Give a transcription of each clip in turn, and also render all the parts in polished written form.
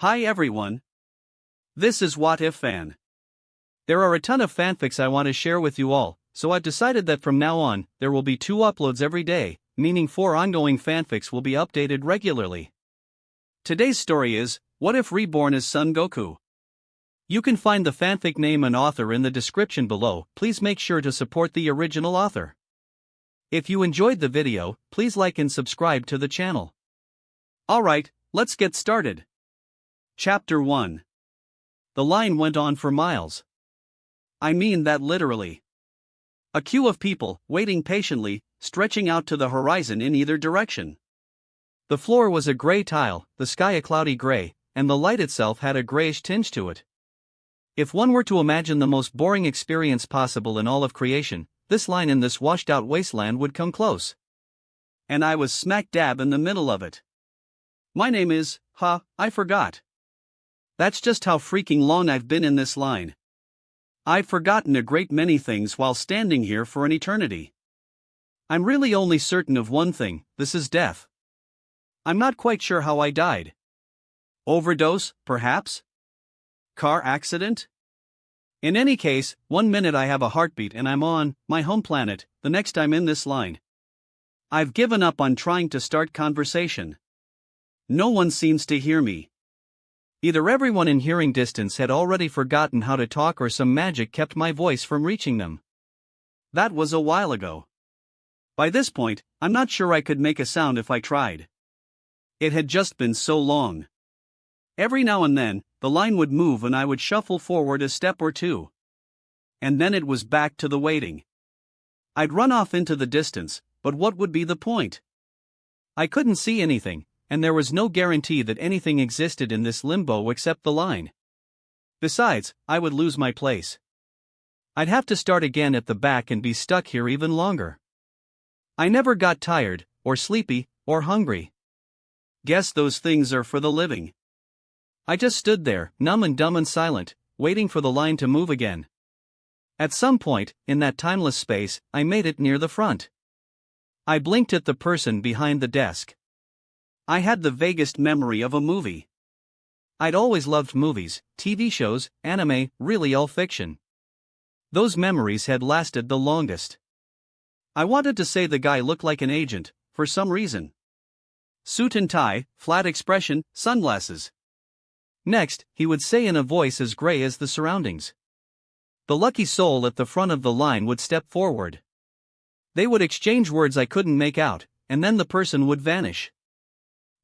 Hi everyone. This is What If Fan. There are a ton of fanfics I want to share with you all, so I've decided that from now on, there will be 2 uploads every day, meaning 4 ongoing fanfics will be updated regularly. Today's story is, What If Reborn is Son Goku? You can find the fanfic name and author in the description below. Please make sure to support the original author. If you enjoyed the video, please like and subscribe to the channel. Alright, let's get started. Chapter 1. The line went on for miles. I mean that literally. A queue of people, waiting patiently, stretching out to the horizon in either direction. The floor was a gray tile, the sky a cloudy gray, and the light itself had a grayish tinge to it. If one were to imagine the most boring experience possible in all of creation, this line in this washed-out wasteland would come close. And I was smack dab in the middle of it. My name is, I forgot. That's just how freaking long I've been in this line. I've forgotten a great many things while standing here for an eternity. I'm really only certain of one thing, this is death. I'm not quite sure how I died. Overdose, perhaps? Car accident? In any case, 1 minute I have a heartbeat and I'm on my home planet, the next I'm in this line. I've given up on trying to start conversation. No one seems to hear me. Either everyone in hearing distance had already forgotten how to talk or some magic kept my voice from reaching them. That was a while ago. By this point, I'm not sure I could make a sound if I tried. It had just been so long. Every now and then, the line would move and I would shuffle forward a step or two. And then it was back to the waiting. I'd run off into the distance, but what would be the point? I couldn't see anything, and there was no guarantee that anything existed in this limbo except the line. Besides, I would lose my place. I'd have to start again at the back and be stuck here even longer. I never got tired, or sleepy, or hungry. Guess those things are for the living. I just stood there, numb and dumb and silent, waiting for the line to move again. At some point, in that timeless space, I made it near the front. I blinked at the person behind the desk. I had the vaguest memory of a movie. I'd always loved movies, TV shows, anime, really all fiction. Those memories had lasted the longest. I wanted to say the guy looked like an agent, for some reason. Suit and tie, flat expression, sunglasses. Next, he would say in a voice as gray as the surroundings. The lucky soul at the front of the line would step forward. They would exchange words I couldn't make out, and then the person would vanish.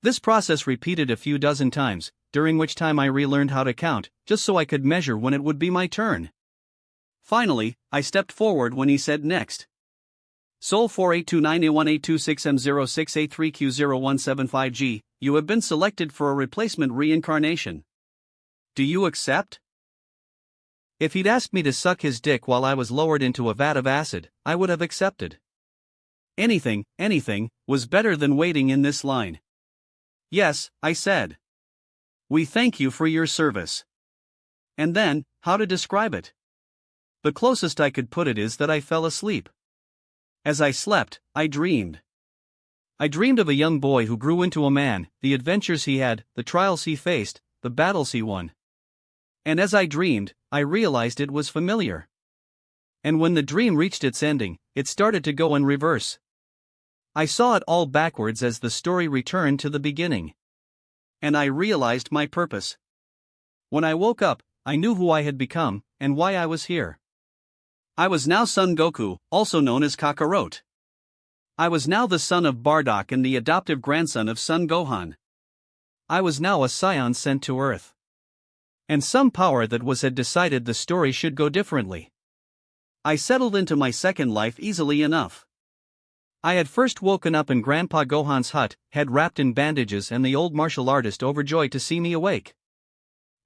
This process repeated a few dozen times, during which time I relearned how to count, just so I could measure when it would be my turn. Finally, I stepped forward when he said next. Soul 4829A1826M06A3Q0175G, you have been selected for a replacement reincarnation. Do you accept? If he'd asked me to suck his dick while I was lowered into a vat of acid, I would have accepted. Anything, was better than waiting in this line. Yes, I said. We thank you for your service. And then, how to describe it? The closest I could put it is that I fell asleep. As I slept, I dreamed. I dreamed of a young boy who grew into a man, the adventures he had, the trials he faced, the battles he won. And as I dreamed, I realized it was familiar. And when the dream reached its ending, it started to go in reverse. I saw it all backwards as the story returned to the beginning. And I realized my purpose. When I woke up, I knew who I had become, and why I was here. I was now Son Goku, also known as Kakarot. I was now the son of Bardock and the adoptive grandson of Son Gohan. I was now a Saiyan sent to Earth. And some power that had decided the story should go differently. I settled into my second life easily enough. I had first woken up in Grandpa Gohan's hut, head wrapped in bandages and the old martial artist overjoyed to see me awake.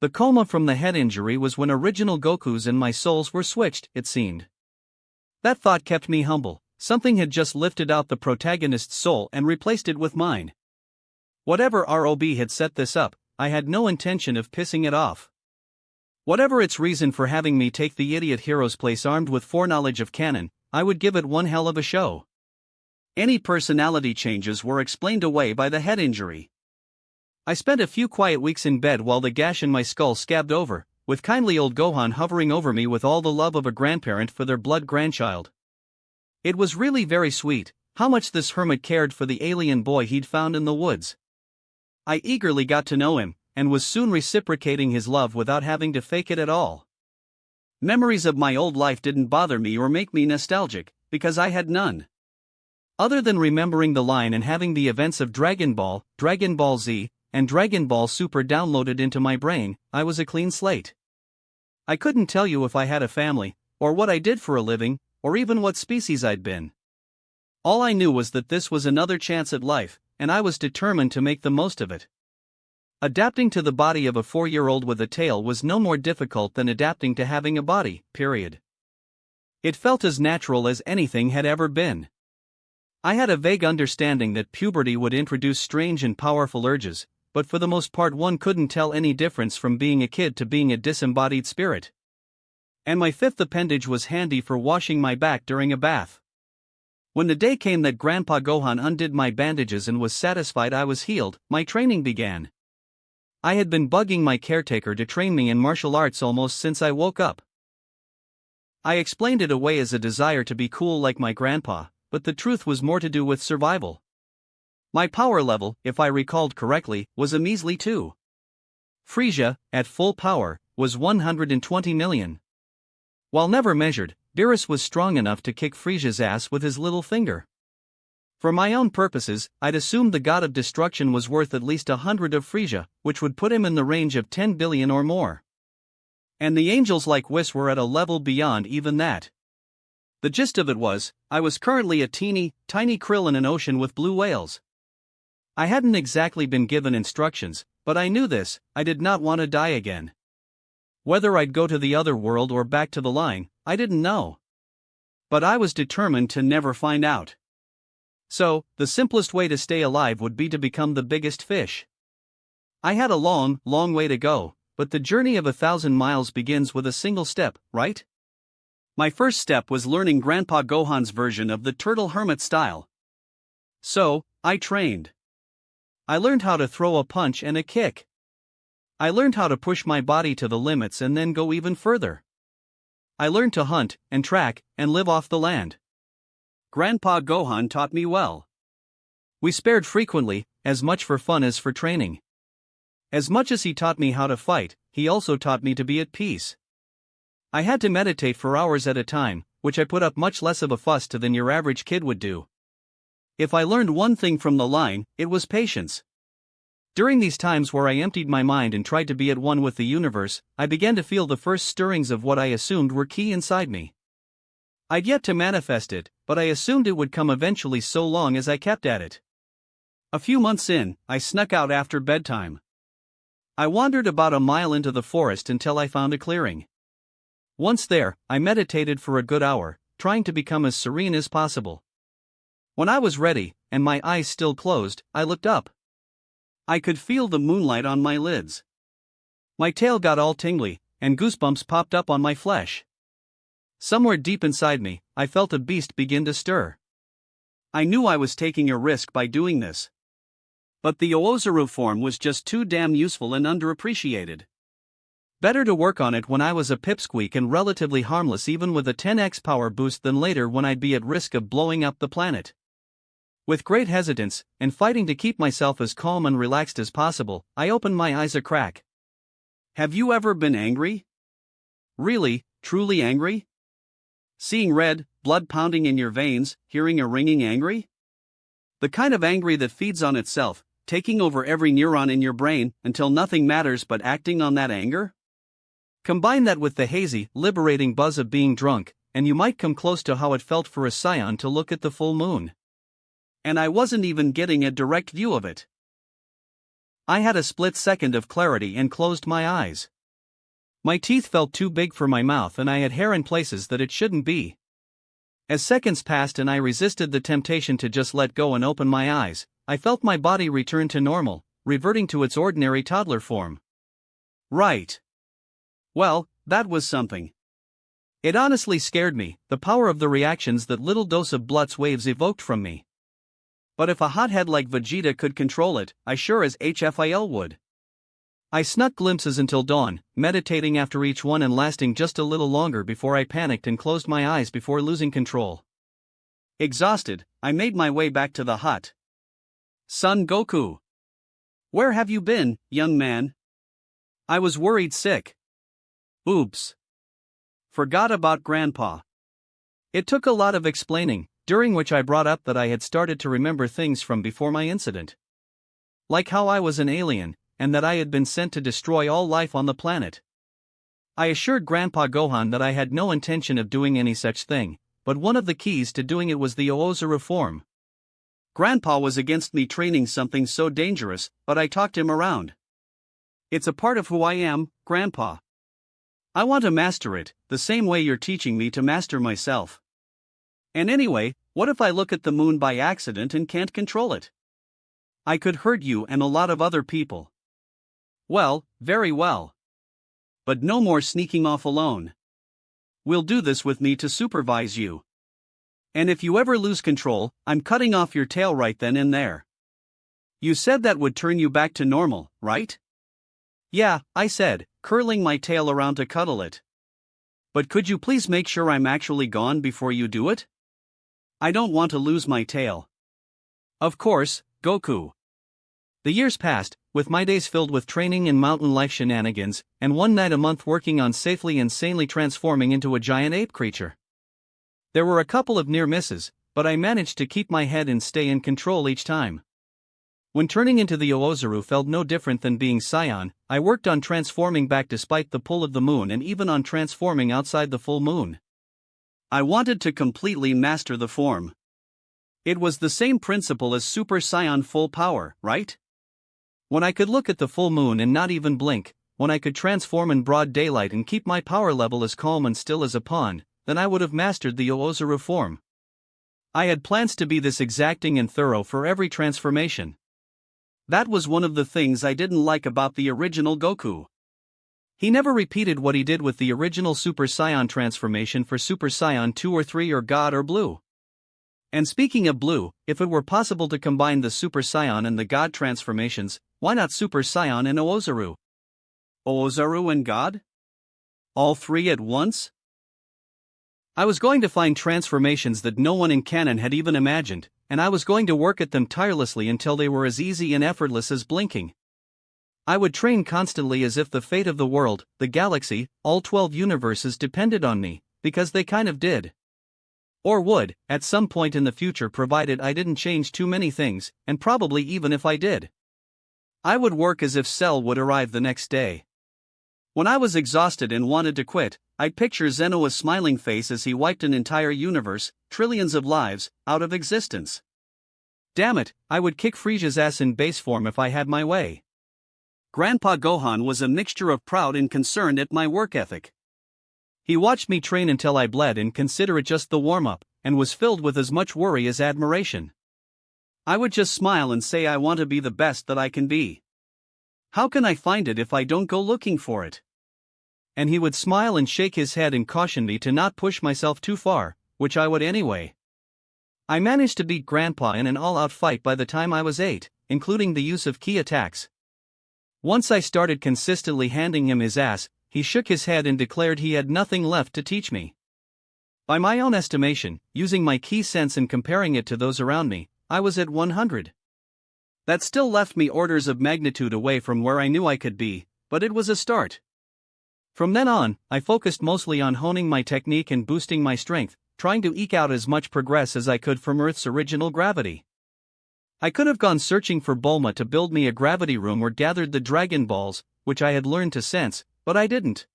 The coma from the head injury was when original Goku's and my souls were switched, it seemed. That thought kept me humble, something had just lifted out the protagonist's soul and replaced it with mine. Whatever ROB had set this up, I had no intention of pissing it off. Whatever its reason for having me take the idiot hero's place armed with foreknowledge of canon, I would give it one hell of a show. Any personality changes were explained away by the head injury. I spent a few quiet weeks in bed while the gash in my skull scabbed over, with kindly old Gohan hovering over me with all the love of a grandparent for their blood grandchild. It was really very sweet, how much this hermit cared for the alien boy he'd found in the woods. I eagerly got to know him, and was soon reciprocating his love without having to fake it at all. Memories of my old life didn't bother me or make me nostalgic, because I had none. Other than remembering the line and having the events of Dragon Ball Z, and Dragon Ball Super downloaded into my brain, I was a clean slate. I couldn't tell you if I had a family, or what I did for a living, or even what species I'd been. All I knew was that this was another chance at life, and I was determined to make the most of it. Adapting to the body of a 4-year-old with a tail was no more difficult than adapting to having a body, period. It felt as natural as anything had ever been. I had a vague understanding that puberty would introduce strange and powerful urges, but for the most part one couldn't tell any difference from being a kid to being a disembodied spirit. And my fifth appendage was handy for washing my back during a bath. When the day came that Grandpa Gohan undid my bandages and was satisfied I was healed, my training began. I had been bugging my caretaker to train me in martial arts almost since I woke up. I explained it away as a desire to be cool like my grandpa, but the truth was more to do with survival. My power level, if I recalled correctly, was a measly 2. Frisia, at full power, was 120 million. While never measured, Beerus was strong enough to kick Frisia's ass with his little finger. For my own purposes, I'd assumed the god of destruction was worth at least 100 of Frisia, which would put him in the range of 10 billion or more. And the angels like Whis were at a level beyond even that. The gist of it was, I was currently a tiny krill in an ocean with blue whales. I hadn't exactly been given instructions, but I knew this: I did not want to die again. Whether I'd go to the other world or back to the line, I didn't know. But I was determined to never find out. So, the simplest way to stay alive would be to become the biggest fish. I had a long way to go, but the journey of 1,000 miles begins with a single step, right? My first step was learning Grandpa Gohan's version of the turtle hermit style. So, I trained. I learned how to throw a punch and a kick. I learned how to push my body to the limits and then go even further. I learned to hunt, and track, and live off the land. Grandpa Gohan taught me well. We spared frequently, as much for fun as for training. As much as he taught me how to fight, he also taught me to be at peace. I had to meditate for hours at a time, which I put up much less of a fuss to than your average kid would do. If I learned one thing from the line, it was patience. During these times where I emptied my mind and tried to be at one with the universe, I began to feel the first stirrings of what I assumed were ki inside me. I'd yet to manifest it, but I assumed it would come eventually so long as I kept at it. A few months in, I snuck out after bedtime. I wandered about a mile into the forest until I found a clearing. Once there, I meditated for a good hour, trying to become as serene as possible. When I was ready, and my eyes still closed, I looked up. I could feel the moonlight on my lids. My tail got all tingly, and goosebumps popped up on my flesh. Somewhere deep inside me, I felt a beast begin to stir. I knew I was taking a risk by doing this. But the Ozaru form was just too damn useful and underappreciated. Better to work on it when I was a pipsqueak and relatively harmless even with a 10x power boost than later when I'd be at risk of blowing up the planet. With great hesitance, and fighting to keep myself as calm and relaxed as possible, I opened my eyes a crack. Have you ever been angry? Really, truly angry? Seeing red, blood pounding in your veins, hearing a ringing angry? The kind of angry that feeds on itself, taking over every neuron in your brain until nothing matters but acting on that anger? Combine that with the hazy, liberating buzz of being drunk, and you might come close to how it felt for a Saiyan to look at the full moon. And I wasn't even getting a direct view of it. I had a split second of clarity and closed my eyes. My teeth felt too big for my mouth and I had hair in places that it shouldn't be. As seconds passed and I resisted the temptation to just let go and open my eyes, I felt my body return to normal, reverting to its ordinary toddler form. Right. Well, that was something. It honestly scared me, the power of the reactions that little dose of Blutz waves evoked from me. But if a hothead like Vegeta could control it, I sure as HFIL would. I snuck glimpses until dawn, meditating after each one and lasting just a little longer before I panicked and closed my eyes before losing control. Exhausted, I made my way back to the hut. Son Goku. Where have you been, young man? I was worried sick. Oops. Forgot about Grandpa. It took a lot of explaining, during which I brought up that I had started to remember things from before my incident. Like how I was an alien, and that I had been sent to destroy all life on the planet. I assured Grandpa Gohan that I had no intention of doing any such thing, but one of the keys to doing it was the Ozaru form. Grandpa was against me training something so dangerous, but I talked him around. It's a part of who I am, Grandpa. I want to master it, the same way you're teaching me to master myself. And anyway, what if I look at the moon by accident and can't control it? I could hurt you and a lot of other people. Well, very well. But no more sneaking off alone. We'll do this with me to supervise you. And if you ever lose control, I'm cutting off your tail right then and there. You said that would turn you back to normal, right? Yeah, I said, curling my tail around to cuddle it. But could you please make sure I'm actually gone before you do it? I don't want to lose my tail. Of course, Goku. The years passed, with my days filled with training and mountain life shenanigans, and one night a month working on safely and sanely transforming into a giant ape creature. There were a couple of near misses, but I managed to keep my head and stay in control each time. When turning into the Ozaru felt no different than being Saiyan, I worked on transforming back despite the pull of the moon and even on transforming outside the full moon. I wanted to completely master the form. It was the same principle as Super Saiyan full power, right? When I could look at the full moon and not even blink, when I could transform in broad daylight and keep my power level as calm and still as a pond, then I would have mastered the Ozaru form. I had plans to be this exacting and thorough for every transformation. That was one of the things I didn't like about the original Goku. He never repeated what he did with the original Super Saiyan transformation for Super Saiyan 2 or 3 or God or Blue. And speaking of Blue, if it were possible to combine the Super Saiyan and the God transformations, why not Super Saiyan and Ozaru? Ozaru and God? All three at once? I was going to find transformations that no one in canon had even imagined, and I was going to work at them tirelessly until they were as easy and effortless as blinking. I would train constantly as if the fate of the world, the galaxy, all 12 universes depended on me, because they kind of did. Or would, at some point in the future provided I didn't change too many things, and probably even if I did. I would work as if Cell would arrive the next day. When I was exhausted and wanted to quit, I'd picture Zenoa's smiling face as he wiped an entire universe, trillions of lives, out of existence. Damn it, I would kick Frieza's ass in base form if I had my way. Grandpa Gohan was a mixture of proud and concerned at my work ethic. He watched me train until I bled and considered it just the warm-up, and was filled with as much worry as admiration. I would just smile and say I want to be the best that I can be. How can I find it if I don't go looking for it? And he would smile and shake his head and caution me to not push myself too far, which I would anyway. I managed to beat Grandpa in an all-out fight by the time I was 8, including the use of key attacks. Once I started consistently handing him his ass, he shook his head and declared he had nothing left to teach me. By my own estimation, using my key sense and comparing it to those around me, I was at 100. That still left me orders of magnitude away from where I knew I could be, but it was a start. From then on, I focused mostly on honing my technique and boosting my strength, trying to eke out as much progress as I could from Earth's original gravity. I could have gone searching for Bulma to build me a gravity room or gathered the Dragon Balls, which I had learned to sense, but I didn't.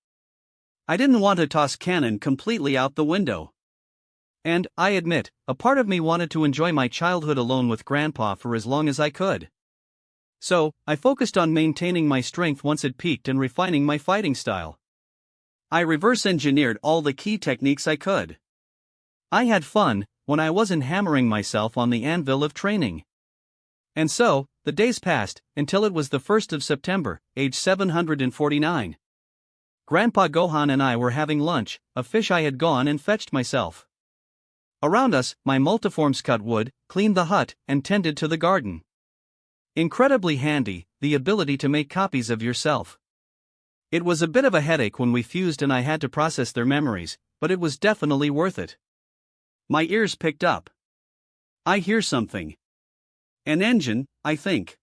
I didn't want to toss canon completely out the window. And, I admit, a part of me wanted to enjoy my childhood alone with Grandpa for as long as I could. So, I focused on maintaining my strength once it peaked and refining my fighting style. I reverse-engineered all the key techniques I could. I had fun when I wasn't hammering myself on the anvil of training. And so, the days passed, until it was the 1st of September, age 749. Grandpa Gohan and I were having lunch, a fish I had gone and fetched myself. Around us, my multiforms cut wood, cleaned the hut, and tended to the garden. Incredibly handy, the ability to make copies of yourself. It was a bit of a headache when we fused and I had to process their memories, but it was definitely worth it. My ears picked up. I hear something. An engine, I think.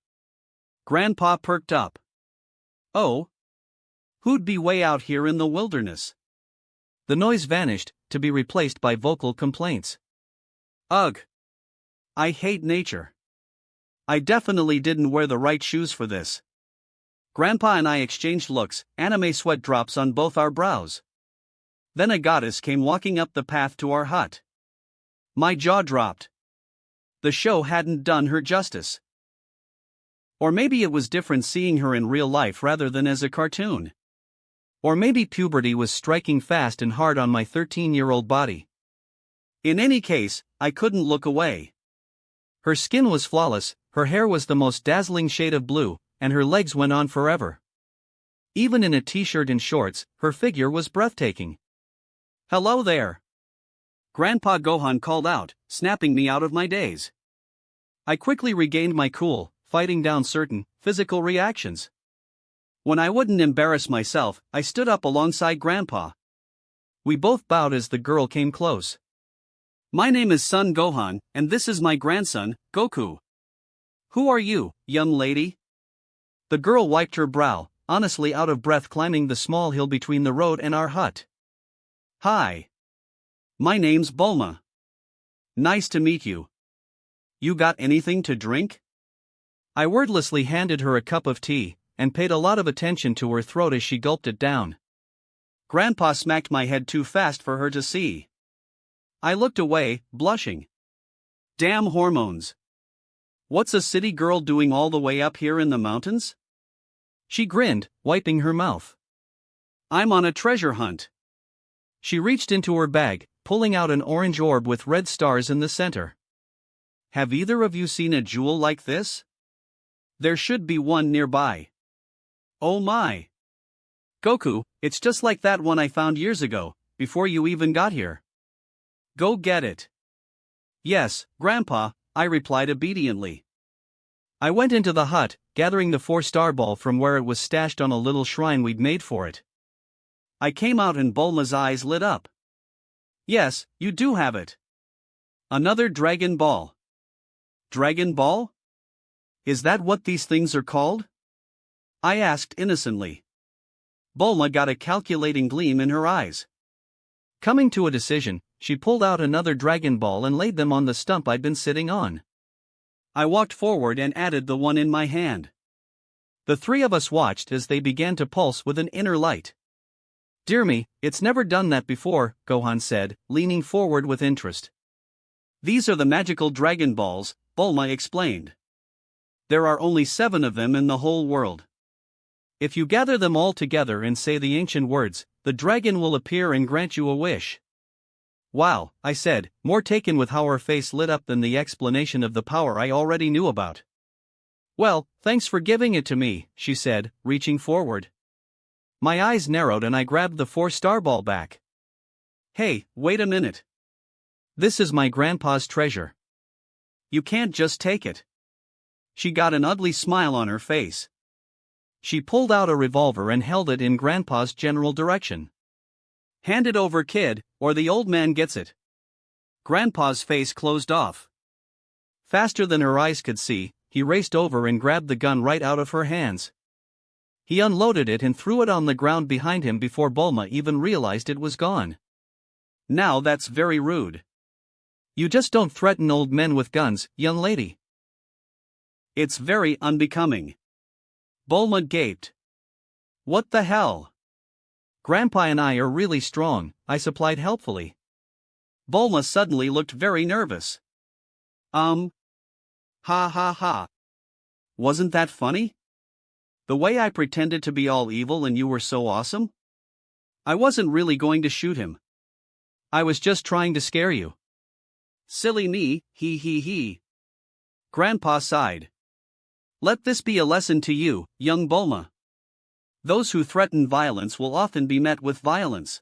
Grandpa perked up. Oh? Who'd be way out here in the wilderness? The noise vanished, to be replaced by vocal complaints. Ugh. I hate nature. I definitely didn't wear the right shoes for this. Grandpa and I exchanged looks, anime sweat drops on both our brows. Then a goddess came walking up the path to our hut. My jaw dropped. The show hadn't done her justice. Or maybe it was different seeing her in real life rather than as a cartoon. Or maybe puberty was striking fast and hard on my 13-year-old body. In any case, I couldn't look away. Her skin was flawless, her hair was the most dazzling shade of blue, and her legs went on forever. Even in a t-shirt and shorts, her figure was breathtaking. Hello there. Grandpa Gohan called out, snapping me out of my daze. I quickly regained my cool, fighting down certain physical reactions. When I wouldn't embarrass myself, I stood up alongside Grandpa. We both bowed as the girl came close. My name is Son Gohan, and this is my grandson, Goku. Who are you, young lady? The girl wiped her brow, honestly out of breath climbing the small hill between the road and our hut. Hi. My name's Bulma. Nice to meet you. You got anything to drink? I wordlessly handed her a cup of tea, and paid a lot of attention to her throat as she gulped it down. Grandpa smacked my head too fast for her to see. I looked away, blushing. Damn hormones. What's a city girl doing all the way up here in the mountains? She grinned, wiping her mouth. I'm on a treasure hunt. She reached into her bag, pulling out an orange orb with red stars in the center. Have either of you seen a jewel like this? There should be one nearby. Oh my. Goku, it's just like that one I found years ago, before you even got here. Go get it. Yes, Grandpa, I replied obediently. I went into the hut, gathering the 4-star ball from where it was stashed on a little shrine we'd made for it. I came out and Bulma's eyes lit up. Yes, you do have it. Another Dragon Ball. Dragon Ball? Is that what these things are called? I asked innocently. Bulma got a calculating gleam in her eyes. Coming to a decision, she pulled out another Dragon Ball and laid them on the stump I'd been sitting on. I walked forward and added the one in my hand. The three of us watched as they began to pulse with an inner light. Dear me, it's never done that before, Gohan said, leaning forward with interest. These are the magical Dragon Balls, Bulma explained. There are only 7 of them in the whole world. If you gather them all together and say the ancient words, the dragon will appear and grant you a wish. Wow, I said, more taken with how her face lit up than the explanation of the power I already knew about. Well, thanks for giving it to me, she said, reaching forward. My eyes narrowed and I grabbed the 4-star ball back. Hey, wait a minute. This is my grandpa's treasure. You can't just take it. She got an ugly smile on her face. She pulled out a revolver and held it in Grandpa's general direction. Hand it over, kid, or the old man gets it. Grandpa's face closed off. Faster than her eyes could see, he raced over and grabbed the gun right out of her hands. He unloaded it and threw it on the ground behind him before Bulma even realized it was gone. Now that's very rude. You just don't threaten old men with guns, young lady. It's very unbecoming. Bulma gaped. What the hell? Grandpa and I are really strong, I supplied helpfully. Bulma suddenly looked very nervous. Ha ha ha. Wasn't that funny? The way I pretended to be all evil and you were so awesome? I wasn't really going to shoot him. I was just trying to scare you. Silly me, he. Grandpa sighed. Let this be a lesson to you, young Bulma. Those who threaten violence will often be met with violence.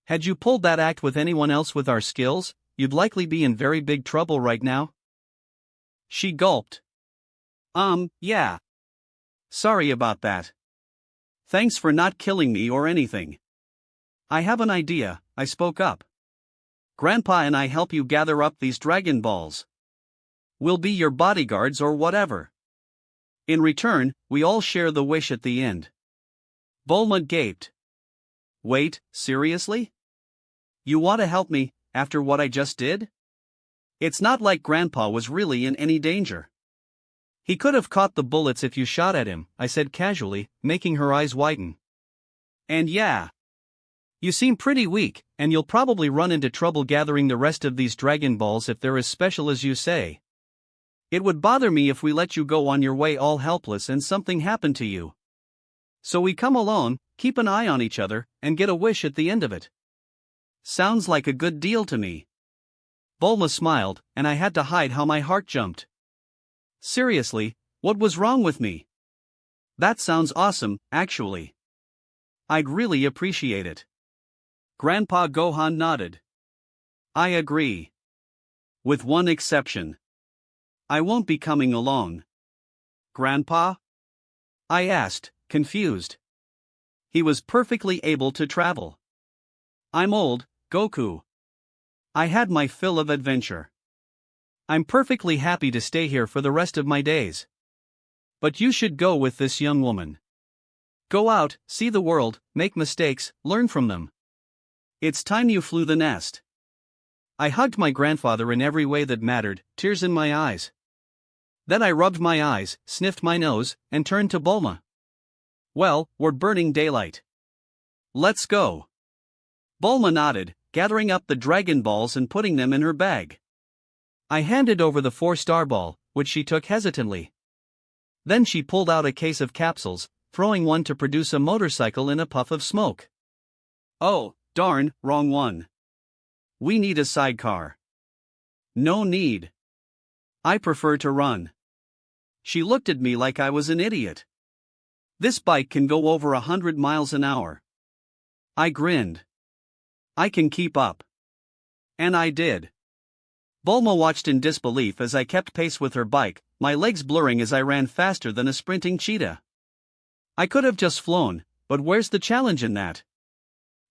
Had you pulled that act with anyone else with our skills, you'd likely be in very big trouble right now. She gulped. Yeah. Sorry about that. Thanks for not killing me or anything. I have an idea, I spoke up. Grandpa and I help you gather up these Dragon Balls. We'll be your bodyguards or whatever. In return, we all share the wish at the end. Bulma gaped. Wait, seriously? You want to help me, after what I just did? It's not like Grandpa was really in any danger. He could have caught the bullets if you shot at him, I said casually, making her eyes widen. And yeah. You seem pretty weak, and you'll probably run into trouble gathering the rest of these Dragon Balls if they're as special as you say. It would bother me if we let you go on your way all helpless and something happened to you. So we come alone, keep an eye on each other, and get a wish at the end of it. Sounds like a good deal to me. Bulma smiled, and I had to hide how my heart jumped. Seriously, what was wrong with me? That sounds awesome, actually. I'd really appreciate it. Grandpa Gohan nodded. I agree. With one exception. I won't be coming alone. Grandpa? I asked, confused. He was perfectly able to travel. I'm old, Goku. I had my fill of adventure. I'm perfectly happy to stay here for the rest of my days. But you should go with this young woman. Go out, see the world, make mistakes, learn from them. It's time you flew the nest. I hugged my grandfather in every way that mattered, tears in my eyes. Then I rubbed my eyes, sniffed my nose, and turned to Bulma. Well, we're burning daylight. Let's go. Bulma nodded, gathering up the Dragon Balls and putting them in her bag. I handed over the 4-star ball, which she took hesitantly. Then she pulled out a case of capsules, throwing one to produce a motorcycle in a puff of smoke. Oh, darn, wrong one. We need a sidecar. No need. I prefer to run. She looked at me like I was an idiot. This bike can go over 100 miles an hour. I grinned. I can keep up. And I did. Bulma watched in disbelief as I kept pace with her bike, my legs blurring as I ran faster than a sprinting cheetah. I could have just flown, but where's the challenge in that?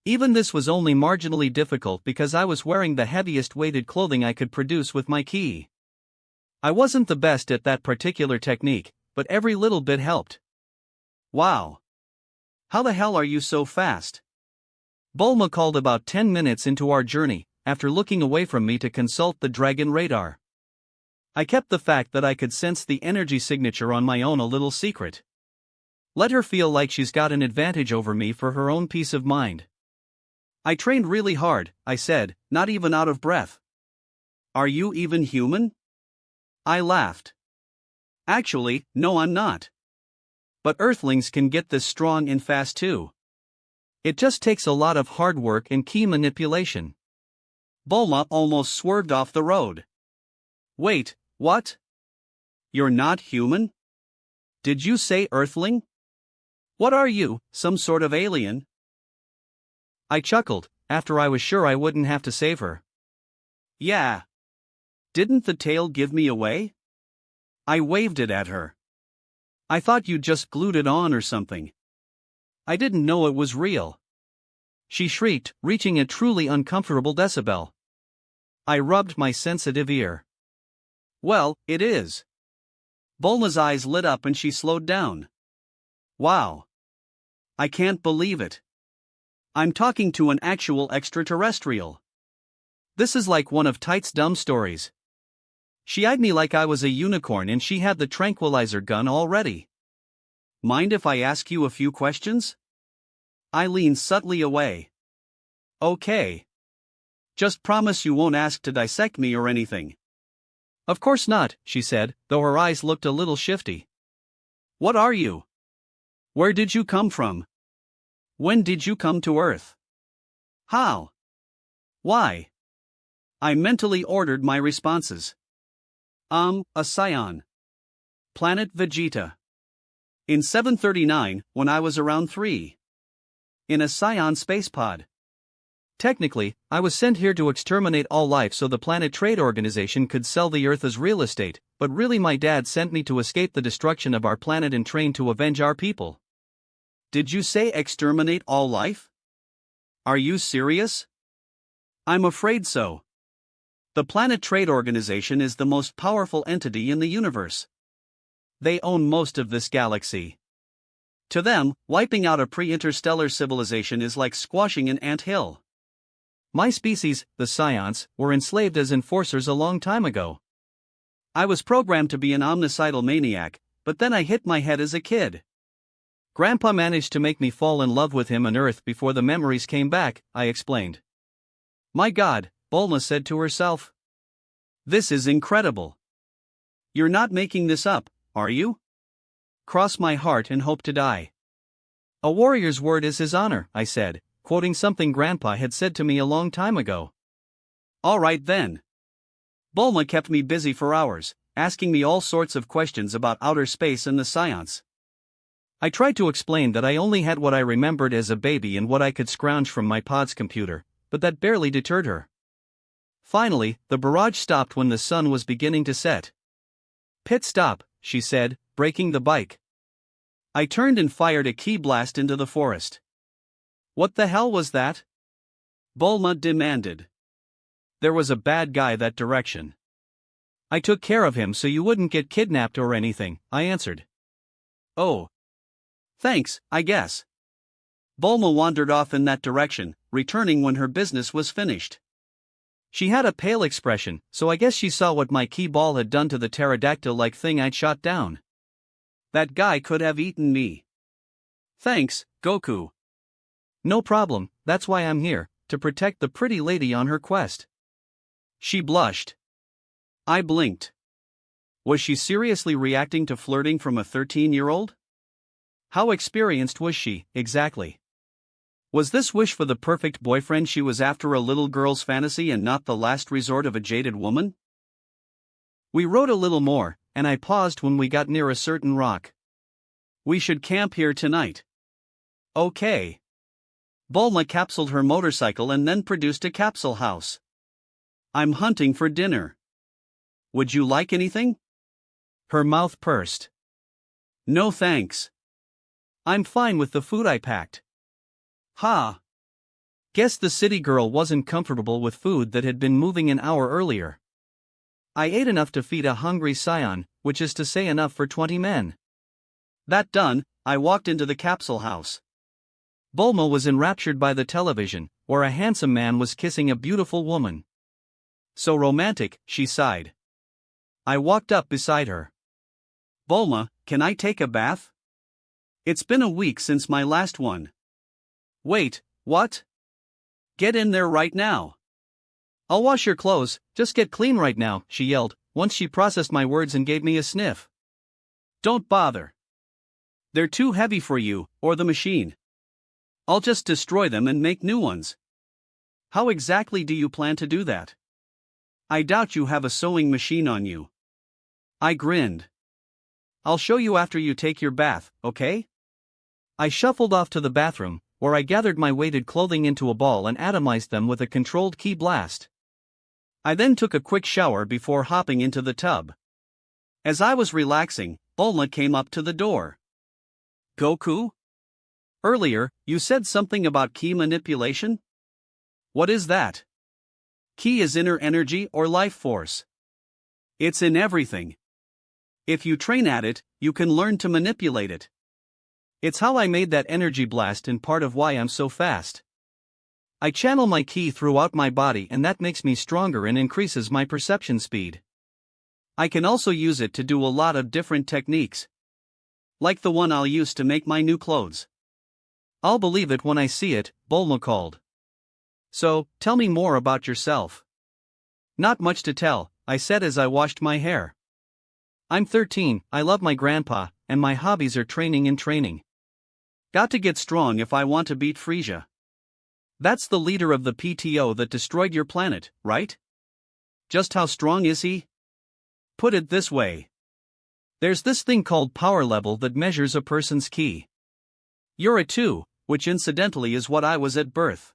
Even this was only marginally difficult because I was wearing the heaviest weighted clothing I could produce with my ki. I wasn't the best at that particular technique, but every little bit helped. Wow. How the hell are you so fast? Bulma called about 10 minutes into our journey, after looking away from me to consult the dragon radar. I kept the fact that I could sense the energy signature on my own a little secret. Let her feel like she's got an advantage over me for her own peace of mind. I trained really hard, I said, not even out of breath. Are you even human? I laughed. Actually, no, I'm not. But Earthlings can get this strong and fast too. It just takes a lot of hard work and key manipulation. Bulma almost swerved off the road. Wait, what? You're not human? Did you say Earthling? What are you, some sort of alien? I chuckled, after I was sure I wouldn't have to save her. Yeah. Didn't the tail give me away? I waved it at her. I thought you just glued it on or something. I didn't know it was real. She shrieked, reaching a truly uncomfortable decibel. I rubbed my sensitive ear. Well, it is. Bulma's eyes lit up and she slowed down. Wow. I can't believe it. I'm talking to an actual extraterrestrial. This is like one of Tight's dumb stories. She eyed me like I was a unicorn and she had the tranquilizer gun already. Mind if I ask you a few questions? I leaned subtly away. Okay. Just promise you won't ask to dissect me or anything. Of course not, she said, though her eyes looked a little shifty. What are you? Where did you come from? When did you come to Earth? How? Why? I mentally ordered my responses. A Saiyan. Planet Vegeta. In 739, when I was around 3. In a Saiyan space pod. Technically, I was sent here to exterminate all life so the Planet Trade Organization could sell the Earth as real estate, but really my dad sent me to escape the destruction of our planet and train to avenge our people. Did you say exterminate all life? Are you serious? I'm afraid so. The Planet Trade Organization is the most powerful entity in the universe. They own most of this galaxy. To them, wiping out a pre-interstellar civilization is like squashing an anthill. My species, the Saiyans, were enslaved as enforcers a long time ago. I was programmed to be an omnicidal maniac, but then I hit my head as a kid. Grandpa managed to make me fall in love with him on Earth before the memories came back, I explained. My God, Bulma said to herself. This is incredible. You're not making this up, are you? Cross my heart and hope to die. A warrior's word is his honor, I said, quoting something Grandpa had said to me a long time ago. All right then. Bulma kept me busy for hours, asking me all sorts of questions about outer space and the Saiyans. I tried to explain that I only had what I remembered as a baby and what I could scrounge from my pod's computer, but that barely deterred her. Finally, the barrage stopped when the sun was beginning to set. Pit stop, she said, braking the bike. I turned and fired a ki blast into the forest. What the hell was that? Bulma demanded. There was a bad guy that direction. I took care of him so you wouldn't get kidnapped or anything, I answered. Oh. Thanks, I guess. Bulma wandered off in that direction, returning when her business was finished. She had a pale expression, so I guess she saw what my ki ball had done to the pterodactyl-like thing I'd shot down. That guy could have eaten me. Thanks, Goku. No problem, that's why I'm here, to protect the pretty lady on her quest. She blushed. I blinked. Was she seriously reacting to flirting from a 13-year-old? How experienced was she, exactly? Was this wish for the perfect boyfriend she was after a little girl's fantasy and not the last resort of a jaded woman? We rode a little more, and I paused when we got near a certain rock. We should camp here tonight. Okay. Bulma capsuled her motorcycle and then produced a capsule house. I'm hunting for dinner. Would you like anything? Her mouth pursed. No thanks. I'm fine with the food I packed. Ha! Guess the city girl wasn't comfortable with food that had been moving an hour earlier. I ate enough to feed a hungry Saiyan, which is to say enough for 20 men. That done, I walked into the capsule house. Bulma was enraptured by the television, where a handsome man was kissing a beautiful woman. So romantic, she sighed. I walked up beside her. Bulma, can I take a bath? It's been a week since my last one. Wait, what? Get in there right now. I'll wash your clothes, just get clean right now, she yelled, once she processed my words and gave me a sniff. Don't bother. They're too heavy for you, or the machine. I'll just destroy them and make new ones. How exactly do you plan to do that? I doubt you have a sewing machine on you. I grinned. I'll show you after you take your bath, okay? I shuffled off to the bathroom, where I gathered my weighted clothing into a ball and atomized them with a controlled ki blast. I then took a quick shower before hopping into the tub. As I was relaxing, Bulma came up to the door. Goku? Earlier, you said something about ki manipulation? What is that? Ki is inner energy or life force. It's in everything. If you train at it, you can learn to manipulate it. It's how I made that energy blast and part of why I'm so fast. I channel my ki throughout my body and that makes me stronger and increases my perception speed. I can also use it to do a lot of different techniques. Like the one I'll use to make my new clothes. I'll believe it when I see it, Bulma called. So, tell me more about yourself. Not much to tell, I said as I washed my hair. I'm 13, I love my grandpa, and my hobbies are training and training. Got to get strong if I want to beat Frieza. That's the leader of the PTO that destroyed your planet, right? Just how strong is he? Put it this way. There's this thing called power level that measures a person's ki. You're a 2, which incidentally is what I was at birth.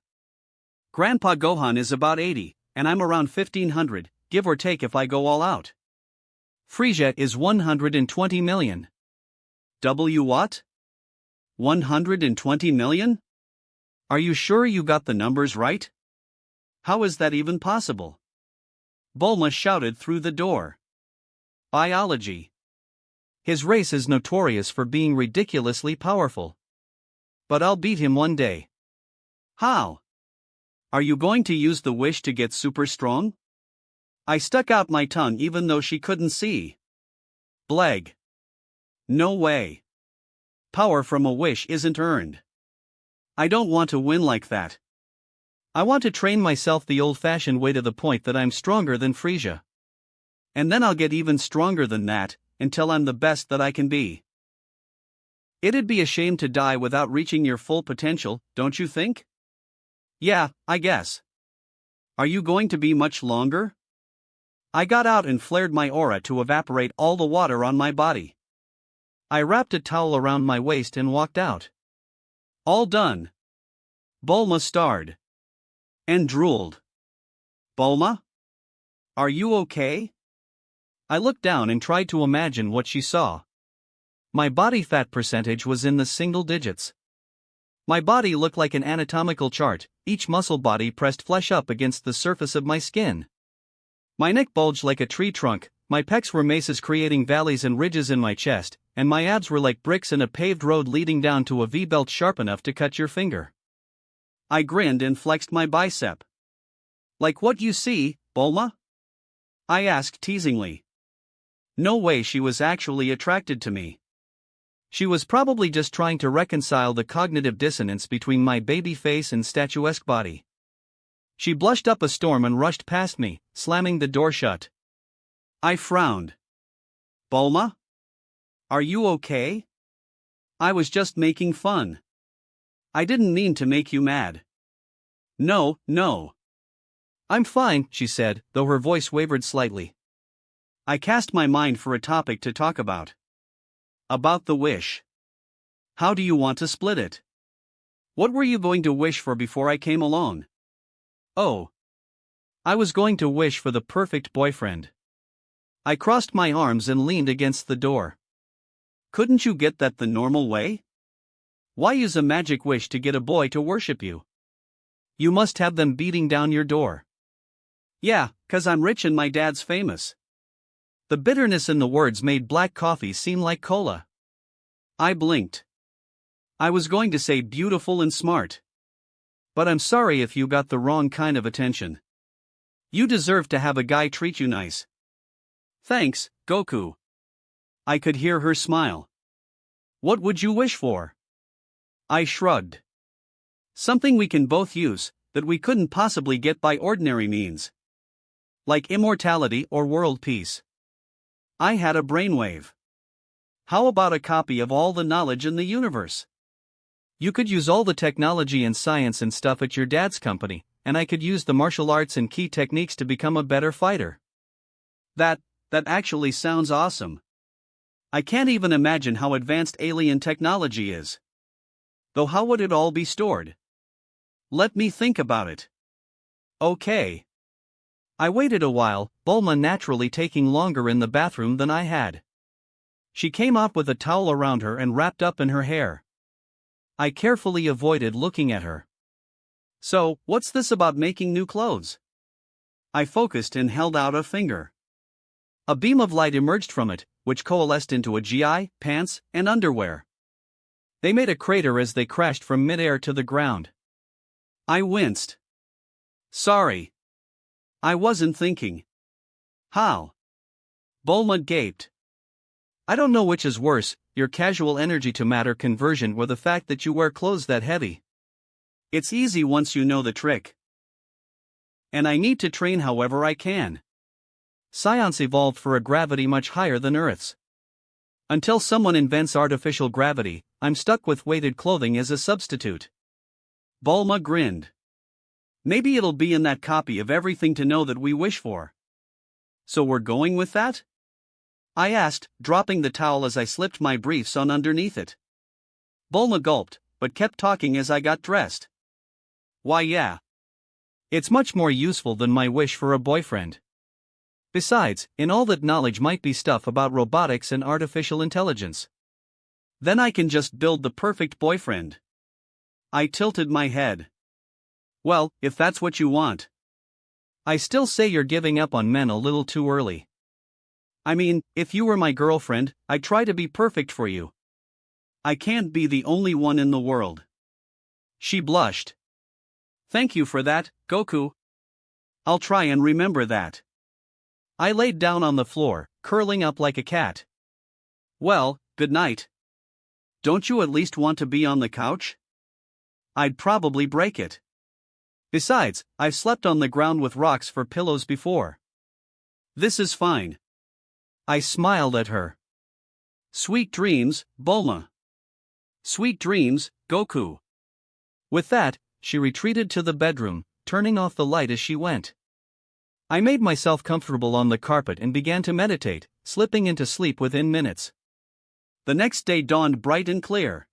Grandpa Gohan is about 80, and I'm around 1500, give or take if I go all out. Frieza is 120 million. What? 120 million? Are you sure you got the numbers right? How is that even possible? Bulma shouted through the door. Biology. His race is notorious for being ridiculously powerful. But I'll beat him one day. How? Are you going to use the wish to get super strong? I stuck out my tongue even though she couldn't see. Bleg. No way. Power from a wish isn't earned. I don't want to win like that. I want to train myself the old-fashioned way to the point that I'm stronger than Frieza. And then I'll get even stronger than that, until I'm the best that I can be. It'd be a shame to die without reaching your full potential, don't you think? Yeah, I guess. Are you going to be much longer? I got out and flared my aura to evaporate all the water on my body. I wrapped a towel around my waist and walked out. All done. Bulma starred. And drooled. Bulma? Are you okay? I looked down and tried to imagine what she saw. My body fat percentage was in the single digits. My body looked like an anatomical chart, each muscle body pressed flesh up against the surface of my skin. My neck bulged like a tree trunk, my pecs were maces creating valleys and ridges in my chest, and my abs were like bricks in a paved road leading down to a V-belt sharp enough to cut your finger. I grinned and flexed my bicep. Like what you see, Bulma? I asked teasingly. No way she was actually attracted to me. She was probably just trying to reconcile the cognitive dissonance between my baby face and statuesque body. She blushed up a storm and rushed past me, slamming the door shut. I frowned. Bulma? Are you okay? I was just making fun. I didn't mean to make you mad. No. I'm fine, she said, though her voice wavered slightly. I cast my mind for a topic to talk about. About the wish. How do you want to split it? What were you going to wish for before I came along? Oh. I was going to wish for the perfect boyfriend. I crossed my arms and leaned against the door. Couldn't you get that the normal way? Why use a magic wish to get a boy to worship you? You must have them beating down your door. Yeah, 'cause I'm rich and my dad's famous. The bitterness in the words made black coffee seem like cola. I blinked. I was going to say beautiful and smart. But I'm sorry if you got the wrong kind of attention. You deserve to have a guy treat you nice. Thanks, Goku. I could hear her smile. What would you wish for? I shrugged. Something we can both use, that we couldn't possibly get by ordinary means. Like immortality or world peace. I had a brainwave. How about a copy of all the knowledge in the universe? You could use all the technology and science and stuff at your dad's company, and I could use the martial arts and key techniques to become a better fighter. That actually sounds awesome. I can't even imagine how advanced alien technology is. Though how would it all be stored? Let me think about it. Okay. I waited a while, Bulma naturally taking longer in the bathroom than I had. She came up with a towel around her and wrapped up in her hair. I carefully avoided looking at her. So, what's this about making new clothes? I focused and held out a finger. A beam of light emerged from it, which coalesced into a GI, pants, and underwear. They made a crater as they crashed from midair to the ground. I winced. Sorry. I wasn't thinking. How? Bulma gaped. I don't know which is worse, your casual energy to matter conversion or the fact that you wear clothes that heavy. It's easy once you know the trick. And I need to train however I can. Science evolved for a gravity much higher than Earth's. Until someone invents artificial gravity, I'm stuck with weighted clothing as a substitute. Bulma grinned. Maybe it'll be in that copy of everything to know that we wish for. So we're going with that? I asked, dropping the towel as I slipped my briefs on underneath it. Bulma gulped, but kept talking as I got dressed. Why yeah. It's much more useful than my wish for a boyfriend. Besides, in all that knowledge might be stuff about robotics and artificial intelligence. Then I can just build the perfect boyfriend. I tilted my head. Well, if that's what you want. I still say you're giving up on men a little too early. I mean, if you were my girlfriend, I'd try to be perfect for you. I can't be the only one in the world. She blushed. Thank you for that, Goku. I'll try and remember that. I laid down on the floor, curling up like a cat. Well, good night. Don't you at least want to be on the couch? I'd probably break it. Besides, I've slept on the ground with rocks for pillows before. This is fine. I smiled at her. Sweet dreams, Bulma. Sweet dreams, Goku. With that, she retreated to the bedroom, turning off the light as she went. I made myself comfortable on the carpet and began to meditate, slipping into sleep within minutes. The next day dawned bright and clear.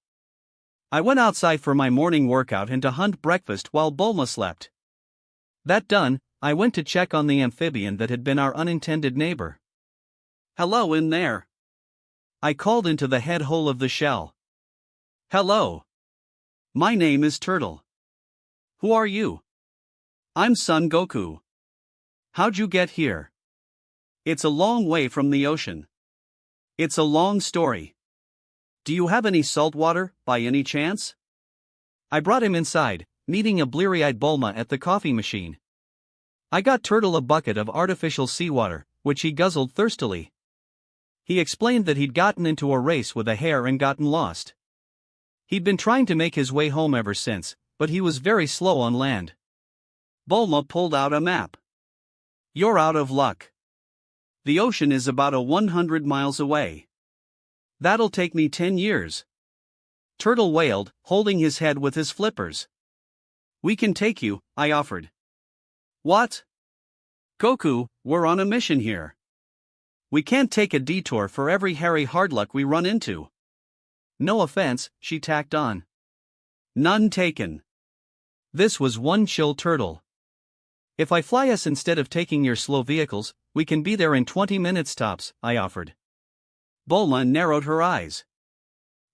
I went outside for my morning workout and to hunt breakfast while Bulma slept. That done, I went to check on the amphibian that had been our unintended neighbor. Hello in there. I called into the head hole of the shell. Hello. My name is Turtle. Who are you? I'm Son Goku. How'd you get here? It's a long way from the ocean. It's a long story. Do you have any salt water, by any chance? I brought him inside, meeting a bleary-eyed Bulma at the coffee machine. I got Turtle a bucket of artificial seawater, which he guzzled thirstily. He explained that he'd gotten into a race with a hare and gotten lost. He'd been trying to make his way home ever since, but he was very slow on land. Bulma pulled out a map. You're out of luck. The ocean is about 100 miles away. That'll take me 10 years. Turtle wailed, holding his head with his flippers. We can take you, I offered. What? Goku, we're on a mission here. We can't take a detour for every hairy hardluck we run into. No offense, she tacked on. None taken. This was one chill Turtle. If I fly us instead of taking your slow vehicles, we can be there in 20 minutes tops, I offered. Bulma narrowed her eyes.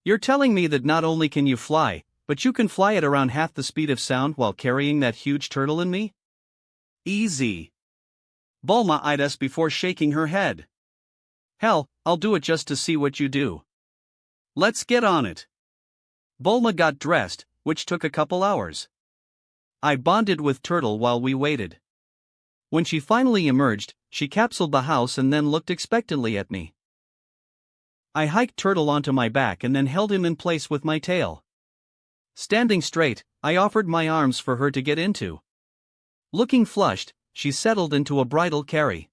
You're telling me that not only can you fly, but you can fly at around half the speed of sound while carrying that huge turtle in me? Easy. Bulma eyed us before shaking her head. Hell, I'll do it just to see what you do. Let's get on it. Bulma got dressed, which took a couple hours. I bonded with Turtle while we waited. When she finally emerged, she capsuled the house and then looked expectantly at me. I hiked Turtle onto my back and then held him in place with my tail. Standing straight, I offered my arms for her to get into. Looking flushed, she settled into a bridal carry.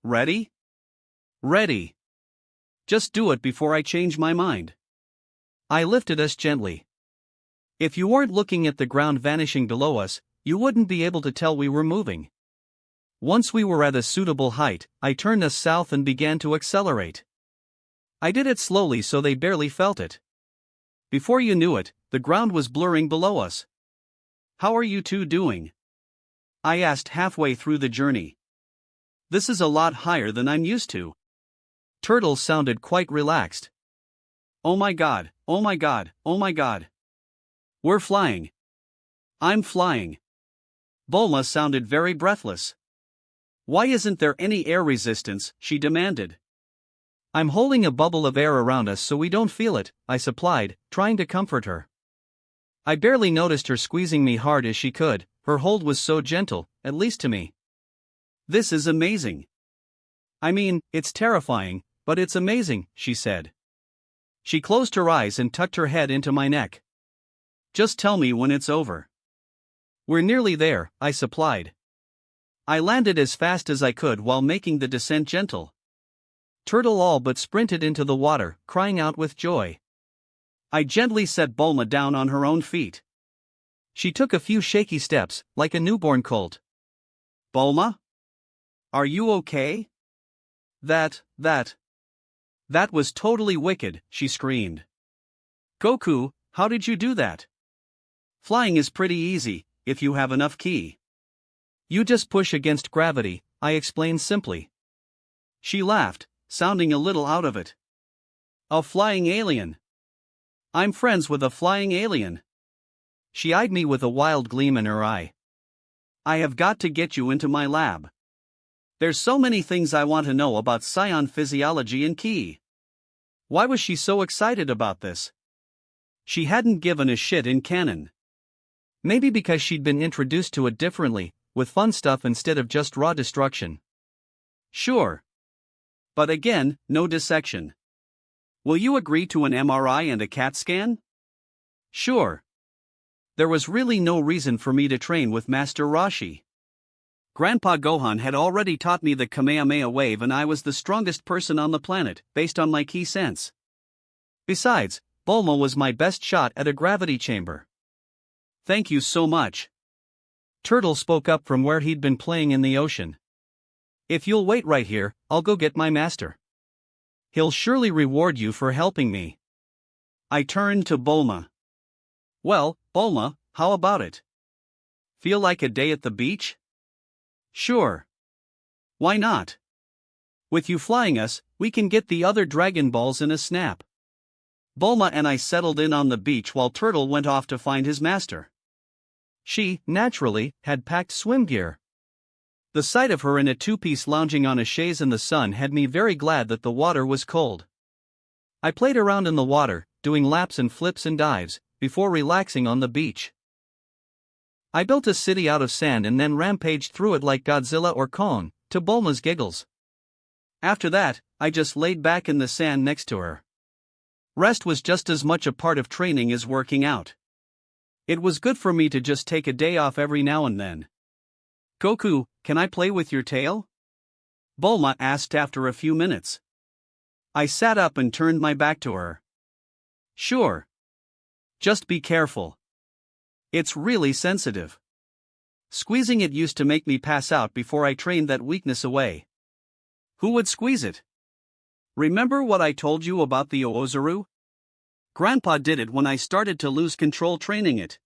Ready? Ready. Just do it before I change my mind. I lifted us gently. If you weren't looking at the ground vanishing below us, you wouldn't be able to tell we were moving. Once we were at a suitable height, I turned us south and began to accelerate. I did it slowly so they barely felt it. Before you knew it, the ground was blurring below us. How are you two doing? I asked halfway through the journey. This is a lot higher than I'm used to. Turtle sounded quite relaxed. Oh my god, oh my god, oh my god. We're flying. I'm flying. Bulma sounded very breathless. Why isn't there any air resistance, she demanded. I'm holding a bubble of air around us so we don't feel it, I supplied, trying to comfort her. I barely noticed her squeezing me hard as she could, her hold was so gentle, at least to me. This is amazing. I mean, it's terrifying, but it's amazing, she said. She closed her eyes and tucked her head into my neck. Just tell me when it's over. We're nearly there, I supplied. I landed as fast as I could while making the descent gentle. Turtle all but sprinted into the water, crying out with joy. I gently set Bulma down on her own feet. She took a few shaky steps, like a newborn colt. Bulma? Are you okay? That was totally wicked, she screamed. Goku, how did you do that? Flying is pretty easy, if you have enough ki. You just push against gravity, I explained simply. She laughed, sounding a little out of it. A flying alien. I'm friends with a flying alien. She eyed me with a wild gleam in her eye. I have got to get you into my lab. There's so many things I want to know about Saiyan physiology and ki. Why was she so excited about this? She hadn't given a shit in canon. Maybe because she'd been introduced to it differently, with fun stuff instead of just raw destruction. Sure. But again, no dissection. Will you agree to an MRI and a CAT scan? Sure. There was really no reason for me to train with Master Roshi. Grandpa Gohan had already taught me the Kamehameha wave, and I was the strongest person on the planet, based on my ki sense. Besides, Bulma was my best shot at a gravity chamber. Thank you so much. Turtle spoke up from where he'd been playing in the ocean. If you'll wait right here, I'll go get my master. He'll surely reward you for helping me. I turned to Bulma. Well, Bulma, how about it? Feel like a day at the beach? Sure. Why not? With you flying us, we can get the other Dragon Balls in a snap. Bulma and I settled in on the beach while Turtle went off to find his master. She, naturally, had packed swim gear. The sight of her in a two-piece lounging on a chaise in the sun had me very glad that the water was cold. I played around in the water, doing laps and flips and dives, before relaxing on the beach. I built a city out of sand and then rampaged through it like Godzilla or Kong, to Bulma's giggles. After that, I just laid back in the sand next to her. Rest was just as much a part of training as working out. It was good for me to just take a day off every now and then. Goku, can I play with your tail? Bulma asked after a few minutes. I sat up and turned my back to her. Sure. Just be careful. It's really sensitive. Squeezing it used to make me pass out before I trained that weakness away. Who would squeeze it? Remember what I told you about the Ozaru? Grandpa did it when I started to lose control training it.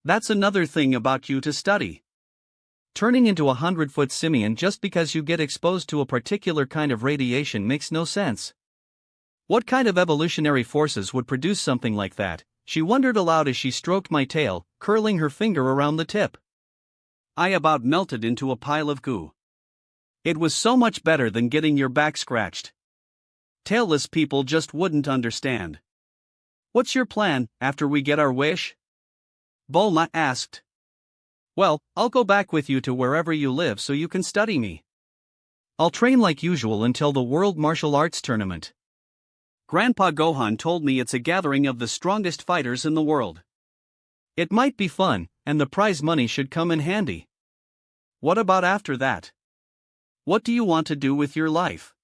That's another thing about you to study. Turning into a 100-foot simian just because you get exposed to a particular kind of radiation makes no sense. What kind of evolutionary forces would produce something like that? She wondered aloud as she stroked my tail, curling her finger around the tip. I about melted into a pile of goo. It was so much better than getting your back scratched. Tailless people just wouldn't understand. What's your plan, after we get our wish? Bulma asked. Well, I'll go back with you to wherever you live so you can study me. I'll train like usual until the World Martial Arts Tournament. Grandpa Gohan told me it's a gathering of the strongest fighters in the world. It might be fun, and the prize money should come in handy. What about after that? What do you want to do with your life?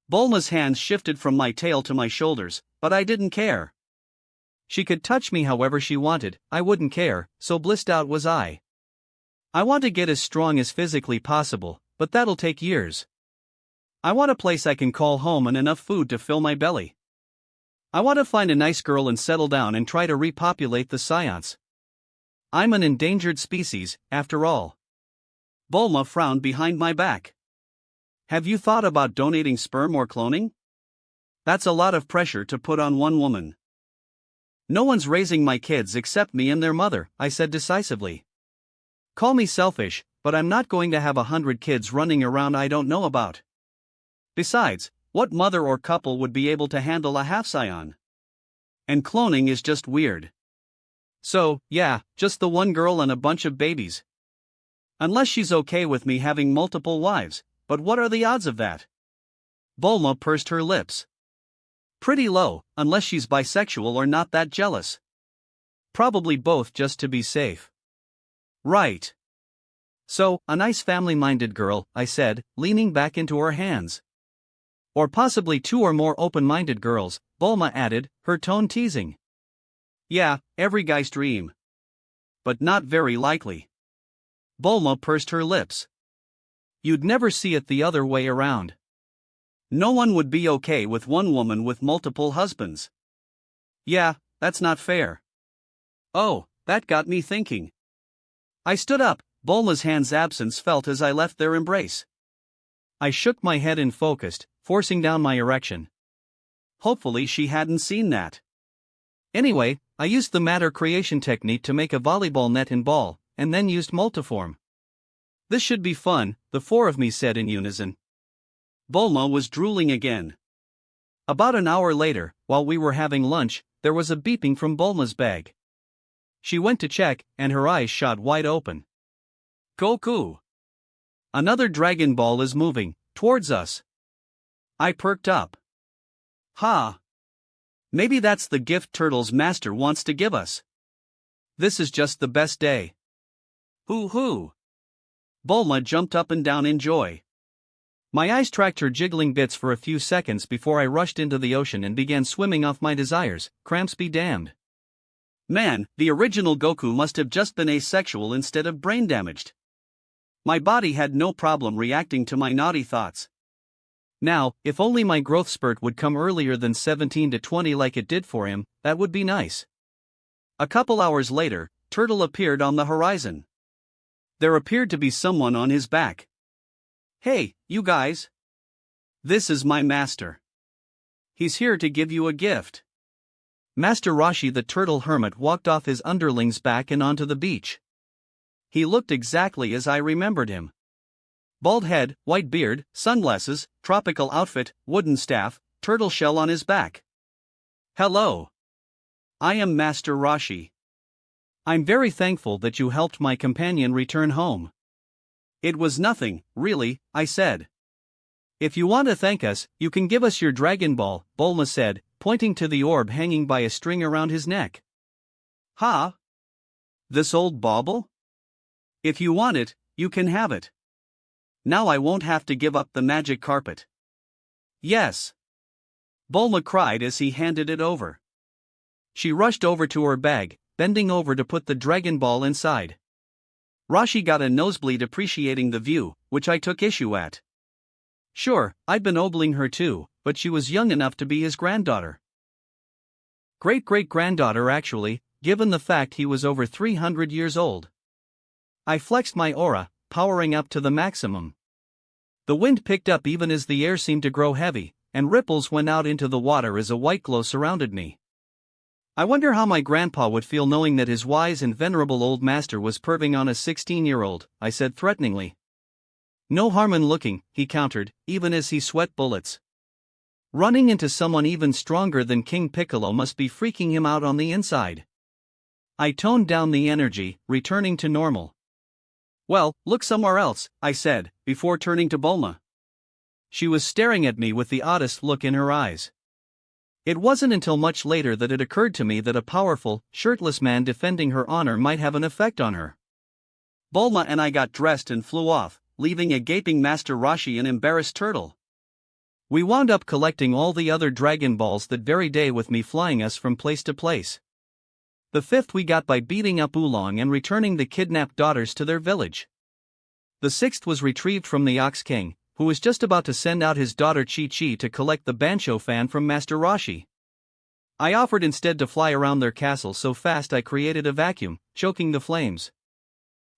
Bulma's hands shifted from my tail to my shoulders, but I didn't care. She could touch me however she wanted, I wouldn't care, so blissed out was I. I want to get as strong as physically possible, but that'll take years. I want a place I can call home and enough food to fill my belly. I want to find a nice girl and settle down and try to repopulate the Saiyans. I'm an endangered species, after all. Bulma frowned behind my back. Have you thought about donating sperm or cloning? That's a lot of pressure to put on one woman. No one's raising my kids except me and their mother, I said decisively. Call me selfish, but I'm not going to have 100 kids running around I don't know about. Besides, what mother or couple would be able to handle a half-Saiyan? And cloning is just weird. So, yeah, just the one girl and a bunch of babies. Unless she's okay with me having multiple wives, but what are the odds of that? Bulma pursed her lips. Pretty low, unless she's bisexual or not that jealous. Probably both just to be safe. Right. So, a nice family-minded girl, I said, leaning back into her hands. Or possibly 2 or more open-minded girls, Bulma added, her tone teasing. Yeah, every guy's dream. But not very likely. Bulma pursed her lips. You'd never see it the other way around. No one would be okay with one woman with multiple husbands. Yeah, that's not fair. Oh, that got me thinking. I stood up, Bulma's hand's absence felt as I left their embrace. I shook my head and focused, forcing down my erection. Hopefully she hadn't seen that. Anyway, I used the matter creation technique to make a volleyball net and ball, and then used multiform. This should be fun, the four of me said in unison. Bulma was drooling again. About an hour later, while we were having lunch, there was a beeping from Bulma's bag. She went to check, and her eyes shot wide open. Goku! Another Dragon Ball is moving, towards us. I perked up. Ha! Maybe that's the gift Turtle's master wants to give us. This is just the best day. Hoo-hoo! Bulma jumped up and down in joy. My eyes tracked her jiggling bits for a few seconds before I rushed into the ocean and began swimming off my desires, cramps be damned. Man, the original Goku must have just been asexual instead of brain damaged. My body had no problem reacting to my naughty thoughts. Now, if only my growth spurt would come earlier than 17 to 20 like it did for him, that would be nice. A couple hours later, Turtle appeared on the horizon. There appeared to be someone on his back. Hey, you guys! This is my master. He's here to give you a gift. Master Roshi the Turtle Hermit walked off his underling's back and onto the beach. He looked exactly as I remembered him. Bald head, white beard, sunglasses, tropical outfit, wooden staff, turtle shell on his back. Hello. I am Master Roshi. I'm very thankful that you helped my companion return home. It was nothing, really, I said. If you want to thank us, you can give us your Dragon Ball, Bulma said, pointing to the orb hanging by a string around his neck. Ha! This old bauble? If you want it, you can have it. Now I won't have to give up the magic carpet. Yes. Bulma cried as he handed it over. She rushed over to her bag, bending over to put the Dragon Ball inside. Roshi got a nosebleed appreciating the view, which I took issue at. Sure, I'd been ogling her too, but she was young enough to be his granddaughter. Great-great-granddaughter actually, given the fact he was over 300 years old. I flexed my aura, powering up to the maximum. The wind picked up even as the air seemed to grow heavy, and ripples went out into the water as a white glow surrounded me. I wonder how my grandpa would feel knowing that his wise and venerable old master was perving on a 16-year-old, I said threateningly. No harm in looking, he countered, even as he sweat bullets. Running into someone even stronger than King Piccolo must be freaking him out on the inside. I toned down the energy, returning to normal. Well, look somewhere else, I said, before turning to Bulma. She was staring at me with the oddest look in her eyes. It wasn't until much later that it occurred to me that a powerful, shirtless man defending her honor might have an effect on her. Bulma and I got dressed and flew off, leaving a gaping Master Roshi and embarrassed Turtle. We wound up collecting all the other Dragon Balls that very day with me flying us from place to place. The fifth we got by beating up Oolong and returning the kidnapped daughters to their village. The sixth was retrieved from the Ox King, who was just about to send out his daughter Chi-Chi to collect the Bancho fan from Master Roshi. I offered instead to fly around their castle so fast I created a vacuum, choking the flames.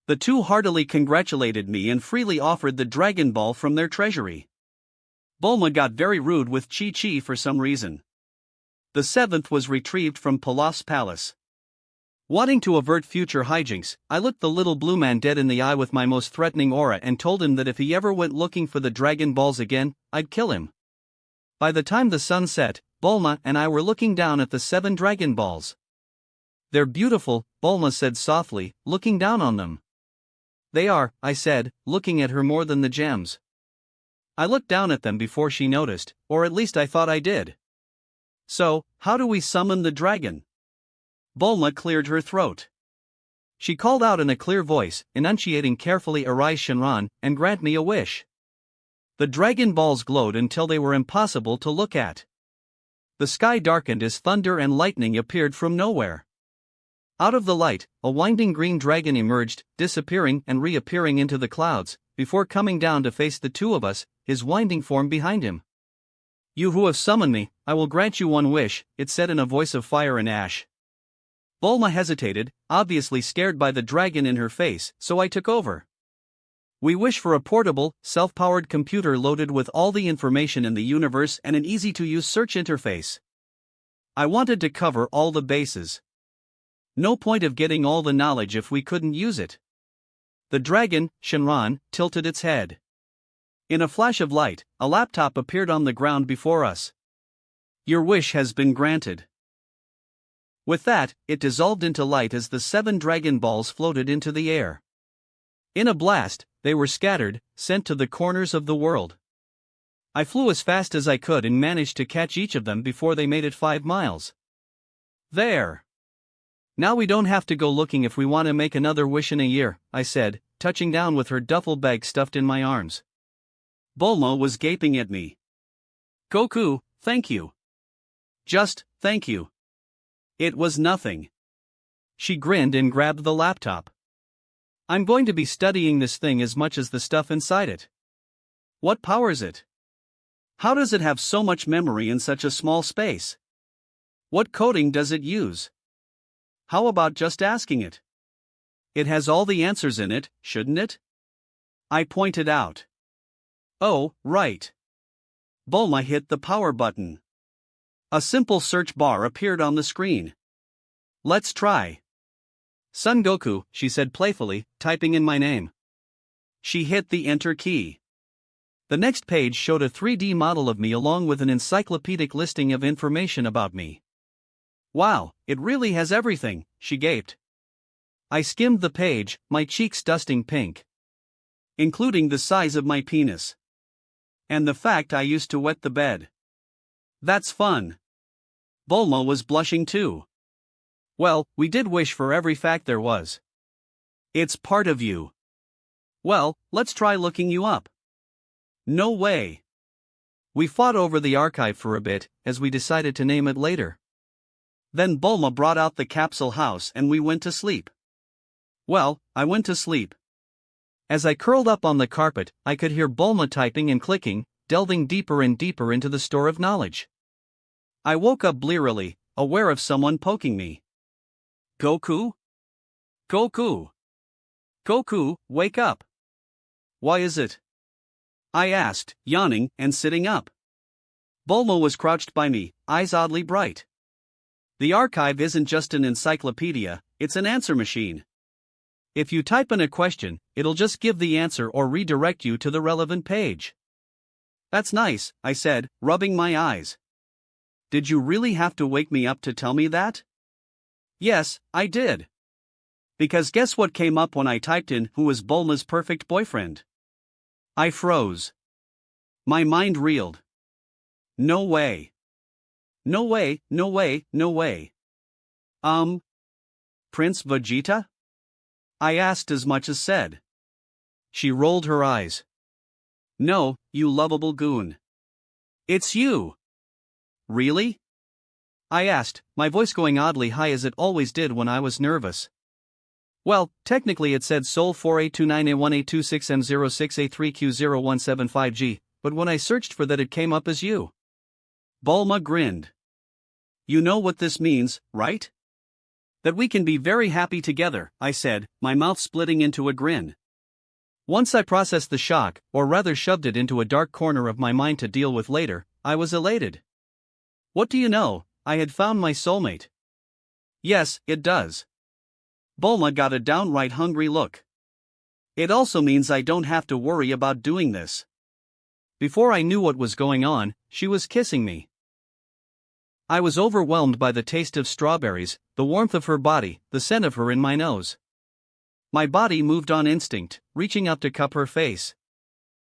The two heartily congratulated me and freely offered the Dragon Ball from their treasury. Bulma got very rude with Chi-Chi for some reason. The seventh was retrieved from Pilaf's palace. Wanting to avert future hijinks, I looked the little blue man dead in the eye with my most threatening aura and told him that if he ever went looking for the Dragon Balls again, I'd kill him. By the time the sun set, Bulma and I were looking down at the 7 Dragon Balls. They're beautiful, Bulma said softly, looking down on them. They are, I said, looking at her more than the gems. I looked down at them before she noticed, or at least I thought I did. So, how do we summon the dragon? Bulma cleared her throat. She called out in a clear voice, enunciating carefully, "Arise Shenron, and grant me a wish." The Dragon Balls glowed until they were impossible to look at. The sky darkened as thunder and lightning appeared from nowhere. Out of the light, a winding green dragon emerged, disappearing and reappearing into the clouds, before coming down to face the two of us, his winding form behind him. "You who have summoned me, I will grant you one wish," it said in a voice of fire and ash. Bulma hesitated, obviously scared by the dragon in her face, so I took over. We wish for a portable, self-powered computer loaded with all the information in the universe and an easy-to-use search interface. I wanted to cover all the bases. No point of getting all the knowledge if we couldn't use it. The dragon, Shenron, tilted its head. In a flash of light, a laptop appeared on the ground before us. Your wish has been granted. With that, it dissolved into light as the 7 dragon balls floated into the air. In a blast, they were scattered, sent to the corners of the world. I flew as fast as I could and managed to catch each of them before they made it 5 miles. There. Now we don't have to go looking if we want to make another wish in a year, I said, touching down with her duffel bag stuffed in my arms. Bulma was gaping at me. Goku, thank you. Just, thank you. It was nothing. She grinned and grabbed the laptop. I'm going to be studying this thing as much as the stuff inside it. What powers it? How does it have so much memory in such a small space? What coding does it use? How about just asking it? It has all the answers in it, shouldn't it? I pointed out. Oh, right. Bulma hit the power button. A simple search bar appeared on the screen. Let's try. Son Goku, she said playfully, typing in my name. She hit the enter key. The next page showed a 3D model of me along with an encyclopedic listing of information about me. Wow, it really has everything, she gaped. I skimmed the page, my cheeks dusting pink. Including the size of my penis. And the fact I used to wet the bed. That's fun. Bulma was blushing too. Well, we did wish for every fact there was. It's part of you. Well, let's try looking you up. No way. We fought over the archive for a bit, as we decided to name it later. Then Bulma brought out the capsule house and we went to sleep. Well, I went to sleep. As I curled up on the carpet, I could hear Bulma typing and clicking, delving deeper and deeper into the store of knowledge. I woke up blearily, aware of someone poking me. Goku? Goku! Goku, wake up! Why is it? I asked, yawning and sitting up. Bulma was crouched by me, eyes oddly bright. The archive isn't just an encyclopedia, it's an answer machine. If you type in a question, it'll just give the answer or redirect you to the relevant page. That's nice, I said, rubbing my eyes. Did you really have to wake me up to tell me that? Yes, I did. Because guess what came up when I typed in who was Bulma's perfect boyfriend? I froze. My mind reeled. No way. No way, no way, no way. Prince Vegeta? I asked as much as said. She rolled her eyes. No, you lovable goon. It's you. Really? I asked, my voice going oddly high as it always did when I was nervous. Well, technically it said Sol 4829A1826M06A3Q0175G, but when I searched for that it came up as you. Bulma grinned. You know what this means, right? That we can be very happy together, I said, my mouth splitting into a grin. Once I processed the shock, or rather shoved it into a dark corner of my mind to deal with later, I was elated. What do you know? I had found my soulmate. Yes, it does. Bulma got a downright hungry look. It also means I don't have to worry about doing this. Before I knew what was going on, she was kissing me. I was overwhelmed by the taste of strawberries, the warmth of her body, the scent of her in my nose. My body moved on instinct, reaching up to cup her face.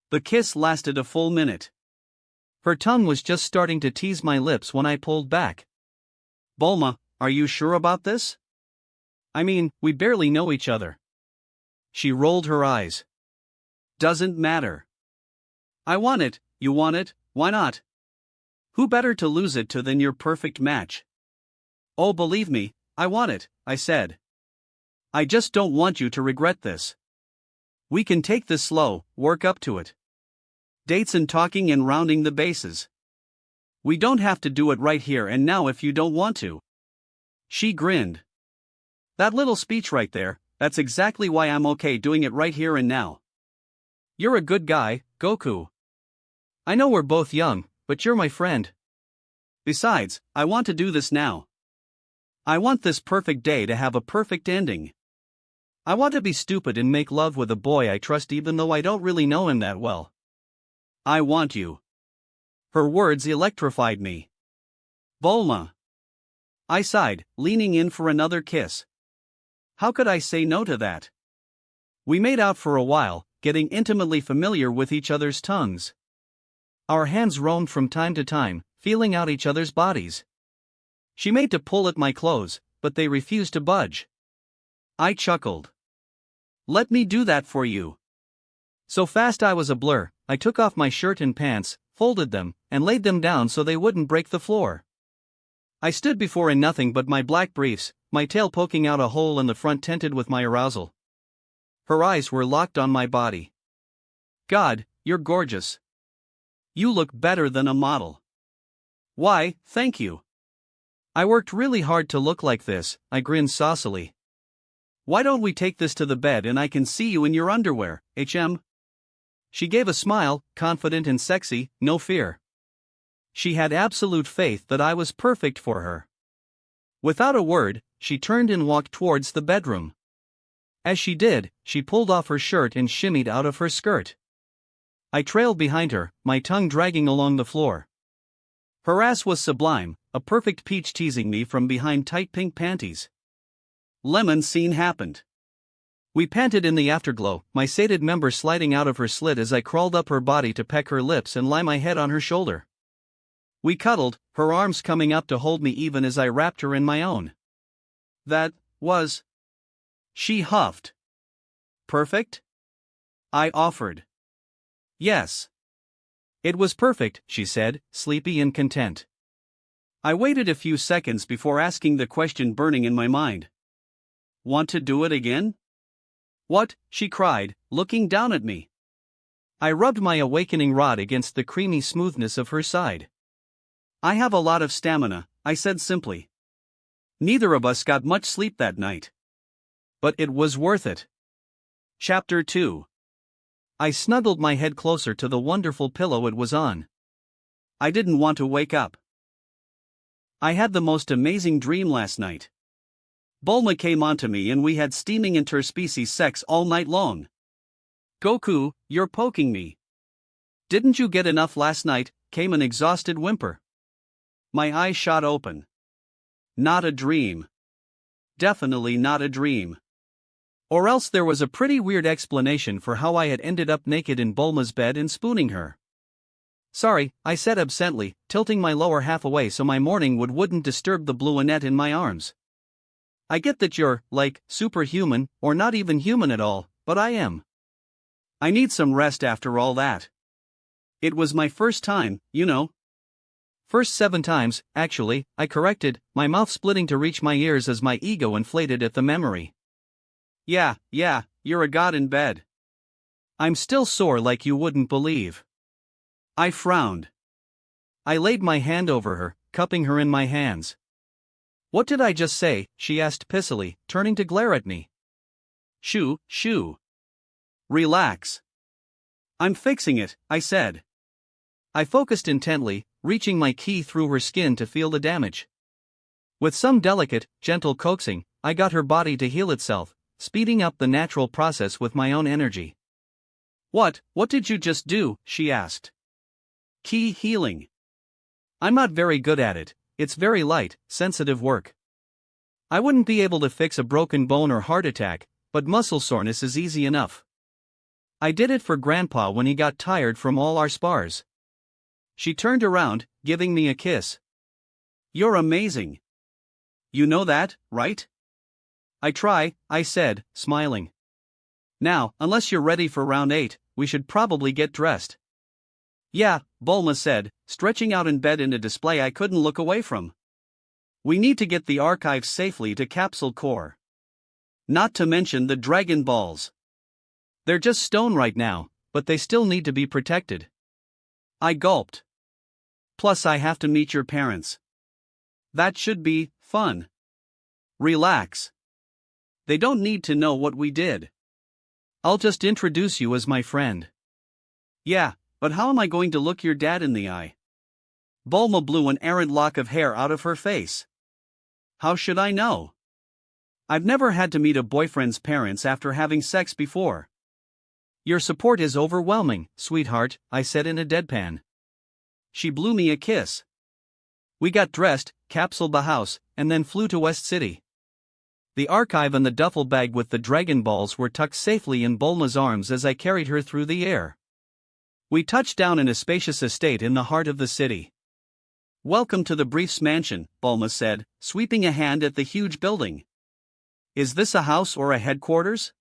The kiss lasted a full minute. Her tongue was just starting to tease my lips when I pulled back. Bulma, are you sure about this? I mean, we barely know each other. She rolled her eyes. Doesn't matter. I want it, you want it, why not? Who better to lose it to than your perfect match? Oh, believe me, I want it, I said. I just don't want you to regret this. We can take this slow, work up to it. Dates and talking and rounding the bases. We don't have to do it right here and now if you don't want to. She grinned. That little speech right there, that's exactly why I'm okay doing it right here and now. You're a good guy, Goku. I know we're both young, but you're my friend. Besides, I want to do this now. I want this perfect day to have a perfect ending. I want to be stupid and make love with a boy I trust even though I don't really know him that well. I want you. Her words electrified me. Bulma. I sighed, leaning in for another kiss. How could I say no to that? We made out for a while, getting intimately familiar with each other's tongues. Our hands roamed from time to time, feeling out each other's bodies. She made to pull at my clothes, but they refused to budge. I chuckled. Let me do that for you. So fast I was a blur, I took off my shirt and pants, folded them, and laid them down so they wouldn't break the floor. I stood before in nothing but my black briefs, my tail poking out a hole in the front tinted with my arousal. Her eyes were locked on my body. God, you're gorgeous. You look better than a model. Why, thank you. I worked really hard to look like this, I grinned saucily. Why don't we take this to the bed and I can see you in your underwear, HM? She gave a smile, confident and sexy, no fear. She had absolute faith that I was perfect for her. Without a word, she turned and walked towards the bedroom. As she did, she pulled off her shirt and shimmied out of her skirt. I trailed behind her, my tongue dragging along the floor. Her ass was sublime, a perfect peach teasing me from behind tight pink panties. Lemon scene happened. We panted in the afterglow, my sated member sliding out of her slit as I crawled up her body to peck her lips and lie my head on her shoulder. We cuddled, her arms coming up to hold me even as I wrapped her in my own. That was... She huffed. Perfect? I offered. Yes. It was perfect, she said, sleepy and content. I waited a few seconds before asking the question burning in my mind. Want to do it again? What? She cried, looking down at me. I rubbed my awakening rod against the creamy smoothness of her side. I have a lot of stamina, I said simply. Neither of us got much sleep that night. But it was worth it. Chapter 2. I snuggled my head closer to the wonderful pillow it was on. I didn't want to wake up. I had the most amazing dream last night. Bulma came onto me and we had steaming interspecies sex all night long. Goku, you're poking me. Didn't you get enough last night? Came an exhausted whimper. My eyes shot open. Not a dream. Definitely not a dream. Or else there was a pretty weird explanation for how I had ended up naked in Bulma's bed and spooning her. Sorry, I said absently, tilting my lower half away so my morning wood wouldn't disturb the blue Annette in my arms. I get that you're, like, superhuman, or not even human at all, but I am. I need some rest after all that. It was my first time, you know. First 7 times, actually, I corrected, my mouth splitting to reach my ears as my ego inflated at the memory. Yeah, you're a god in bed. I'm still sore like you wouldn't believe. I frowned. I laid my hand over her, cupping her in my hands. What did I just say? She asked pissily, turning to glare at me. Shoo. Relax. I'm fixing it, I said. I focused intently, reaching my key through her skin to feel the damage. With some delicate, gentle coaxing, I got her body to heal itself, speeding up the natural process with my own energy. What did you just do? She asked. Key healing. I'm not very good at it, it's very light, sensitive work. I wouldn't be able to fix a broken bone or heart attack, but muscle soreness is easy enough. I did it for Grandpa when he got tired from all our spars. She turned around, giving me a kiss. You're amazing. You know that, right? I try, I said, smiling. Now, unless you're ready for round 8, we should probably get dressed. Yeah, Bulma said, stretching out in bed in a display I couldn't look away from. We need to get the archives safely to Capsule Core. Not to mention the Dragon Balls. They're just stone right now, but they still need to be protected. I gulped. Plus I have to meet your parents. That should be fun. Relax. They don't need to know what we did. I'll just introduce you as my friend. Yeah, but how am I going to look your dad in the eye? Bulma blew an errant lock of hair out of her face. How should I know? I've never had to meet a boyfriend's parents after having sex before. Your support is overwhelming, sweetheart, I said in a deadpan. She blew me a kiss. We got dressed, capsuled the house, and then flew to West City. The archive and the duffel bag with the Dragon Balls were tucked safely in Bulma's arms as I carried her through the air. We touched down in a spacious estate in the heart of the city. Welcome to the Briefs mansion, Bulma said, sweeping a hand at the huge building. Is this a house or a headquarters?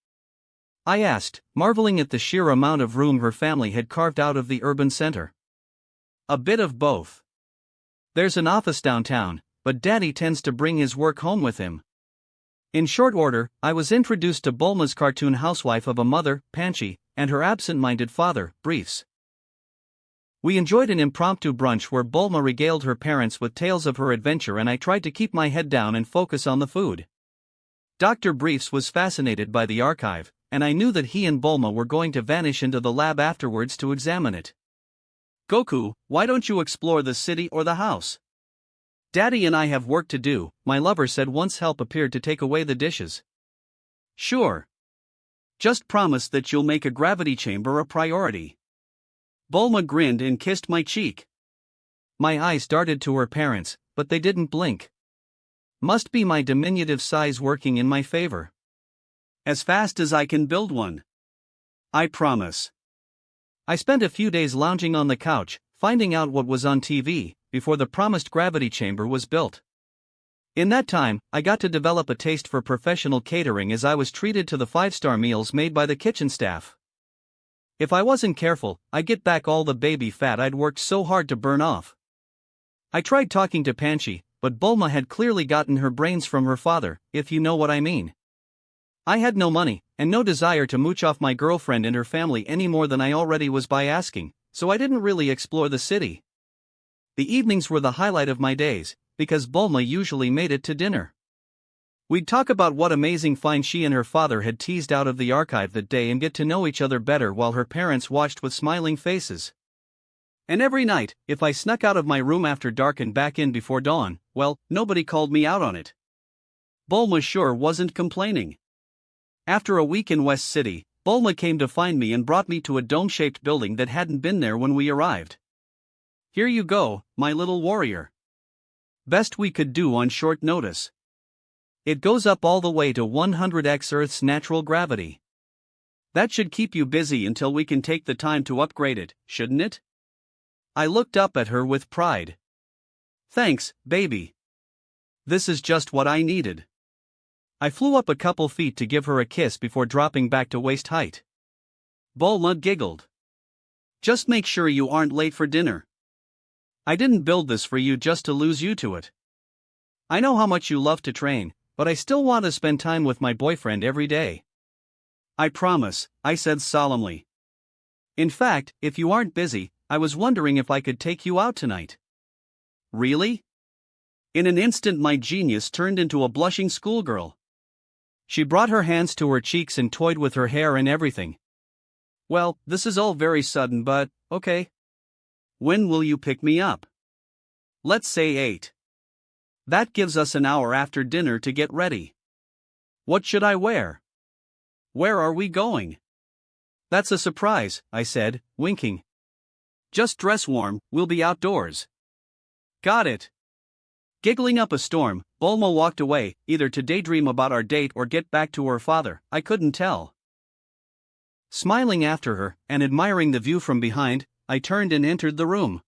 I asked, marveling at the sheer amount of room her family had carved out of the urban center. A bit of both. There's an office downtown, but Daddy tends to bring his work home with him. In short order, I was introduced to Bulma's cartoon housewife of a mother, Panchi, and her absent-minded father, Briefs. We enjoyed an impromptu brunch where Bulma regaled her parents with tales of her adventure and I tried to keep my head down and focus on the food. Dr. Briefs was fascinated by the archive, and I knew that he and Bulma were going to vanish into the lab afterwards to examine it. Goku, why don't you explore the city or the house? Daddy and I have work to do, my lover said once help appeared to take away the dishes. Sure. Just promise that you'll make a gravity chamber a priority. Bulma grinned and kissed my cheek. My eyes darted to her parents, but they didn't blink. Must be my diminutive size working in my favor. As fast as I can build one. I promise. I spent a few days lounging on the couch, finding out what was on TV, before the promised gravity chamber was built. In that time, I got to develop a taste for professional catering as I was treated to the 5-star meals made by the kitchen staff. If I wasn't careful, I'd get back all the baby fat I'd worked so hard to burn off. I tried talking to Panchi, but Bulma had clearly gotten her brains from her father, if you know what I mean. I had no money, and no desire to mooch off my girlfriend and her family any more than I already was by asking, so I didn't really explore the city. The evenings were the highlight of my days, because Bulma usually made it to dinner. We'd talk about what amazing finds she and her father had teased out of the archive that day and get to know each other better while her parents watched with smiling faces. And every night, if I snuck out of my room after dark and back in before dawn, well, nobody called me out on it. Bulma sure wasn't complaining. After a week in West City, Bulma came to find me and brought me to a dome-shaped building that hadn't been there when we arrived. Here you go, my little warrior. Best we could do on short notice. It goes up all the way to 100x Earth's natural gravity. That should keep you busy until we can take the time to upgrade it, shouldn't it? I looked up at her with pride. Thanks, baby. This is just what I needed. I flew up a couple feet to give her a kiss before dropping back to waist height. Bulma giggled. Just make sure you aren't late for dinner. I didn't build this for you just to lose you to it. I know how much you love to train, but I still want to spend time with my boyfriend every day. I promise, I said solemnly. In fact, if you aren't busy, I was wondering if I could take you out tonight. Really? In an instant my genius turned into a blushing schoolgirl. She brought her hands to her cheeks and toyed with her hair and everything. Well, this is all very sudden but, okay. When will you pick me up? Let's say 8. That gives us an hour after dinner to get ready. What should I wear? Where are we going? That's a surprise, I said, winking. Just dress warm, we'll be outdoors. Got it. Giggling up a storm, Bulma walked away, either to daydream about our date or get back to her father, I couldn't tell. Smiling after her, and admiring the view from behind, I turned and entered the room.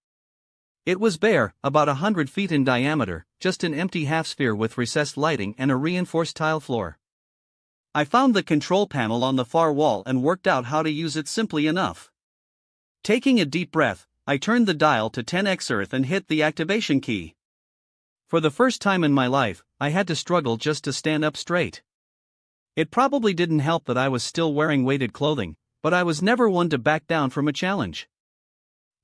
It was bare, about 100 feet in diameter, just an empty half-sphere with recessed lighting and a reinforced tile floor. I found the control panel on the far wall and worked out how to use it simply enough. Taking a deep breath, I turned the dial to 10x Earth and hit the activation key. For the first time in my life, I had to struggle just to stand up straight. It probably didn't help that I was still wearing weighted clothing, but I was never one to back down from a challenge.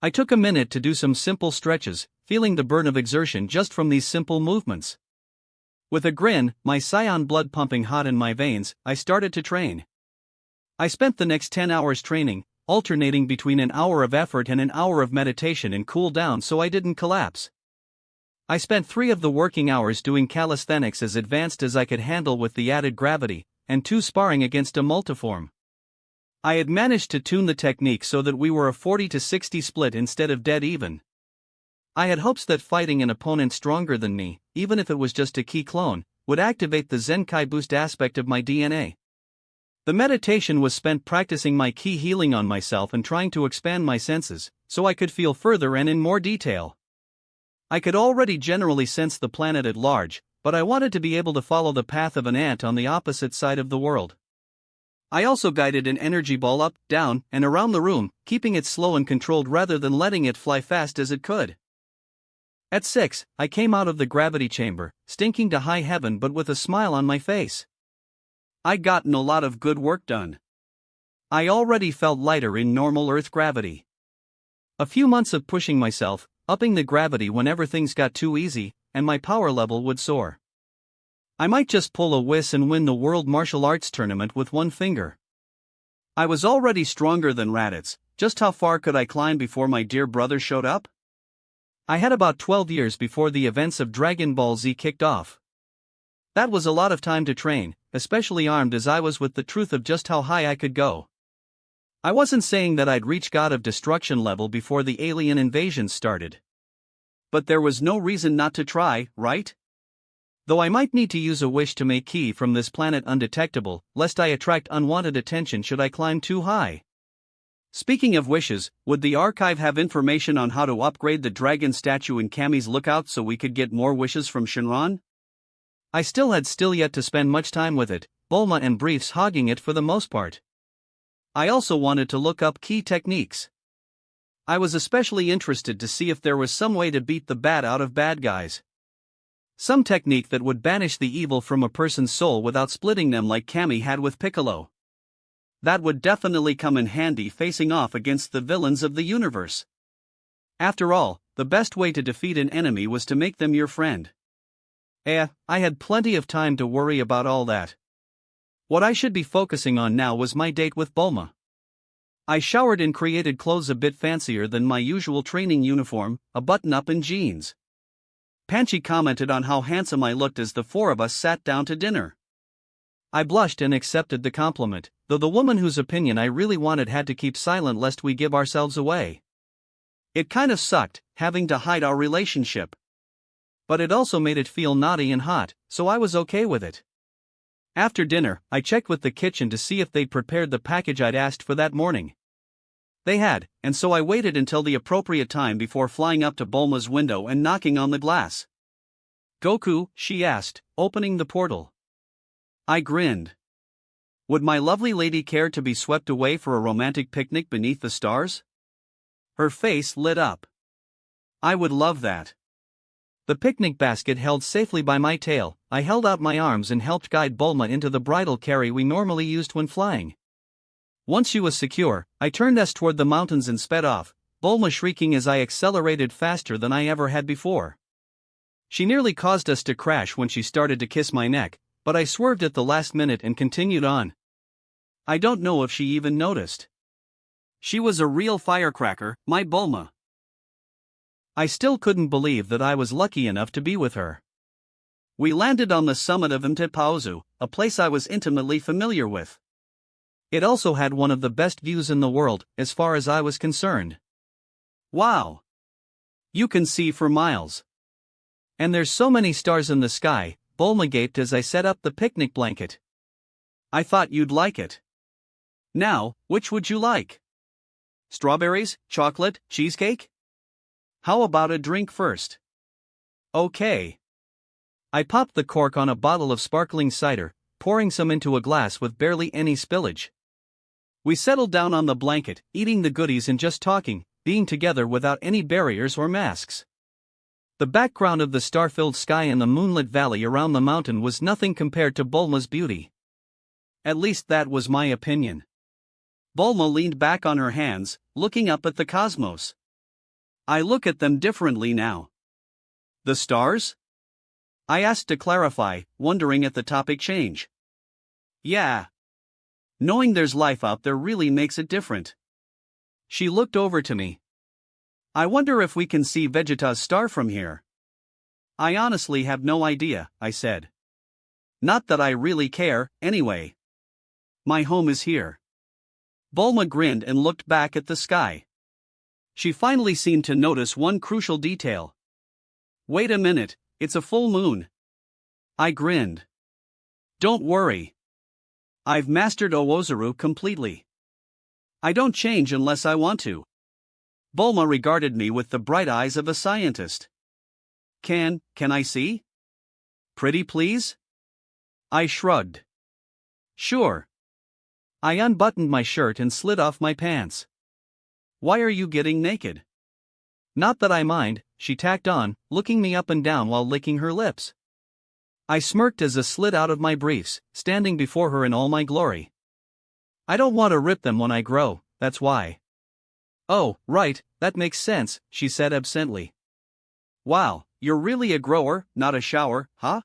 I took a minute to do some simple stretches, feeling the burn of exertion just from these simple movements. With a grin, my Saiyan blood pumping hot in my veins, I started to train. I spent the next 10 hours training, alternating between an hour of effort and an hour of meditation and cool down so I didn't collapse. I spent 3 of the working hours doing calisthenics as advanced as I could handle with the added gravity, and 2 sparring against a multiform. I had managed to tune the technique so that we were a 40-60 split instead of dead even. I had hopes that fighting an opponent stronger than me, even if it was just a key clone, would activate the Zenkai boost aspect of my DNA. The meditation was spent practicing my ki healing on myself and trying to expand my senses, so I could feel further and in more detail. I could already generally sense the planet at large, but I wanted to be able to follow the path of an ant on the opposite side of the world. I also guided an energy ball up, down, and around the room, keeping it slow and controlled rather than letting it fly fast as it could. At 6, I came out of the gravity chamber, stinking to high heaven but with a smile on my face. I'd gotten a lot of good work done. I already felt lighter in normal Earth gravity. A few months of pushing myself, upping the gravity whenever things got too easy, and my power level would soar. I might just pull a whiz and win the World Martial Arts Tournament with one finger. I was already stronger than Raditz. Just how far could I climb before my dear brother showed up? I had about 12 years before the events of Dragon Ball Z kicked off. That was a lot of time to train, especially armed as I was with the truth of just how high I could go. I wasn't saying that I'd reach God of Destruction level before the alien invasion started. But there was no reason not to try, right? Though I might need to use a wish to make ki from this planet undetectable, lest I attract unwanted attention should I climb too high. Speaking of wishes, would the archive have information on how to upgrade the dragon statue in Kami's lookout so we could get more wishes from Shenron? I still yet to spend much time with it, Bulma and Briefs hogging it for the most part. I also wanted to look up key techniques. I was especially interested to see if there was some way to beat the bad out of bad guys. Some technique that would banish the evil from a person's soul without splitting them like Kami had with Piccolo. That would definitely come in handy facing off against the villains of the universe. After all, the best way to defeat an enemy was to make them your friend. I had plenty of time to worry about all that. What I should be focusing on now was my date with Bulma. I showered and created clothes a bit fancier than my usual training uniform, a button-up and jeans. Panchi commented on how handsome I looked as the 4 of us sat down to dinner. I blushed and accepted the compliment, though the woman whose opinion I really wanted had to keep silent lest we give ourselves away. It kind of sucked, having to hide our relationship. But it also made it feel naughty and hot, so I was okay with it. After dinner, I checked with the kitchen to see if they'd prepared the package I'd asked for that morning. They had, and so I waited until the appropriate time before flying up to Bulma's window and knocking on the glass. "Goku?" she asked, opening the portal. I grinned. Would my lovely lady care to be swept away for a romantic picnic beneath the stars? Her face lit up. I would love that. The picnic basket held safely by my tail, I held out my arms and helped guide Bulma into the bridle carry we normally used when flying. Once she was secure, I turned us toward the mountains and sped off, Bulma shrieking as I accelerated faster than I ever had before. She nearly caused us to crash when she started to kiss my neck, but I swerved at the last minute and continued on. I don't know if she even noticed. She was a real firecracker, my Bulma. I still couldn't believe that I was lucky enough to be with her. We landed on the summit of Mtepauzu, a place I was intimately familiar with. It also had one of the best views in the world, as far as I was concerned. Wow! You can see for miles. And there's so many stars in the sky, Bulma gaped as I set up the picnic blanket. I thought you'd like it. Now, which would you like? Strawberries, chocolate, cheesecake? How about a drink first? Okay. I popped the cork on a bottle of sparkling cider, pouring some into a glass with barely any spillage. We settled down on the blanket, eating the goodies and just talking, being together without any barriers or masks. The background of the star-filled sky and the moonlit valley around the mountain was nothing compared to Bulma's beauty. At least that was my opinion. Bulma leaned back on her hands, looking up at the cosmos. I look at them differently now. The stars? I asked to clarify, wondering at the topic change. Yeah. Knowing there's life out there really makes it different. She looked over to me. I wonder if we can see Vegeta's star from here. I honestly have no idea, I said. Not that I really care, anyway. My home is here. Bulma grinned and looked back at the sky. She finally seemed to notice one crucial detail. Wait a minute, it's a full moon. I grinned. Don't worry. I've mastered Ozaru completely. I don't change unless I want to. Bulma regarded me with the bright eyes of a scientist. Can I see? Pretty please? I shrugged. Sure. I unbuttoned my shirt and slid off my pants. Why are you getting naked? Not that I mind, she tacked on, looking me up and down while licking her lips. I smirked as I slid out of my briefs, standing before her in all my glory. I don't want to rip them when I grow, that's why. Oh, right, that makes sense, she said absently. Wow, you're really a grower, not a shower, huh?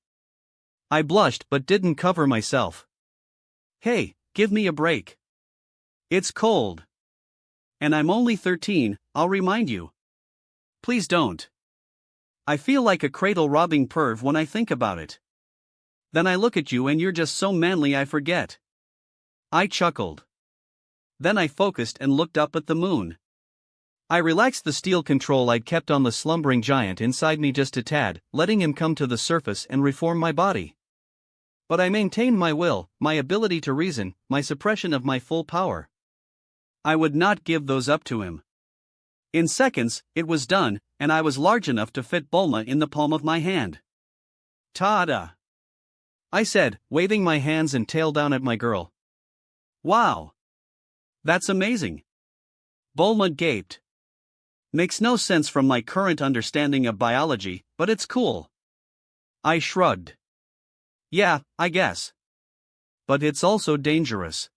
I blushed but didn't cover myself. Hey, give me a break. It's cold. And I'm only 13, I'll remind you. Please don't. I feel like a cradle-robbing perv when I think about it. Then I look at you and you're just so manly I forget. I chuckled. Then I focused and looked up at the moon. I relaxed the steel control I'd kept on the slumbering giant inside me just a tad, letting him come to the surface and reform my body. But I maintained my will, my ability to reason, my suppression of my full power. I would not give those up to him. In seconds, it was done, and I was large enough to fit Bulma in the palm of my hand. Ta-da! I said, waving my hands and tail down at my girl. Wow! That's amazing! Bulma gaped. Makes no sense from my current understanding of biology, but it's cool. I shrugged. Yeah, I guess. But it's also dangerous.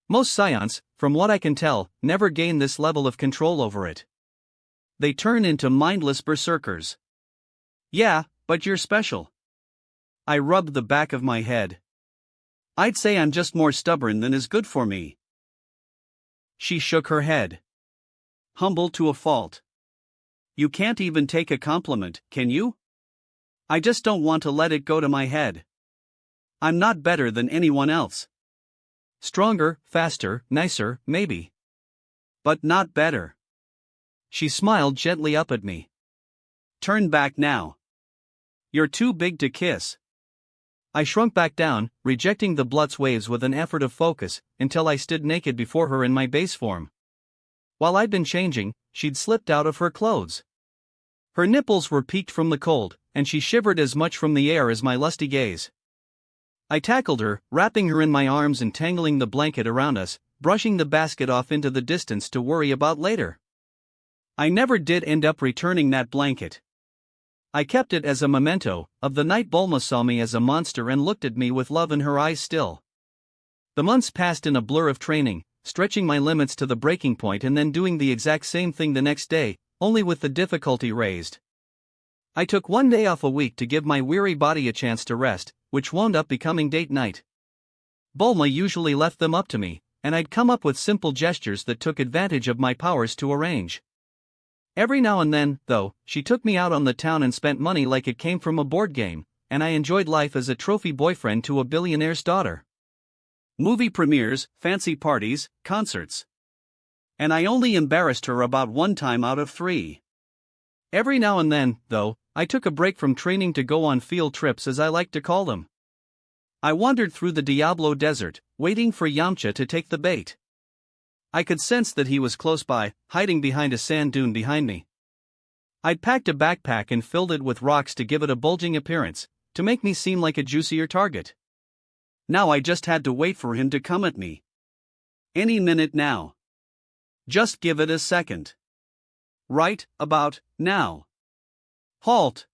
Most Saiyans, from what I can tell, never gain this level of control over it. They turn into mindless berserkers. Yeah, but you're special. I rubbed the back of my head. I'd say I'm just more stubborn than is good for me. She shook her head. Humble to a fault. You can't even take a compliment, can you? I just don't want to let it go to my head. I'm not better than anyone else. Stronger, faster, nicer, maybe. But not better. She smiled gently up at me. Turn back now. You're too big to kiss. I shrunk back down, rejecting the Blutz waves with an effort of focus, until I stood naked before her in my base form. While I'd been changing, she'd slipped out of her clothes. Her nipples were peaked from the cold, and she shivered as much from the air as my lusty gaze. I tackled her, wrapping her in my arms and tangling the blanket around us, brushing the basket off into the distance to worry about later. I never did end up returning that blanket. I kept it as a memento of the night Bulma saw me as a monster and looked at me with love in her eyes still. The months passed in a blur of training, stretching my limits to the breaking point and then doing the exact same thing the next day, only with the difficulty raised. I took one day off a week to give my weary body a chance to rest, which wound up becoming date night. Bulma usually left them up to me, and I'd come up with simple gestures that took advantage of my powers to arrange. Every now and then, though, she took me out on the town and spent money like it came from a board game, and I enjoyed life as a trophy boyfriend to a billionaire's daughter. Movie premieres, fancy parties, concerts. And I only embarrassed her about 1 time out of 3. Every now and then, though, I took a break from training to go on field trips, as I like to call them. I wandered through the Diablo Desert, waiting for Yamcha to take the bait. I could sense that he was close by, hiding behind a sand dune behind me. I'd packed a backpack and filled it with rocks to give it a bulging appearance, to make me seem like a juicier target. Now I just had to wait for him to come at me. Any minute now. Just give it a second. Right about now. Halt!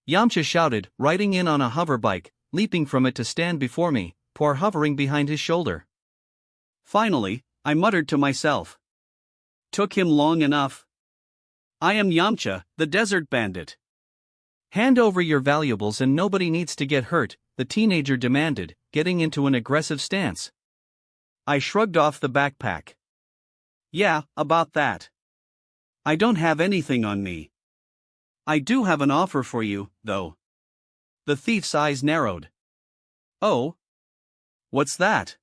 Yamcha shouted, riding in on a hoverbike, leaping from it to stand before me, Por hovering behind his shoulder. Finally, I muttered to myself. Took him long enough. I am Yamcha, the desert bandit. Hand over your valuables and nobody needs to get hurt, the teenager demanded, getting into an aggressive stance. I shrugged off the backpack. Yeah, about that. I don't have anything on me. I do have an offer for you, though. The thief's eyes narrowed. Oh? What's that?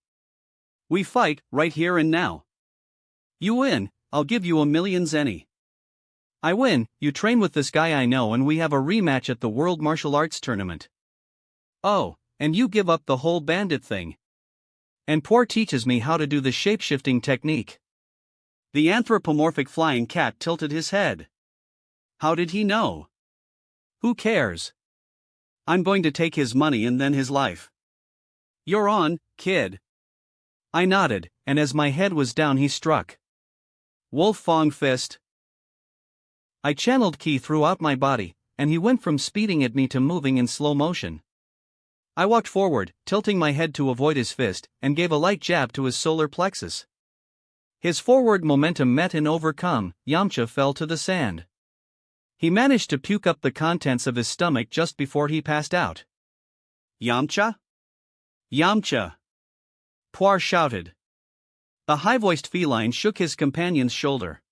We fight, right here and now. You win, I'll give you 1,000,000 zenny. I win, you train with this guy I know and we have a rematch at the World Martial Arts Tournament. Oh, and you give up the whole bandit thing. And Poor teaches me how to do the shape-shifting technique. The anthropomorphic flying cat tilted his head. How did he know? Who cares? I'm going to take his money and then his life. You're on, kid. I nodded, and as my head was down he struck. Wolf Fong Fist. I channeled ki throughout my body, and he went from speeding at me to moving in slow motion. I walked forward, tilting my head to avoid his fist, and gave a light jab to his solar plexus. His forward momentum met and overcome, Yamcha fell to the sand. He managed to puke up the contents of his stomach just before he passed out. Yamcha? Yamcha! Poir shouted. The high-voiced feline shook his companion's shoulder.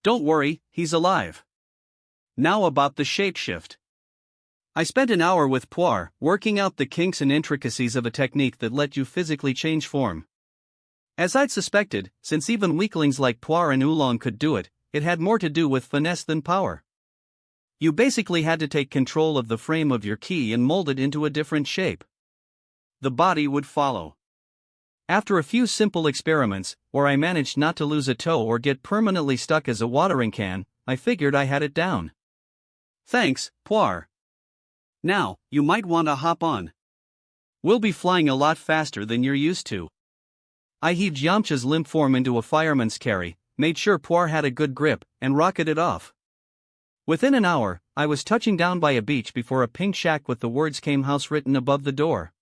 Don't worry, he's alive. Now about the shapeshift. I spent an hour with Poir, working out the kinks and intricacies of a technique that let you physically change form. As I'd suspected, since even weaklings like Poir and Oolong could do it, it had more to do with finesse than power. You basically had to take control of the frame of your ki and mold it into a different shape. The body would follow. After a few simple experiments, where I managed not to lose a toe or get permanently stuck as a watering can, I figured I had it down. Thanks, Poir. Now, you might want to hop on. We'll be flying a lot faster than you're used to. I heaved Yamcha's limp form into a fireman's carry, made sure Poir had a good grip, and rocketed off. Within an hour, I was touching down by a beach before a pink shack with the words "Came House" written above the door.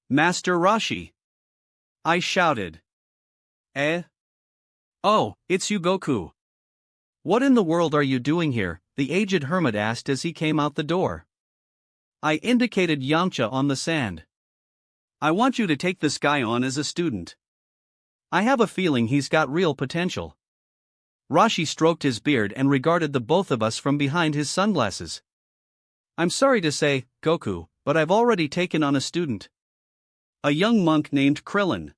Master Roshi! I shouted. Eh? Oh, it's you, Goku. What in the world are you doing here? The aged hermit asked as he came out the door. I indicated Yamcha on the sand. I want you to take this guy on as a student. I have a feeling he's got real potential. Roshi stroked his beard and regarded the both of us from behind his sunglasses. I'm sorry to say, Goku, but I've already taken on a student. A young monk named Krillin.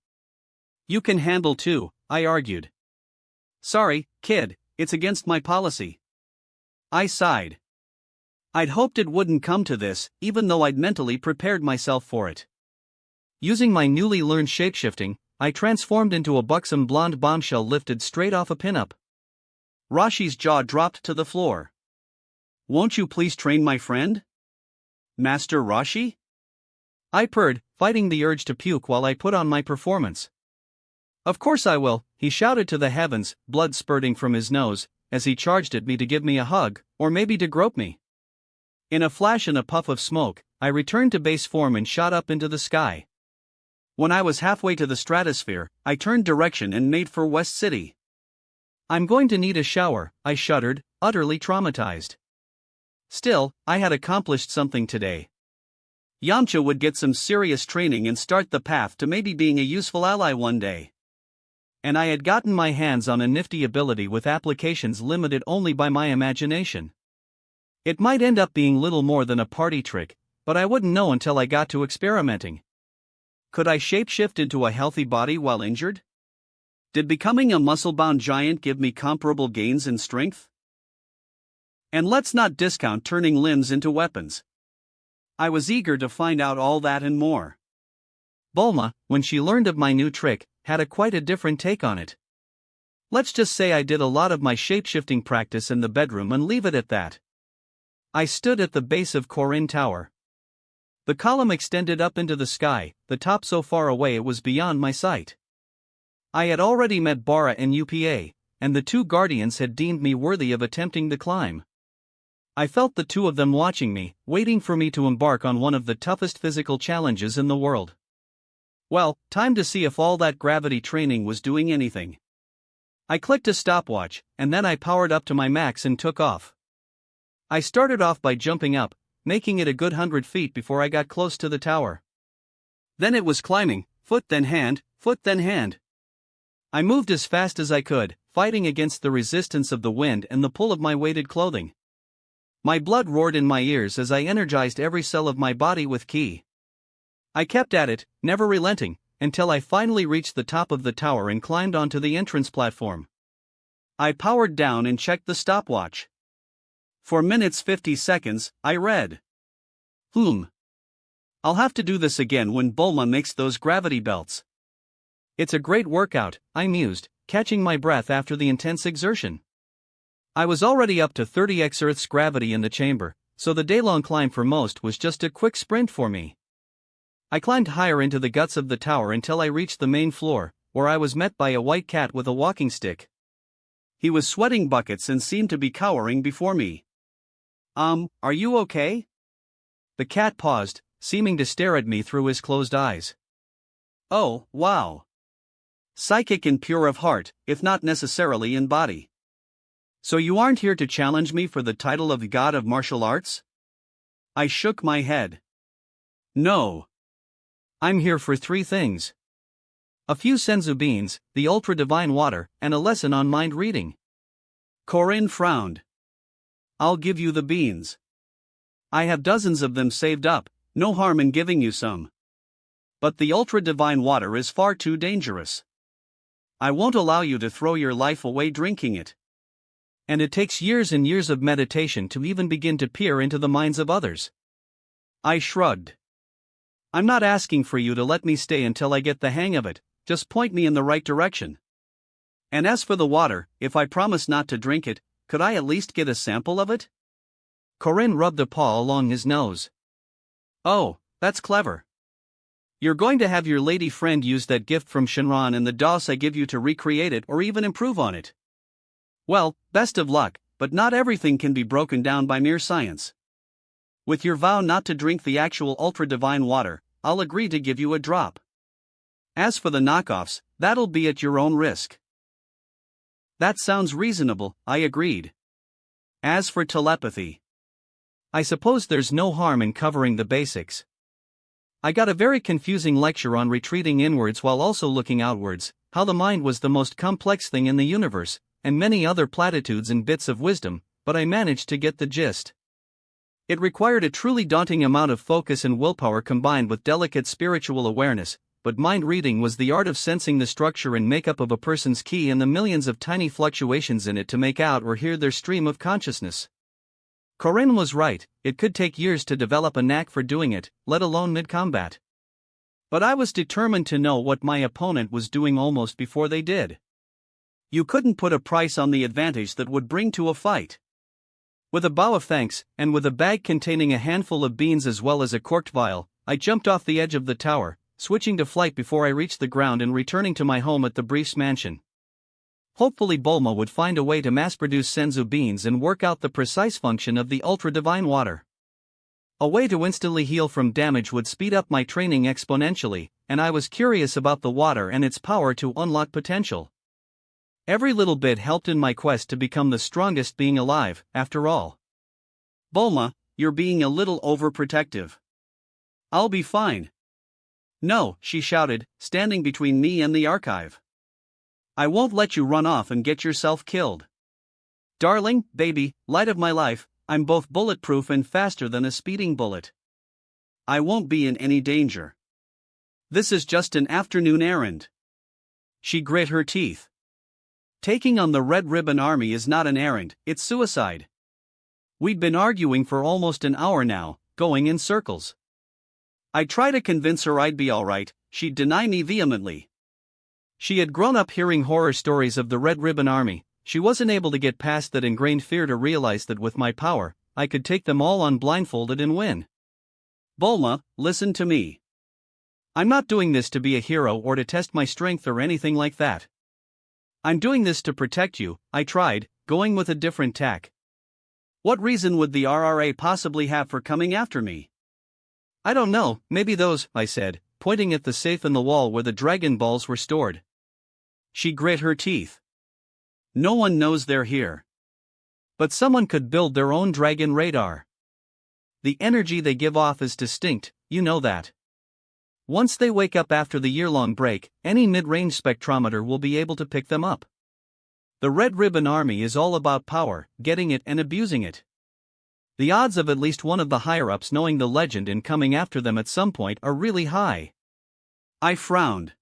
You can handle two, I argued. Sorry, kid, it's against my policy. I sighed. I'd hoped it wouldn't come to this, even though I'd mentally prepared myself for it. Using my newly learned shapeshifting, I transformed into a buxom blonde bombshell lifted straight off a pinup. Roshi's jaw dropped to the floor. Won't you please train my friend? Master Roshi? I purred, fighting the urge to puke while I put on my performance. Of course I will, he shouted to the heavens, blood spurting from his nose, as he charged at me to give me a hug, or maybe to grope me. In a flash and a puff of smoke, I returned to base form and shot up into the sky. When I was halfway to the stratosphere, I turned direction and made for West City. I'm going to need a shower, I shuddered, utterly traumatized. Still, I had accomplished something today. Yamcha would get some serious training and start the path to maybe being a useful ally one day. And I had gotten my hands on a nifty ability with applications limited only by my imagination. It might end up being little more than a party trick, but I wouldn't know until I got to experimenting. Could I shapeshift into a healthy body while injured? Did becoming a muscle-bound giant give me comparable gains in strength? And let's not discount turning limbs into weapons. I was eager to find out all that and more. Bulma, when she learned of my new trick, had quite a different take on it. Let's just say I did a lot of my shapeshifting practice in the bedroom and leave it at that. I stood at the base of Korin Tower. The column extended up into the sky, the top so far away it was beyond my sight. I had already met Bara and UPA, and the two guardians had deemed me worthy of attempting the climb. I felt the two of them watching me, waiting for me to embark on one of the toughest physical challenges in the world. Well, time to see if all that gravity training was doing anything. I clicked a stopwatch, and then I powered up to my max and took off. I started off by jumping up, making it a good 100 feet before I got close to the tower. Then it was climbing, foot then hand, foot then hand. I moved as fast as I could, fighting against the resistance of the wind and the pull of my weighted clothing. My blood roared in my ears as I energized every cell of my body with ki. I kept at it, never relenting, until I finally reached the top of the tower and climbed onto the entrance platform. I powered down and checked the stopwatch. 4 minutes 50 seconds, I read. I'll have to do this again when Bulma makes those gravity belts. It's a great workout, I mused, catching my breath after the intense exertion. I was already up to 30x Earth's gravity in the chamber, so the day-long climb for most was just a quick sprint for me. I climbed higher into the guts of the tower until I reached the main floor, where I was met by a white cat with a walking stick. He was sweating buckets and seemed to be cowering before me. Are you okay? The cat paused, seeming to stare at me through his closed eyes. Oh, wow. Psychic and pure of heart, if not necessarily in body. So you aren't here to challenge me for the title of the God of Martial Arts? I shook my head. No. I'm here for 3 things. A few senzu beans, the ultra-divine water, and a lesson on mind reading. Corinne frowned. I'll give you the beans. I have dozens of them saved up, no harm in giving you some. But the ultra-divine water is far too dangerous. I won't allow you to throw your life away drinking it. And it takes years and years of meditation to even begin to peer into the minds of others. I shrugged. I'm not asking for you to let me stay until I get the hang of it, just point me in the right direction. And as for the water, if I promise not to drink it, could I at least get a sample of it? Corinne rubbed a paw along his nose. Oh, that's clever. You're going to have your lady friend use that gift from Shenron and the DOS I give you to recreate it or even improve on it. Well, best of luck, but not everything can be broken down by mere science. With your vow not to drink the actual ultra-divine water, I'll agree to give you a drop. As for the knockoffs, that'll be at your own risk. That sounds reasonable, I agreed. As for telepathy, I suppose there's no harm in covering the basics. I got a very confusing lecture on retreating inwards while also looking outwards, how the mind was the most complex thing in the universe, and many other platitudes and bits of wisdom, but I managed to get the gist. It required a truly daunting amount of focus and willpower combined with delicate spiritual awareness, but mind reading was the art of sensing the structure and makeup of a person's ki and the millions of tiny fluctuations in it to make out or hear their stream of consciousness. Corinne was right, it could take years to develop a knack for doing it, let alone mid-combat. But I was determined to know what my opponent was doing almost before they did. You couldn't put a price on the advantage that would bring to a fight. With a bow of thanks, and with a bag containing a handful of beans as well as a corked vial, I jumped off the edge of the tower, switching to flight before I reached the ground and returning to my home at the Briefs mansion. Hopefully Bulma would find a way to mass-produce senzu beans and work out the precise function of the ultra-divine water. A way to instantly heal from damage would speed up my training exponentially, and I was curious about the water and its power to unlock potential. Every little bit helped in my quest to become the strongest being alive, after all. Bulma, you're being a little overprotective. I'll be fine. No, she shouted, standing between me and the archive. I won't let you run off and get yourself killed. Darling, baby, light of my life, I'm both bulletproof and faster than a speeding bullet. I won't be in any danger. This is just an afternoon errand. She grit her teeth. Taking on the Red Ribbon Army is not an errand, it's suicide. We'd been arguing for almost an hour now, going in circles. I tried to convince her I'd be alright, she'd deny me vehemently. She had grown up hearing horror stories of the Red Ribbon Army. She wasn't able to get past that ingrained fear to realize that with my power, I could take them all on blindfolded and win. Bulma, listen to me. I'm not doing this to be a hero or to test my strength or anything like that. I'm doing this to protect you, I tried, going with a different tack. What reason would the RRA possibly have for coming after me? I don't know, maybe those, I said, pointing at the safe in the wall where the Dragon Balls were stored. She grit her teeth. No one knows they're here. But someone could build their own dragon radar. The energy they give off is distinct, you know that. Once they wake up after the year-long break, any mid-range spectrometer will be able to pick them up. The Red Ribbon Army is all about power, getting it and abusing it. The odds of at least one of the higher-ups knowing the legend and coming after them at some point are really high. I frowned.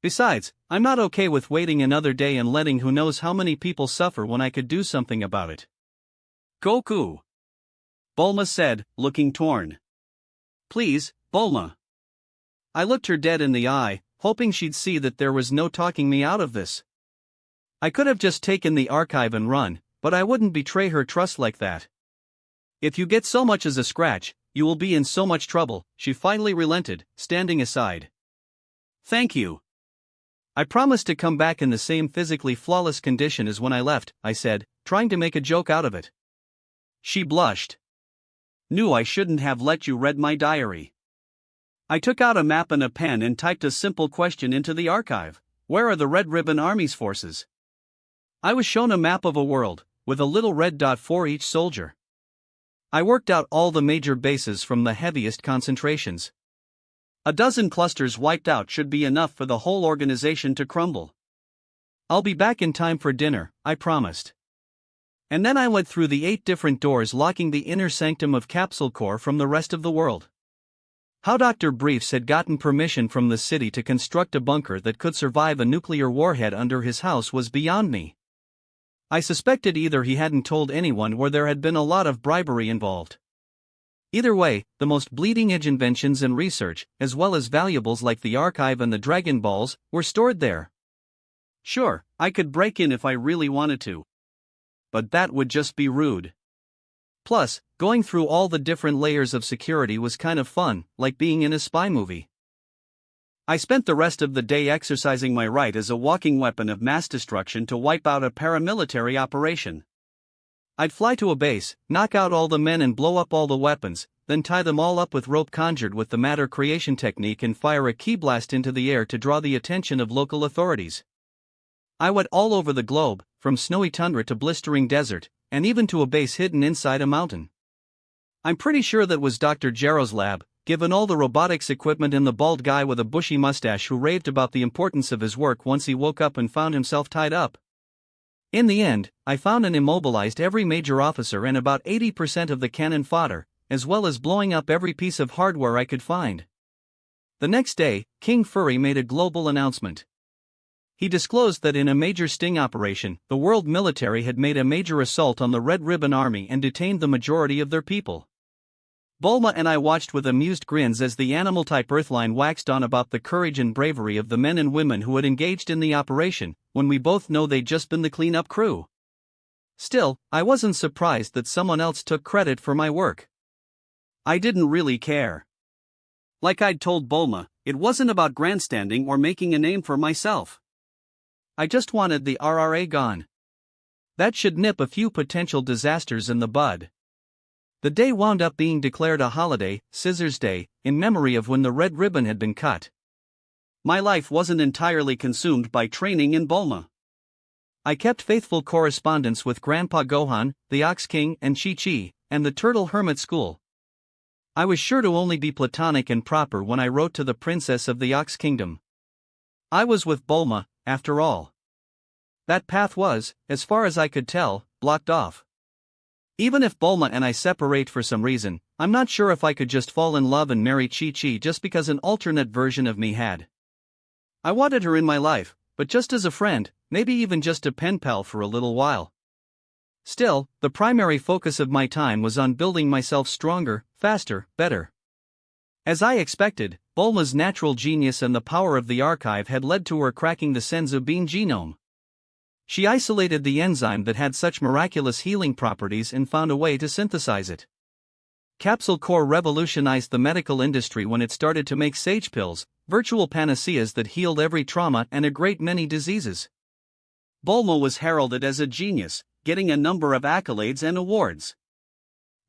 Besides, I'm not okay with waiting another day and letting who knows how many people suffer when I could do something about it. Goku, Bulma said, looking torn. Please, Bulma. I looked her dead in the eye, hoping she'd see that there was no talking me out of this. I could have just taken the archive and run, but I wouldn't betray her trust like that. If you get so much as a scratch, you will be in so much trouble, she finally relented, standing aside. Thank you. I promised to come back in the same physically flawless condition as when I left, I said, trying to make a joke out of it. She blushed. Knew I shouldn't have let you read my diary. I took out a map and a pen and typed a simple question into the archive. Where are the Red Ribbon Army's forces? I was shown a map of a world, with a little red dot for each soldier. I worked out all the major bases from the heaviest concentrations. A dozen clusters wiped out should be enough for the whole organization to crumble. I'll be back in time for dinner, I promised. And then I went through the 8 different doors locking the inner sanctum of Capsule Corps from the rest of the world. How Dr. Briefs had gotten permission from the city to construct a bunker that could survive a nuclear warhead under his house was beyond me. I suspected either he hadn't told anyone or there had been a lot of bribery involved. Either way, the most bleeding-edge inventions and research, as well as valuables like the archive and the Dragon Balls, were stored there. Sure, I could break in if I really wanted to. But that would just be rude. Plus, going through all the different layers of security was kind of fun, like being in a spy movie. I spent the rest of the day exercising my right as a walking weapon of mass destruction to wipe out a paramilitary operation. I'd fly to a base, knock out all the men and blow up all the weapons, then tie them all up with rope conjured with the matter creation technique and fire a key blast into the air to draw the attention of local authorities. I went all over the globe, from snowy tundra to blistering desert, and even to a base hidden inside a mountain. I'm pretty sure that was Dr. Jarrow's lab, given all the robotics equipment and the bald guy with a bushy mustache who raved about the importance of his work once he woke up and found himself tied up. In the end, I found and immobilized every major officer and about 80% of the cannon fodder, as well as blowing up every piece of hardware I could find. The next day, King Furry made a global announcement. He disclosed that in a major sting operation, the world military had made a major assault on the Red Ribbon Army and detained the majority of their people. Bulma and I watched with amused grins as the animal-type Earthline waxed on about the courage and bravery of the men and women who had engaged in the operation, when we both know they'd just been the cleanup crew. Still, I wasn't surprised that someone else took credit for my work. I didn't really care. Like I'd told Bulma, it wasn't about grandstanding or making a name for myself. I just wanted the RRA gone. That should nip a few potential disasters in the bud. The day wound up being declared a holiday, Scissors Day, in memory of when the red ribbon had been cut. My life wasn't entirely consumed by training in Bulma. I kept faithful correspondence with Grandpa Gohan, the Ox King and Chi-Chi, and the Turtle Hermit School. I was sure to only be platonic and proper when I wrote to the Princess of the Ox Kingdom. I was with Bulma, after all. That path was, as far as I could tell, blocked off. Even if Bulma and I separate for some reason, I'm not sure if I could just fall in love and marry Chi-Chi just because an alternate version of me had. I wanted her in my life, but just as a friend, maybe even just a pen pal for a little while. Still, the primary focus of my time was on building myself stronger, faster, better. As I expected, Bulma's natural genius and the power of the archive had led to her cracking the Senzu bean genome. She isolated the enzyme that had such miraculous healing properties and found a way to synthesize it. Capsule Corps revolutionized the medical industry when it started to make sage pills, virtual panaceas that healed every trauma and a great many diseases. Bulma was heralded as a genius, getting a number of accolades and awards.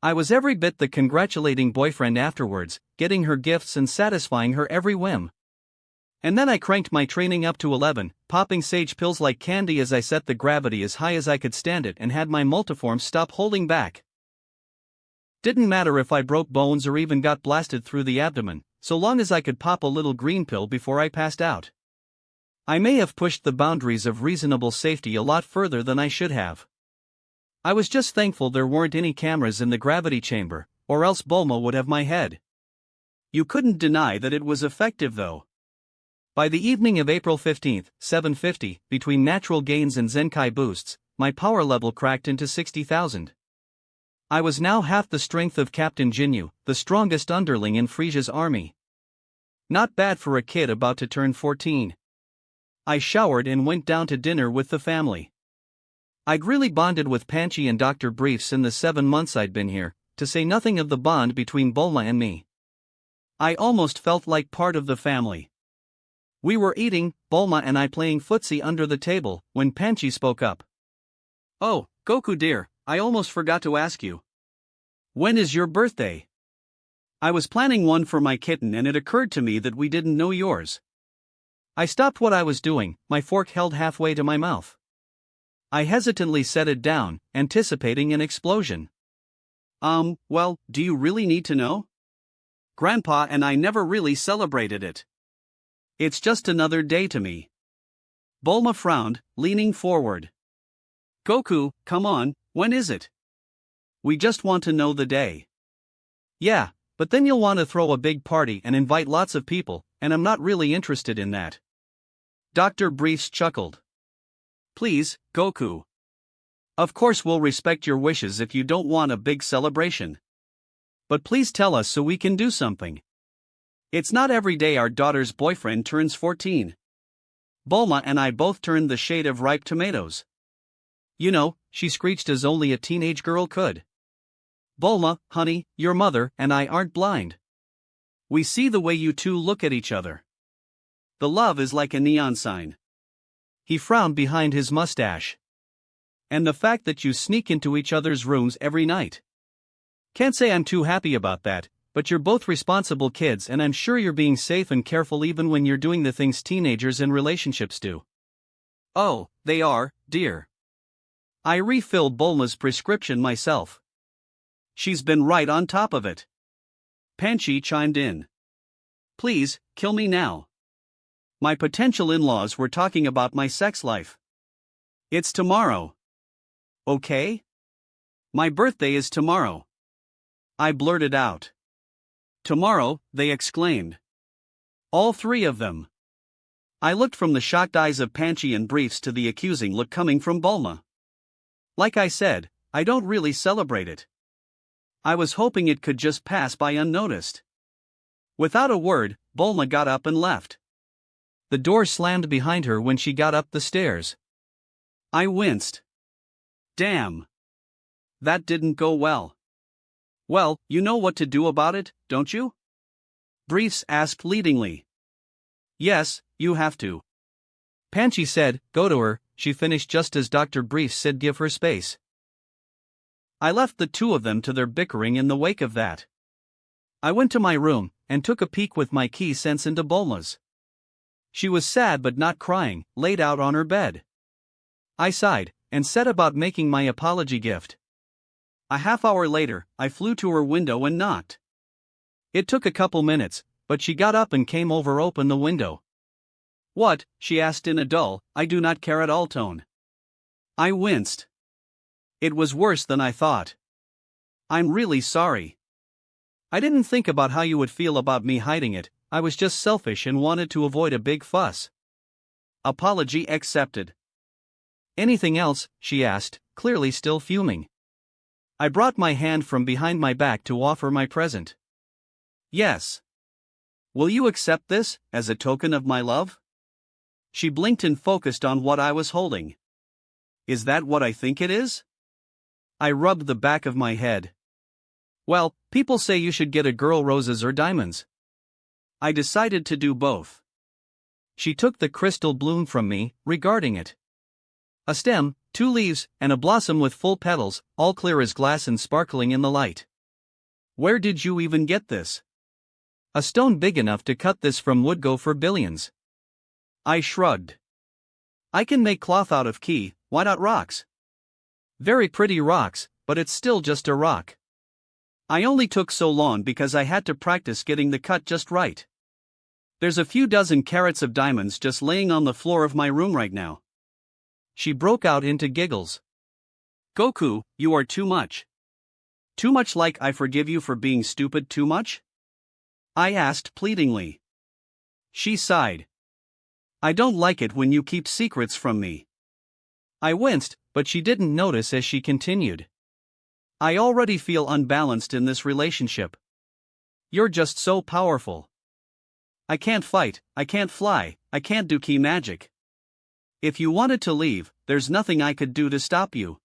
I was every bit the congratulating boyfriend afterwards, getting her gifts and satisfying her every whim. And then I cranked my training up to 11, popping sage pills like candy as I set the gravity as high as I could stand it and had my multiform stop holding back. Didn't matter if I broke bones or even got blasted through the abdomen, so long as I could pop a little green pill before I passed out. I may have pushed the boundaries of reasonable safety a lot further than I should have. I was just thankful there weren't any cameras in the gravity chamber, or else Bulma would have my head. You couldn't deny that it was effective though. By the evening of April 15, 750, between natural gains and Zenkai boosts, my power level cracked into 60,000. I was now half the strength of Captain Jinyu, the strongest underling in Friesia's army. Not bad for a kid about to turn 14. I showered and went down to dinner with the family. I'd really bonded with Panchi and Dr. Briefs in the 7 months I'd been here, to say nothing of the bond between Bulma and me. I almost felt like part of the family. We were eating, Bulma and I playing footsie under the table, when Panchi spoke up. "Oh, Goku dear, I almost forgot to ask you. When is your birthday? I was planning one for my kitten and it occurred to me that we didn't know yours." I stopped what I was doing, my fork held halfway to my mouth. I hesitantly set it down, anticipating an explosion. Well, do you really need to know? Grandpa and I never really celebrated it. It's just another day to me. Bulma frowned, leaning forward. "Goku, come on, when is it? We just want to know the day." "Yeah, but then you'll want to throw a big party and invite lots of people, and I'm not really interested in that." Dr. Briefs chuckled. "Please, Goku. Of course we'll respect your wishes if you don't want a big celebration. But please tell us so we can do something. It's not every day our daughter's boyfriend turns 14. Bulma and I both turned the shade of ripe tomatoes." "You know," she screeched as only a teenage girl could. "Bulma, honey, your mother and I aren't blind. We see the way you two look at each other. The love is like a neon sign." He frowned behind his mustache. "And the fact that you sneak into each other's rooms every night. Can't say I'm too happy about that, but you're both responsible kids and I'm sure you're being safe and careful even when you're doing the things teenagers in relationships do." "Oh, they are, dear. I refilled Bulma's prescription myself. She's been right on top of it." Panchi chimed in. "Please, kill me now. My potential in-laws were talking about my sex life. It's tomorrow. Okay? My birthday is tomorrow." I blurted out. "Tomorrow," they exclaimed. All three of them. I looked from the shocked eyes of Panchi and Briefs to the accusing look coming from Bulma. Like I said, I don't really celebrate it. I was hoping it could just pass by unnoticed. Without a word, Bulma got up and left. The door slammed behind her when she got up the stairs. I winced. Damn. That didn't go well. "Well, you know what to do about it, don't you?" Briefs asked leadingly. "Yes, you have to." Panchi said, "Go to her," she finished just as Dr. Briefs said give her space. I left the two of them to their bickering in the wake of that. I went to my room, and took a peek with my key sense into Bulma's. She was sad but not crying, laid out on her bed. I sighed, and set about making my apology gift. A half hour later, I flew to her window and knocked. It took a couple minutes, but she got up and came over open the window. "What?" she asked in a dull, I do not care at all tone. I winced. It was worse than I thought. "I'm really sorry. I didn't think about how you would feel about me hiding it, I was just selfish and wanted to avoid a big fuss." Apology accepted. "Anything else?" she asked, clearly still fuming. I brought my hand from behind my back to offer my present. "Yes. Will you accept this, as a token of my love?" She blinked and focused on what I was holding. "Is that what I think it is?" I rubbed the back of my head. "Well, people say you should get a girl roses or diamonds." I decided to do both. She took the crystal bloom from me, regarding it. A stem, 2 leaves, and a blossom with full petals, all clear as glass and sparkling in the light. "Where did you even get this?" "A stone big enough to cut this from would go for billions." I shrugged. I can make cloth out of ki, why not rocks? Very pretty rocks, but it's still just a rock. I only took so long because I had to practice getting the cut just right. There's a few dozen carats of diamonds just laying on the floor of my room right now. She broke out into giggles. Goku, you are too much. Too much like I forgive you for being stupid too much? I asked pleadingly. She sighed. I don't like it when you keep secrets from me. I winced, but she didn't notice as she continued. I already feel unbalanced in this relationship. You're just so powerful. I can't fight, I can't fly, I can't do ki magic. If you wanted to leave, there's nothing I could do to stop you.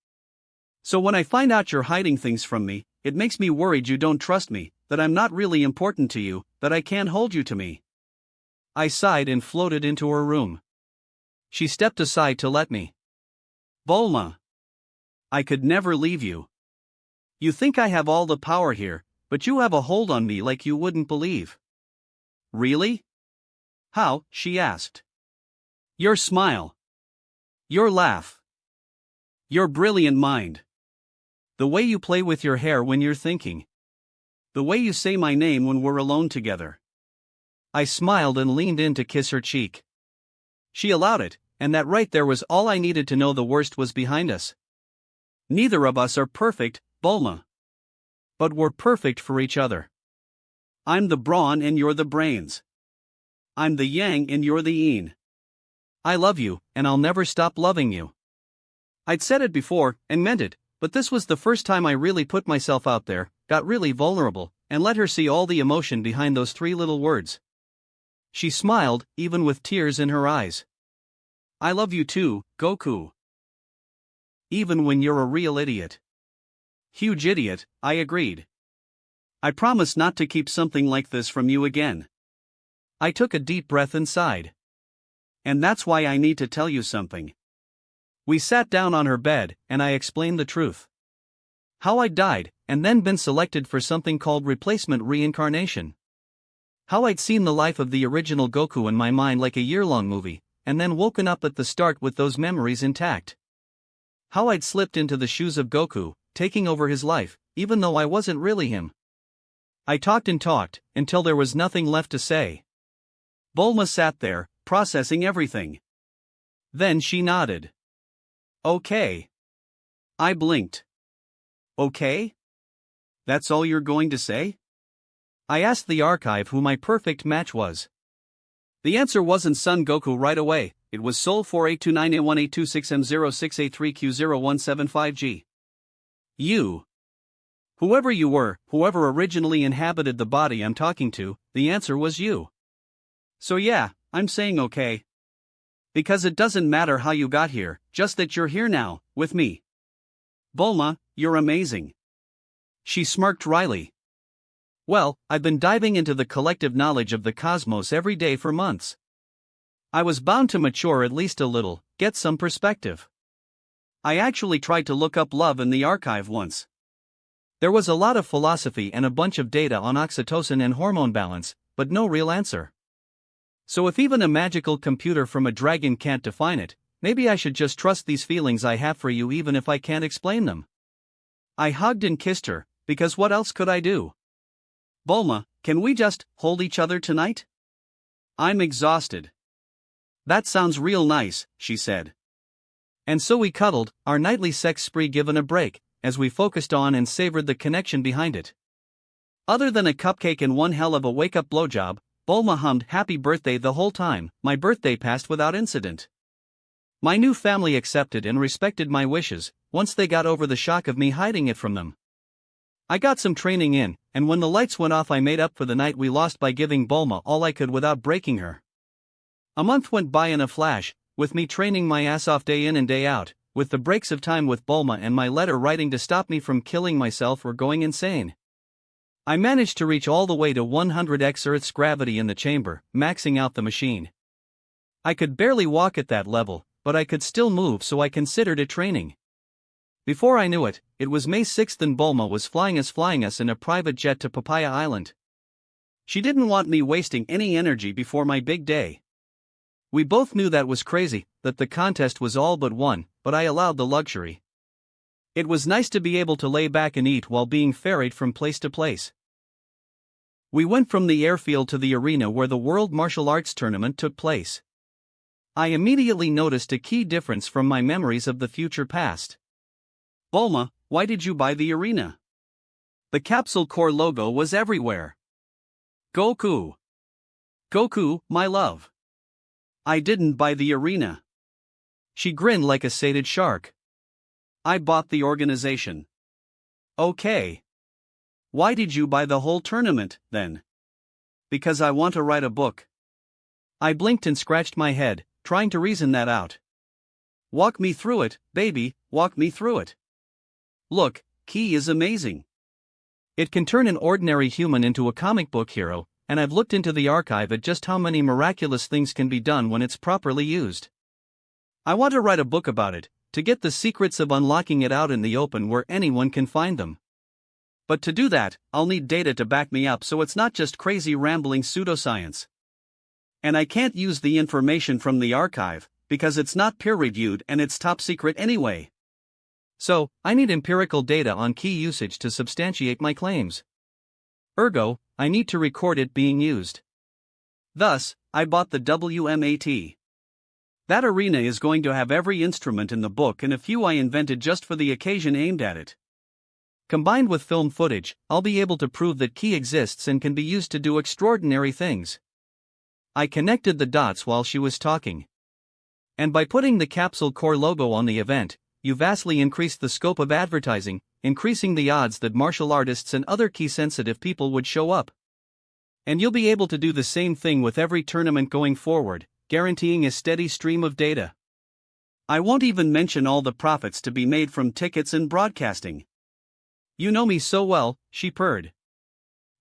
So when I find out you're hiding things from me, it makes me worried you don't trust me, that I'm not really important to you, that I can't hold you to me. I sighed and floated into her room. She stepped aside to let me. Bulma. I could never leave you. You think I have all the power here, but you have a hold on me like you wouldn't believe. Really? How? She asked. Your smile. Your laugh. Your brilliant mind. The way you play with your hair when you're thinking. The way you say my name when we're alone together. I smiled and leaned in to kiss her cheek. She allowed it, and that right there was all I needed to know the worst was behind us. Neither of us are perfect, Bulma. But we're perfect for each other. I'm the brawn and you're the brains. I'm the yang and you're the yin. I love you, and I'll never stop loving you. I'd said it before, and meant it, but this was the first time I really put myself out there, got really vulnerable, and let her see all the emotion behind those 3 little words. She smiled, even with tears in her eyes. I love you too, Goku. Even when you're a real idiot. Huge idiot, I agreed. I promise not to keep something like this from you again. I took a deep breath and sighed. And that's why I need to tell you something. We sat down on her bed, and I explained the truth. How I'd died, and then been selected for something called replacement reincarnation. How I'd seen the life of the original Goku in my mind like a year-long movie, and then woken up at the start with those memories intact. How I'd slipped into the shoes of Goku, taking over his life, even though I wasn't really him. I talked and talked, until there was nothing left to say. Bulma sat there, processing everything. Then she nodded. Okay. I blinked. Okay? That's all you're going to say? I asked the archive who my perfect match was. The answer wasn't Son Goku right away, it was Sol 4829A1826M06A3Q0175G. You. Whoever you were, whoever originally inhabited the body I'm talking to, the answer was you. So yeah, I'm saying okay. Because it doesn't matter how you got here, just that you're here now, with me. Bulma, you're amazing. She smirked wryly. Well, I've been diving into the collective knowledge of the cosmos every day for months. I was bound to mature at least a little, get some perspective. I actually tried to look up love in the archive once. There was a lot of philosophy and a bunch of data on oxytocin and hormone balance, but no real answer. So if even a magical computer from a dragon can't define it, maybe I should just trust these feelings I have for you even if I can't explain them. I hugged and kissed her, because what else could I do? Bulma, can we just hold each other tonight? I'm exhausted. That sounds real nice, she said. And so we cuddled, our nightly sex spree given a break, as we focused on and savored the connection behind it. Other than a cupcake and one hell of a wake-up blowjob, Bulma hummed happy birthday the whole time. My birthday passed without incident. My new family accepted and respected my wishes, once they got over the shock of me hiding it from them. I got some training in, and when the lights went off I made up for the night we lost by giving Bulma all I could without breaking her. A month went by in a flash, with me training my ass off day in and day out, with the breaks of time with Bulma and my letter writing to stop me from killing myself or going insane. I managed to reach all the way to 100x Earth's gravity in the chamber, maxing out the machine. I could barely walk at that level, but I could still move, so I considered it training. Before I knew it, it was May 6th and Bulma was flying us in a private jet to Papaya Island. She didn't want me wasting any energy before my big day. We both knew that was crazy, that the contest was all but won, but I allowed the luxury. It was nice to be able to lay back and eat while being ferried from place to place. We went from the airfield to the arena where the World Martial Arts Tournament took place. I immediately noticed a key difference from my memories of the future past. Bulma, why did you buy the arena? The Capsule Corps logo was everywhere. Goku. Goku, my love. I didn't buy the arena. She grinned like a sated shark. I bought the organization. Okay. Why did you buy the whole tournament, then? Because I want to write a book. I blinked and scratched my head, trying to reason that out. Walk me through it, baby, walk me through it. Look, Ki is amazing. It can turn an ordinary human into a comic book hero, and I've looked into the archive at just how many miraculous things can be done when it's properly used. I want to write a book about it, to get the secrets of unlocking it out in the open where anyone can find them. But to do that, I'll need data to back me up so it's not just crazy rambling pseudoscience. And I can't use the information from the archive, because it's not peer-reviewed and it's top secret anyway. So, I need empirical data on Ki usage to substantiate my claims. Ergo, I need to record it being used. Thus, I bought the WMAT. That arena is going to have every instrument in the book and a few I invented just for the occasion aimed at it. Combined with film footage, I'll be able to prove that Ki exists and can be used to do extraordinary things. I connected the dots while she was talking. And by putting the Capsule Corps logo on the event, you vastly increased the scope of advertising, increasing the odds that martial artists and other Ki-sensitive people would show up. And you'll be able to do the same thing with every tournament going forward, guaranteeing a steady stream of data. I won't even mention all the profits to be made from tickets and broadcasting. You know me so well, she purred.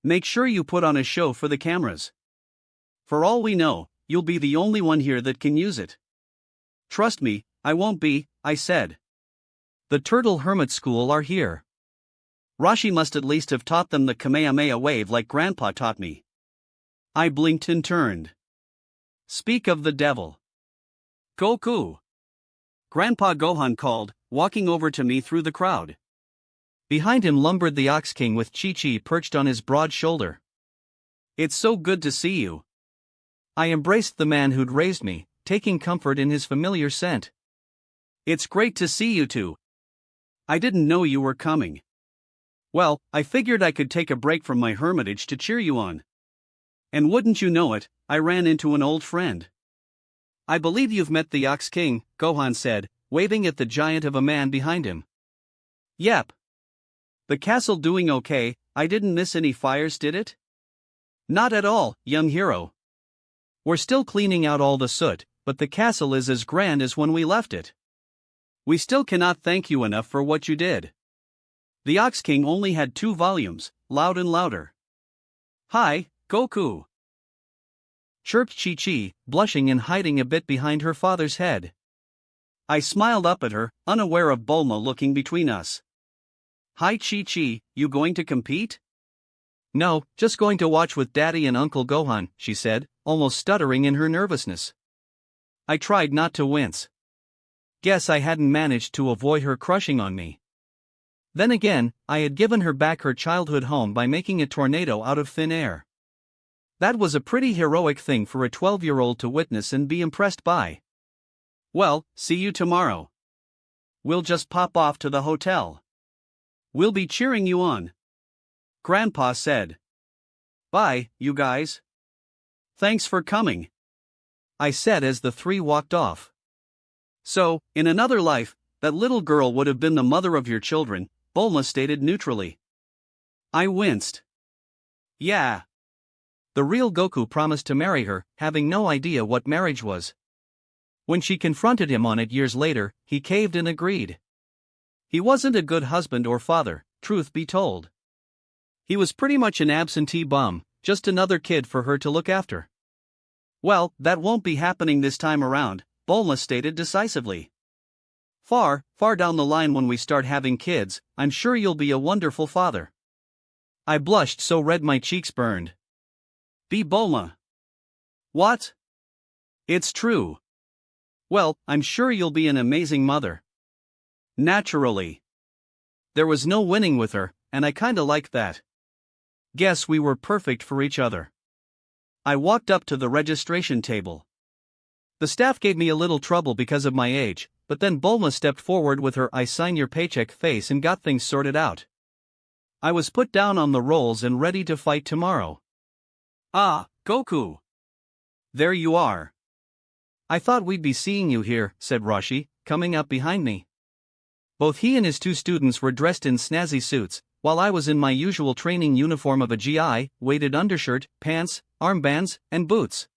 Make sure you put on a show for the cameras. For all we know, you'll be the only one here that can use it. Trust me, I won't be, I said. The Turtle Hermit School are here. Roshi must at least have taught them the Kamehameha wave like Grandpa taught me. I blinked and turned. Speak of the devil. Goku. Grandpa Gohan called, walking over to me through the crowd. Behind him lumbered the Ox King with Chi-Chi perched on his broad shoulder. It's so good to see you. I embraced the man who'd raised me, taking comfort in his familiar scent. It's great to see you too. I didn't know you were coming. Well, I figured I could take a break from my hermitage to cheer you on. And wouldn't you know it, I ran into an old friend. I believe you've met the Ox King, Gohan said, waving at the giant of a man behind him. Yep. The castle doing okay, I didn't miss any fires, did it? Not at all, young hero. We're still cleaning out all the soot, but the castle is as grand as when we left it. We still cannot thank you enough for what you did. The Ox King only had 2 volumes, loud and louder. Hi, Goku. Chirped Chi-Chi, blushing and hiding a bit behind her father's head. I smiled up at her, unaware of Bulma looking between us. Hi Chi-Chi, you going to compete? No, just going to watch with Daddy and Uncle Gohan, she said, almost stuttering in her nervousness. I tried not to wince. Guess I hadn't managed to avoid her crushing on me. Then again, I had given her back her childhood home by making a tornado out of thin air. That was a pretty heroic thing for a 12-year-old to witness and be impressed by. Well, see you tomorrow. We'll just pop off to the hotel. We'll be cheering you on. Grandpa said. Bye, you guys. Thanks for coming, I said as the 3 walked off. So, in another life, that little girl would have been the mother of your children, Bulma stated neutrally. I winced. Yeah. The real Goku promised to marry her, having no idea what marriage was. When she confronted him on it years later, he caved and agreed. He wasn't a good husband or father, truth be told. He was pretty much an absentee bum, just another kid for her to look after. Well, that won't be happening this time around, Bulma stated decisively. Far down the line when we start having kids, I'm sure you'll be a wonderful father. I blushed so red my cheeks burned. Be Bulma. What? It's true. Well, I'm sure you'll be an amazing mother. Naturally. There was no winning with her, and I kinda liked that. Guess we were perfect for each other. I walked up to the registration table. The staff gave me a little trouble because of my age, but then Bulma stepped forward with her "I sign your paycheck" face and got things sorted out. I was put down on the rolls and ready to fight tomorrow. Ah, Goku! There you are. I thought we'd be seeing you here, said Roshi, coming up behind me. Both he and his two students were dressed in snazzy suits, while I was in my usual training uniform of a GI, weighted undershirt, pants, armbands, and boots.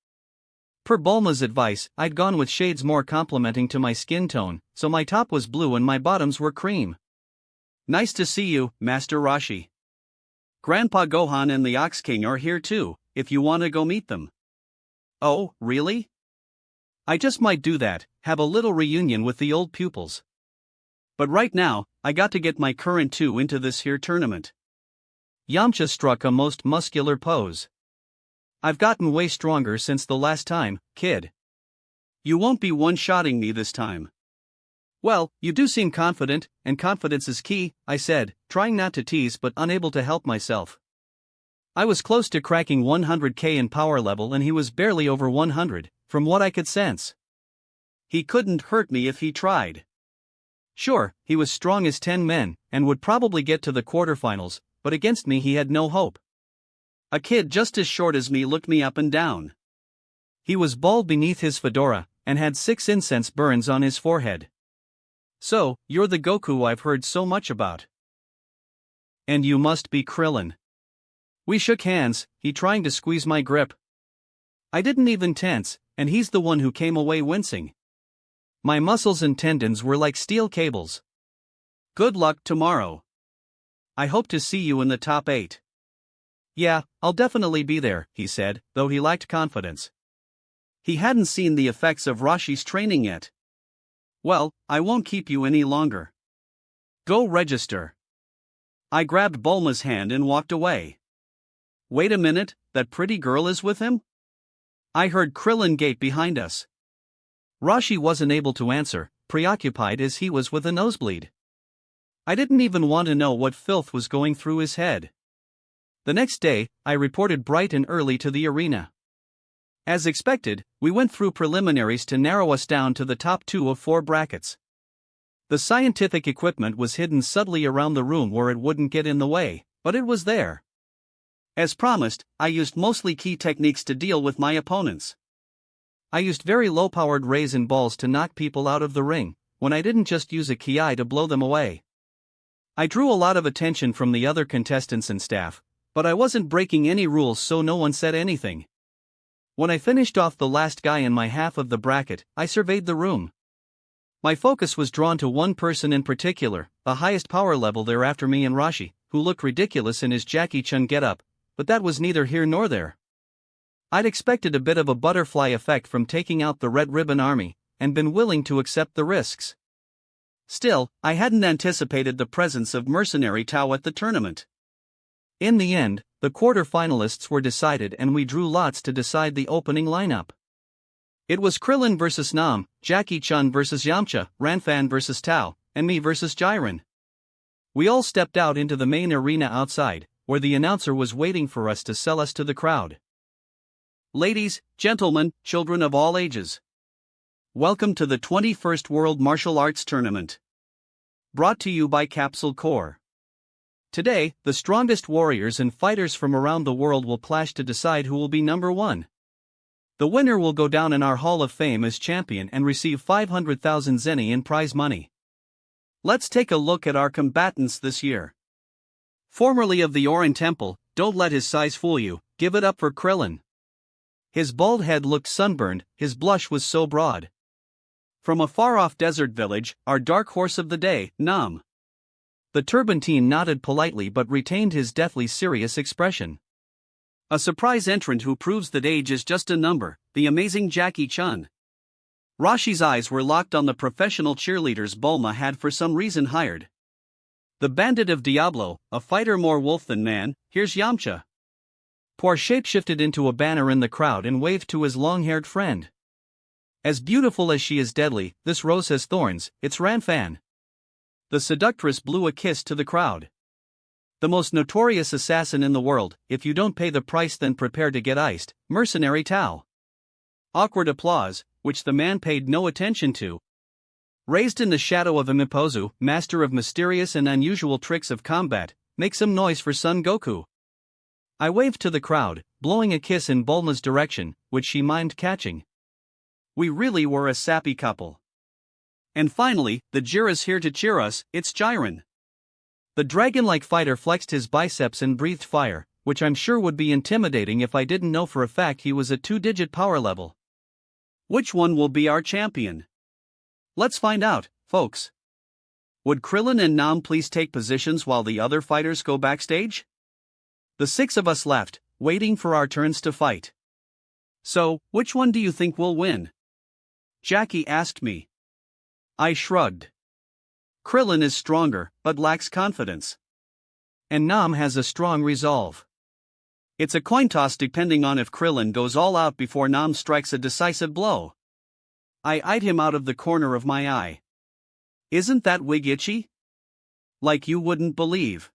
Per Bulma's advice, I'd gone with shades more complementing to my skin tone, so my top was blue and my bottoms were cream. Nice to see you, Master Roshi. Grandpa Gohan and the Ox King are here too, if you want to go meet them. Oh, really? I just might do that, have a little reunion with the old pupils. But right now, I got to get my current 2 into this here tournament. Yamcha struck a most muscular pose. I've gotten way stronger since the last time, kid. You won't be one-shotting me this time. Well, you do seem confident, and confidence is key, I said, trying not to tease but unable to help myself. I was close to cracking 100k in power level and he was barely over 100, from what I could sense. He couldn't hurt me if he tried. Sure, he was strong as 10 men, and would probably get to the quarterfinals, but against me he had no hope. A kid just as short as me looked me up and down. He was bald beneath his fedora, and had 6 incense burns on his forehead. So, you're the Goku I've heard so much about. And you must be Krillin. We shook hands, he trying to squeeze my grip. I didn't even tense, and he's the one who came away wincing. My muscles and tendons were like steel cables. Good luck tomorrow. I hope to see you in the top 8. Yeah, I'll definitely be there, he said, though he lacked confidence. He hadn't seen the effects of Roshi's training yet. Well, I won't keep you any longer. Go register. I grabbed Bulma's hand and walked away. Wait a minute, that pretty girl is with him? I heard Krillin gate behind us. Roshi wasn't able to answer, preoccupied as he was with a nosebleed. I didn't even want to know what filth was going through his head. The next day, I reported bright and early to the arena. As expected, we went through preliminaries to narrow us down to the top 2 of 4 brackets. The scientific equipment was hidden subtly around the room where it wouldn't get in the way, but it was there. As promised, I used mostly key techniques to deal with my opponents. I used very low-powered rays and balls to knock people out of the ring, when I didn't just use a ki to blow them away. I drew a lot of attention from the other contestants and staff, but I wasn't breaking any rules so no one said anything. When I finished off the last guy in my half of the bracket, I surveyed the room. My focus was drawn to one person in particular, the highest power level there after me and Roshi, who looked ridiculous in his Jackie-chan getup, but that was neither here nor there. I'd expected a bit of a butterfly effect from taking out the Red Ribbon Army, and been willing to accept the risks. Still, I hadn't anticipated the presence of Mercenary Tao at the tournament. In the end, the quarter-finalists were decided and we drew lots to decide the opening lineup. It was Krillin vs. Nam, Jackie-chan vs. Yamcha, Ranfan vs. Tao, and me vs. Jiren. We all stepped out into the main arena outside, where the announcer was waiting for us to sell us to the crowd. Ladies, gentlemen, children of all ages. Welcome to the 21st World Martial Arts Tournament. Brought to you by Capsule Corps. Today, the strongest warriors and fighters from around the world will clash to decide who will be number 1. The winner will go down in our Hall of Fame as champion and receive 500,000 zeni in prize money. Let's take a look at our combatants this year. Formerly of the Orin Temple, don't let his size fool you, give it up for Krillin. His bald head looked sunburned, his blush was so broad. From a far-off desert village, our dark horse of the day, Nam. The turbantine nodded politely but retained his deathly serious expression. A surprise entrant who proves that age is just a number, the amazing Jackie-chan. Roshi's eyes were locked on the professional cheerleaders Bulma had for some reason hired. The bandit of Diablo, a fighter more wolf than man, here's Yamcha. Poor shapeshifted into a banner in the crowd and waved to his long-haired friend. As beautiful as she is deadly, this rose has thorns, it's Ranfan. The seductress blew a kiss to the crowd. The most notorious assassin in the world, if you don't pay the price then prepare to get iced, mercenary Tao. Awkward applause, which the man paid no attention to. Raised in the shadow of Imipozu, master of mysterious and unusual tricks of combat, make some noise for Son Goku. I waved to the crowd, blowing a kiss in Bulma's direction, which she mimed catching. We really were a sappy couple. And finally, the Jira's here to cheer us, it's Jiren. The dragon-like fighter flexed his biceps and breathed fire, which I'm sure would be intimidating if I didn't know for a fact he was a 2-digit power level. Which one will be our champion? Let's find out, folks. Would Krillin and Nam please take positions while the other fighters go backstage? The 6 of us left, waiting for our turns to fight. So, which one do you think will win? Jackie asked me. I shrugged. Krillin is stronger, but lacks confidence. And Nam has a strong resolve. It's a coin toss depending on if Krillin goes all out before Nam strikes a decisive blow. I eyed him out of the corner of my eye. Isn't that wig itchy? Like you wouldn't believe.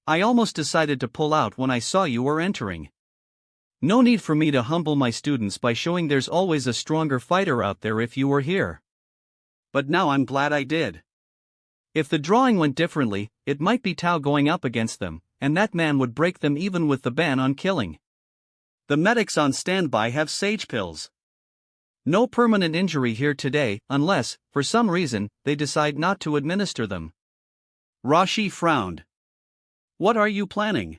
I almost decided to pull out when I saw you were entering. No need for me to humble my students by showing there's always a stronger fighter out there if you were here. But now I'm glad I did. If the drawing went differently, it might be Tao going up against them, and that man would break them even with the ban on killing. The medics on standby have sage pills. No permanent injury here today, unless, for some reason, they decide not to administer them. Roshi frowned. What are you planning?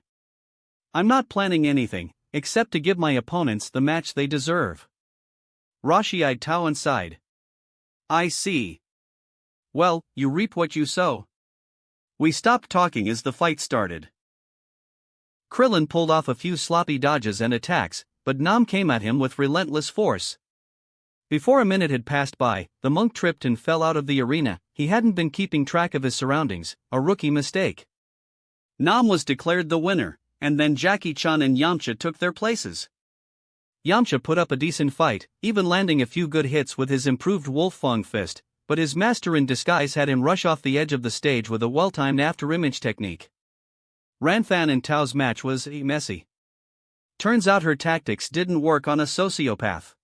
I'm not planning anything, except to give my opponents the match they deserve. Roshi eyed Tao and sighed. I see. Well, you reap what you sow. We stopped talking as the fight started. Krillin pulled off a few sloppy dodges and attacks, but Nam came at him with relentless force. Before a minute had passed by, the monk tripped and fell out of the arena. He hadn't been keeping track of his surroundings, a rookie mistake. Nam was declared the winner, and then Jackie-chan and Yamcha took their places. Yamcha put up a decent fight, even landing a few good hits with his improved Wolf-Fang fist, but his master in disguise had him rush off the edge of the stage with a well-timed after-image technique. Ranfan and Tao's match was messy. Turns out her tactics didn't work on a sociopath.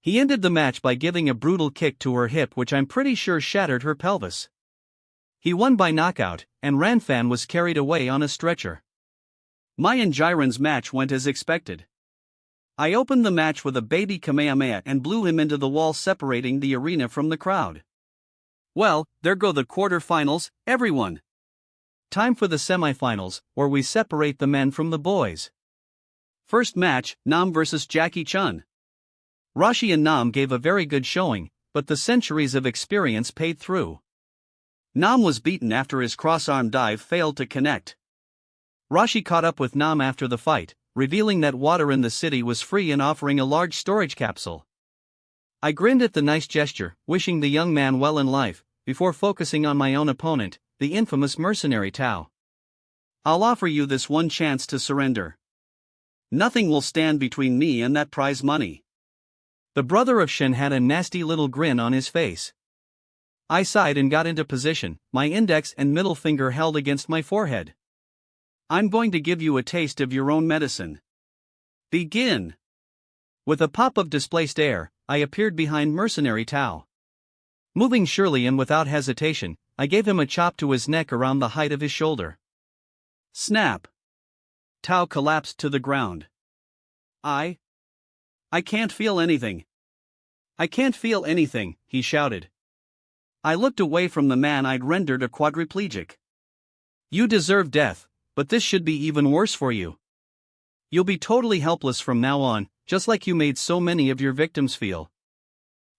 He ended the match by giving a brutal kick to her hip which I'm pretty sure shattered her pelvis. He won by knockout, and Ranfan was carried away on a stretcher. My and Jiren's match went as expected. I opened the match with a baby Kamehameha and blew him into the wall separating the arena from the crowd. Well, there go the quarter-finals, everyone. Time for the semifinals, where we separate the men from the boys. First match, Nam vs Jackie-chan. Roshi and Nam gave a very good showing, but the centuries of experience paid through. Nam was beaten after his cross-arm dive failed to connect. Roshi caught up with Nam after the fight, revealing that water in the city was free and offering a large storage capsule. I grinned at the nice gesture, wishing the young man well in life, before focusing on my own opponent, the infamous mercenary Tao. I'll offer you this one chance to surrender. Nothing will stand between me and that prize money. The brother of Shen had a nasty little grin on his face. I sighed and got into position, my index and middle finger held against my forehead. I'm going to give you a taste of your own medicine. Begin. With a pop of displaced air, I appeared behind mercenary Tao. Moving surely and without hesitation, I gave him a chop to his neck around the height of his shoulder. Snap. Tao collapsed to the ground. I can't feel anything. I can't feel anything, he shouted. I looked away from the man I'd rendered a quadriplegic. You deserve death, but this should be even worse for you. You'll be totally helpless from now on, just like you made so many of your victims feel.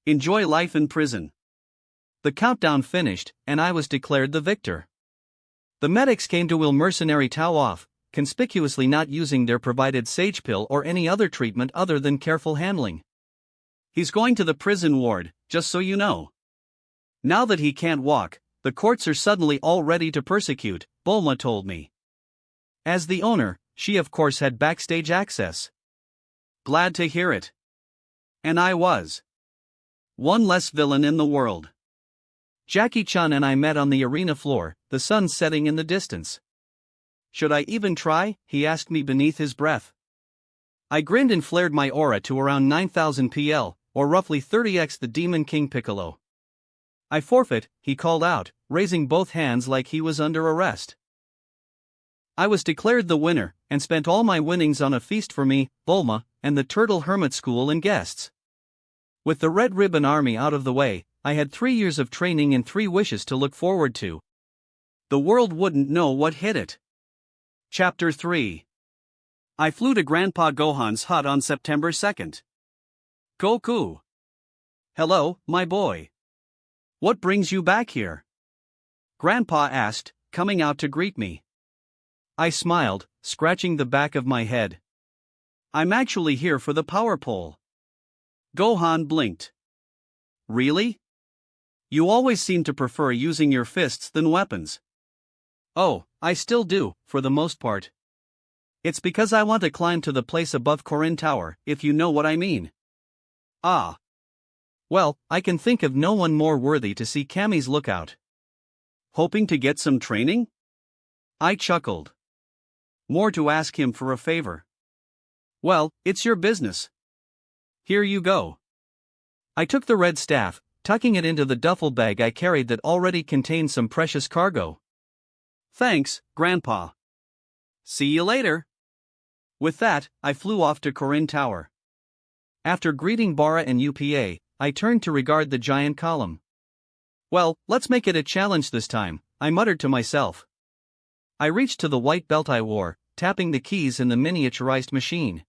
Enjoy life in prison. The countdown finished, and I was declared the victor. The medics came to will mercenary Tao off, conspicuously not using their provided sage pill or any other treatment other than careful handling. He's going to the prison ward, just so you know. Now that he can't walk, the courts are suddenly all ready to persecute, Bulma told me. As the owner, she of course had backstage access. Glad to hear it. And I was. One less villain in the world. Jackie-chan and I met on the arena floor, the sun setting in the distance. Should I even try? He asked me beneath his breath. I grinned and flared my aura to around 9000 PL, or roughly 30x the Demon King Piccolo. I forfeit, he called out, raising both hands like he was under arrest. I was declared the winner, and spent all my winnings on a feast for me, Bulma, and the Turtle Hermit School and guests. With the Red Ribbon Army out of the way, I had 3 years of training and 3 wishes to look forward to. The world wouldn't know what hit it. Chapter 3. I flew to Grandpa Gohan's hut on September 2nd. Goku. Hello, my boy. What brings you back here? Grandpa asked, coming out to greet me. I smiled, scratching the back of my head. I'm actually here for the power pole. Gohan blinked. Really? You always seem to prefer using your fists than weapons. Oh, I still do, for the most part. It's because I want to climb to the place above Korin Tower, if you know what I mean. Ah. Well, I can think of no one more worthy to see Kami's lookout. Hoping to get some training? I chuckled. More to ask him for a favor. Well, it's your business. Here you go. I took the red staff, tucking it into the duffel bag I carried that already contained some precious cargo. Thanks, Grandpa. See you later. With that, I flew off to Korin Tower. After greeting Bara and UPA, I turned to regard the giant column. Well, let's make it a challenge this time, I muttered to myself. I reached to the white belt I wore, tapping the keys in the miniaturized machine.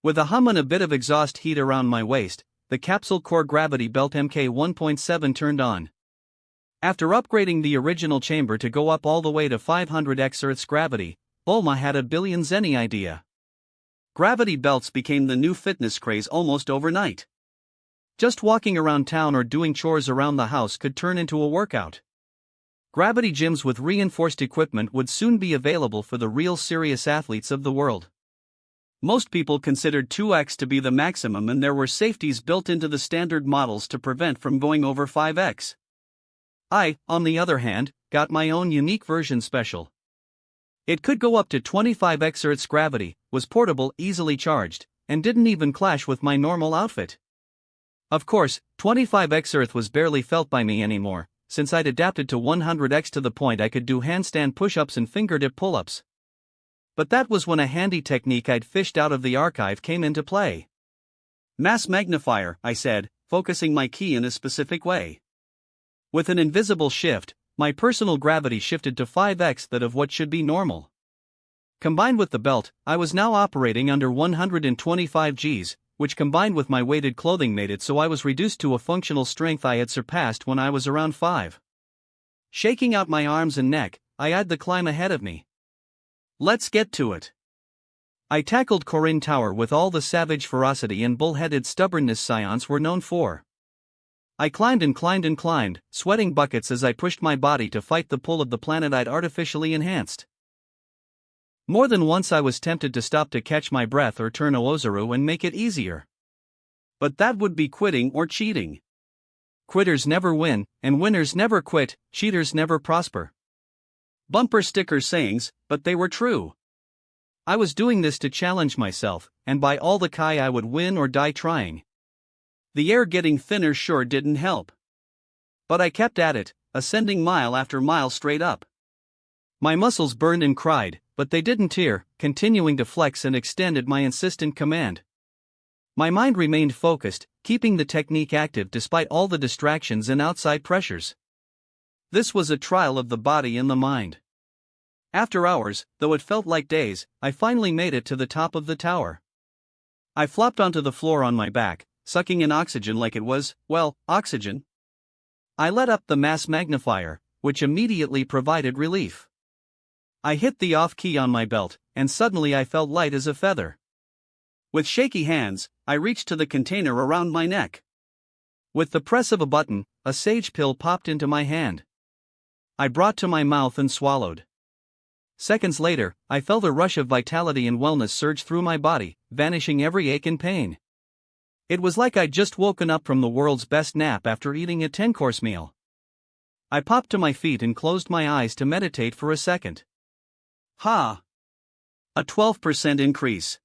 With a hum and a bit of exhaust heat around my waist, the capsule core gravity belt Mk 1.7 turned on. After upgrading the original chamber to go up all the way to 500x Earth's gravity, Bulma had a billion zeni idea. Gravity belts became the new fitness craze almost overnight. Just walking around town or doing chores around the house could turn into a workout. Gravity gyms with reinforced equipment would soon be available for the real serious athletes of the world. Most people considered 2x to be the maximum, and there were safeties built into the standard models to prevent from going over 5x. I, on the other hand, got my own unique version special. It could go up to 25x Earth's gravity, was portable, easily charged, and didn't even clash with my normal outfit. Of course, 25x Earth was barely felt by me anymore, since I'd adapted to 100x to the point I could do handstand push-ups and fingertip pull-ups. But that was when a handy technique I'd fished out of the archive came into play. Mass magnifier, I said, focusing my key in a specific way. With an invisible shift, my personal gravity shifted to 5x that of what should be normal. Combined with the belt, I was now operating under 125 Gs, which combined with my weighted clothing made it so I was reduced to a functional strength I had surpassed when I was around 5. Shaking out my arms and neck, I eyed the climb ahead of me. Let's get to it. I tackled Korin Tower with all the savage ferocity and bull-headed stubbornness Saiyans were known for. I climbed and climbed and climbed, sweating buckets as I pushed my body to fight the pull of the planet I'd artificially enhanced. More than once I was tempted to stop to catch my breath or turn Ozaru and make it easier. But that would be quitting or cheating. Quitters never win, and winners never quit, cheaters never prosper. Bumper sticker sayings, but they were true. I was doing this to challenge myself, and by all the Kai I would win or die trying. The air getting thinner sure didn't help. But I kept at it, ascending mile after mile straight up. My muscles burned and cried, but they didn't tear, continuing to flex and extend at my insistent command. My mind remained focused, keeping the technique active despite all the distractions and outside pressures. This was a trial of the body and the mind. After hours, though it felt like days, I finally made it to the top of the tower. I flopped onto the floor on my back, sucking in oxygen like it was, well, oxygen. I let up the mass magnifier, which immediately provided relief. I hit the off key on my belt, and suddenly I felt light as a feather. With shaky hands, I reached to the container around my neck. With the press of a button, a sage pill popped into my hand. I brought to my mouth and swallowed. Seconds later, I felt a rush of vitality and wellness surge through my body, vanishing every ache and pain. It was like I'd just woken up from the world's best nap after eating a 10-course meal. I popped to my feet and closed my eyes to meditate for a second. Ha! A 12% increase.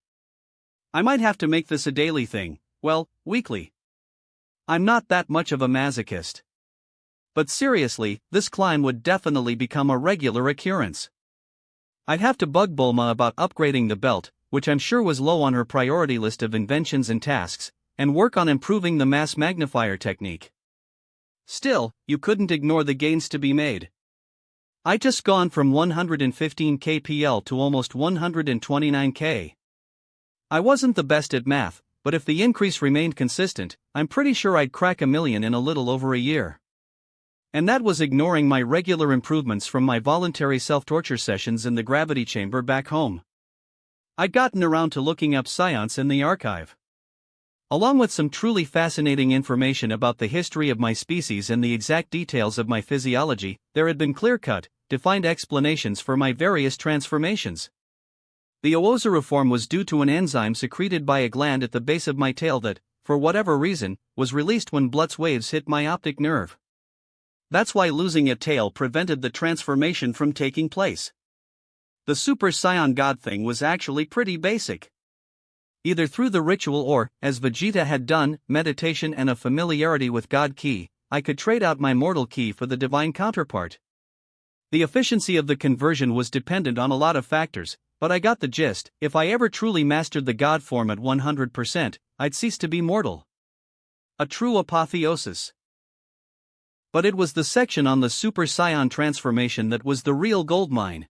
I might have to make this a daily thing, well, weekly. I'm not that much of a masochist. But seriously, this climb would definitely become a regular occurrence. I'd have to bug Bulma about upgrading the belt, which I'm sure was low on her priority list of inventions and tasks, and work on improving the mass magnifier technique. Still, you couldn't ignore the gains to be made. I just gone from 115 kpl to almost 129k. I wasn't the best at math, but if the increase remained consistent, I'm pretty sure I'd crack 1 million in a little over a year. And that was ignoring my regular improvements from my voluntary self-torture sessions in the gravity chamber back home. I'd gotten around to looking up science in the archive. Along with some truly fascinating information about the history of my species and the exact details of my physiology, there had been clear-cut, defined explanations for my various transformations. The Ozaru form was due to an enzyme secreted by a gland at the base of my tail that, for whatever reason, was released when Blutz waves hit my optic nerve. That's why losing a tail prevented the transformation from taking place. The Super Saiyan God thing was actually pretty basic. Either through the ritual or, as Vegeta had done, meditation and a familiarity with God Ki, I could trade out my mortal ki for the divine counterpart. The efficiency of the conversion was dependent on a lot of factors, but I got the gist. If I ever truly mastered the God form at 100%, I'd cease to be mortal. A true apotheosis. But it was the section on the Super Saiyan transformation that was the real goldmine.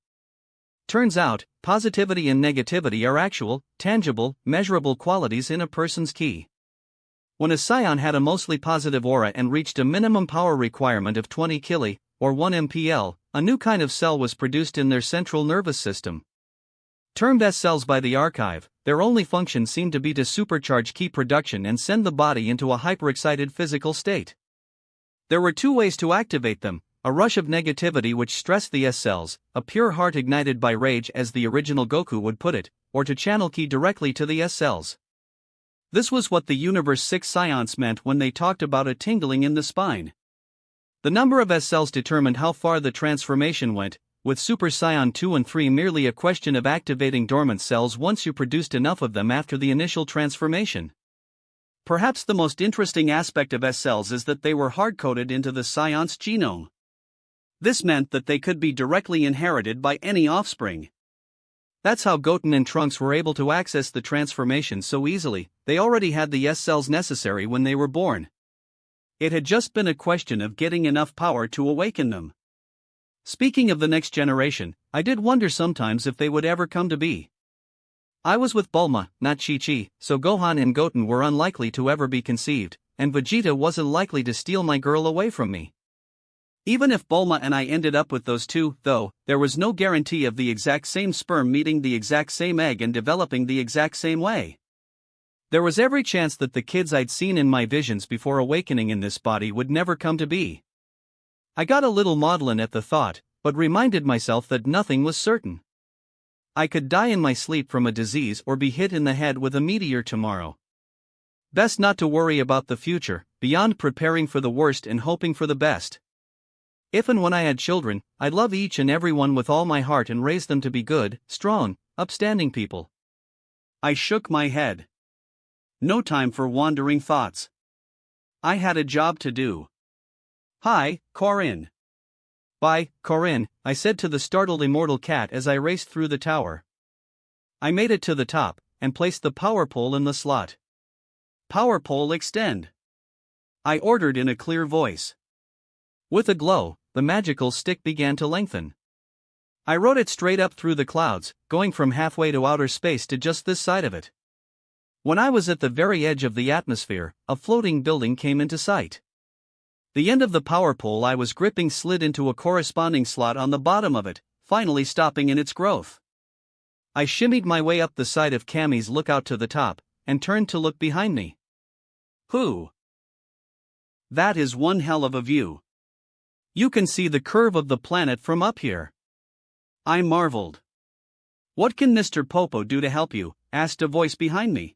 Turns out, positivity and negativity are actual, tangible, measurable qualities in a person's ki. When a Saiyan had a mostly positive aura and reached a minimum power requirement of 20 kili, or 1 mpl, a new kind of cell was produced in their central nervous system. Termed S cells by the archive, their only function seemed to be to supercharge ki production and send the body into a hyperexcited physical state. There were two ways to activate them: a rush of negativity which stressed the S cells, a pure heart ignited by rage as the original Goku would put it, or to channel ki directly to the S cells. This was what the Universe 6 Science meant when they talked about a tingling in the spine. The number of S cells determined how far the transformation went, with Super Saiyan 2 and 3 merely a question of activating dormant cells once you produced enough of them after the initial transformation. Perhaps the most interesting aspect of S cells is that they were hard-coded into the Saiyan's genome. This meant that they could be directly inherited by any offspring. That's how Goten and Trunks were able to access the transformation so easily. They already had the S cells necessary when they were born. It had just been a question of getting enough power to awaken them. Speaking of the next generation, I did wonder sometimes if they would ever come to be. I was with Bulma, not Chi-Chi, so Gohan and Goten were unlikely to ever be conceived, and Vegeta wasn't likely to steal my girl away from me. Even if Bulma and I ended up with those two, though, there was no guarantee of the exact same sperm meeting the exact same egg and developing the exact same way. There was every chance that the kids I'd seen in my visions before awakening in this body would never come to be. I got a little maudlin at the thought, but reminded myself that nothing was certain. I could die in my sleep from a disease or be hit in the head with a meteor tomorrow. Best not to worry about the future, beyond preparing for the worst and hoping for the best. If and when I had children, I'd love each and every one with all my heart and raise them to be good, strong, upstanding people. I shook my head. No time for wandering thoughts. I had a job to do. Hi, Corinne. Bye, Corinne, I said to the startled immortal cat as I raced through the tower. I made it to the top, and placed the power pole in the slot. Power pole extend. I ordered in a clear voice. With a glow, the magical stick began to lengthen. I rode it straight up through the clouds, going from halfway to outer space to just this side of it. When I was at the very edge of the atmosphere, a floating building came into sight. The end of the power pole I was gripping slid into a corresponding slot on the bottom of it, finally stopping in its growth. I shimmied my way up the side of Cammy's lookout to the top, and turned to look behind me. Who? That is one hell of a view. You can see the curve of the planet from up here. I marveled. What can Mr. Popo do to help you? Asked a voice behind me.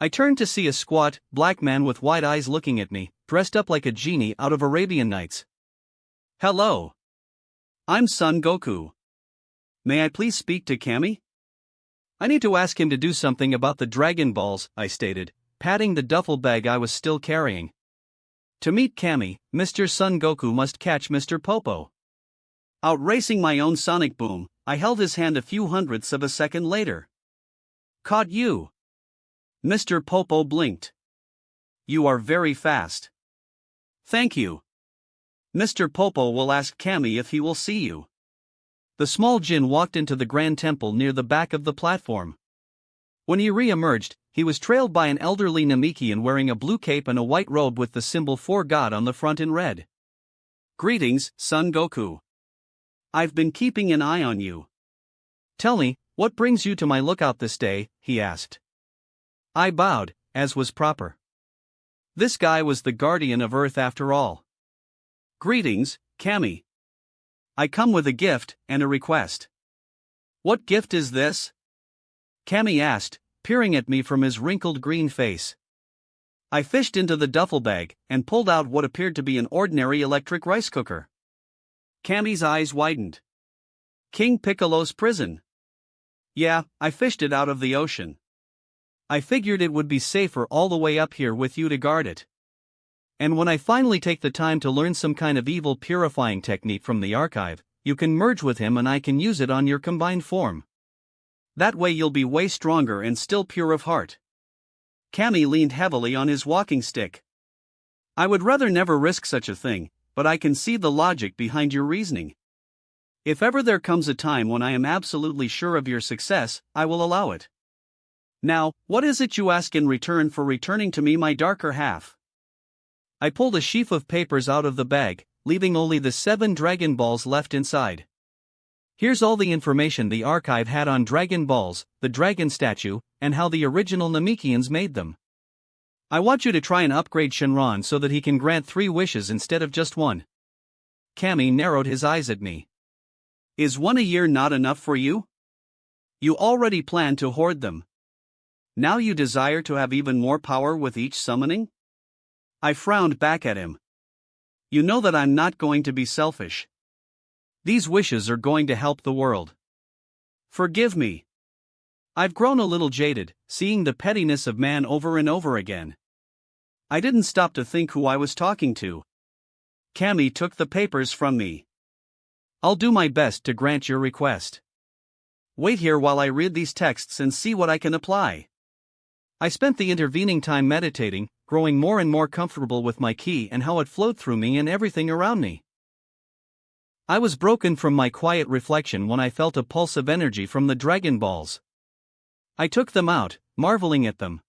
I turned to see a squat, black man with wide eyes looking at me, dressed up like a genie out of Arabian Nights. Hello. I'm Son Goku. May I please speak to Kami? I need to ask him to do something about the Dragon Balls, I stated, patting the duffel bag I was still carrying. To meet Kami, Mr. Son Goku must catch Mr. Popo. Outracing my own sonic boom, I held his hand a few hundredths of a second later. Caught you. Mr. Popo blinked. You are very fast. Thank you. Mr. Popo will ask Kami if he will see you. The small Jin walked into the grand temple near the back of the platform. When he re-emerged, he was trailed by an elderly Namekian wearing a blue cape and a white robe with the symbol for God on the front in red. Greetings, Son Goku. I've been keeping an eye on you. Tell me, what brings you to my lookout this day? He asked. I bowed, as was proper. This guy was the guardian of Earth after all. Greetings, Kami. I come with a gift and a request. What gift is this? Kami asked, peering at me from his wrinkled green face. I fished into the duffel bag and pulled out what appeared to be an ordinary electric rice cooker. Kami's eyes widened. King Piccolo's prison. Yeah, I fished it out of the ocean. I figured it would be safer all the way up here with you to guard it. And when I finally take the time to learn some kind of evil purifying technique from the archive, you can merge with him and I can use it on your combined form. That way you'll be way stronger and still pure of heart. Kami leaned heavily on his walking stick. I would rather never risk such a thing, but I can see the logic behind your reasoning. If ever there comes a time when I am absolutely sure of your success, I will allow it. Now, what is it you ask in return for returning to me my darker half? I pulled a sheaf of papers out of the bag, leaving only the 7 Dragon Balls left inside. Here's all the information the archive had on Dragon Balls, the dragon statue, and how the original Namekians made them. I want you to try and upgrade Shenron so that he can grant 3 wishes instead of just 1. Kami narrowed his eyes at me. Is 1 a year not enough for you? You already plan to hoard them. Now you desire to have even more power with each summoning? I frowned back at him. You know that I'm not going to be selfish. These wishes are going to help the world. Forgive me. I've grown a little jaded, seeing the pettiness of man over and over again. I didn't stop to think who I was talking to. Kami took the papers from me. I'll do my best to grant your request. Wait here while I read these texts and see what I can apply. I spent the intervening time meditating, growing more and more comfortable with my ki and how it flowed through me and everything around me. I was broken from my quiet reflection when I felt a pulse of energy from the Dragon Balls. I took them out, marveling at them.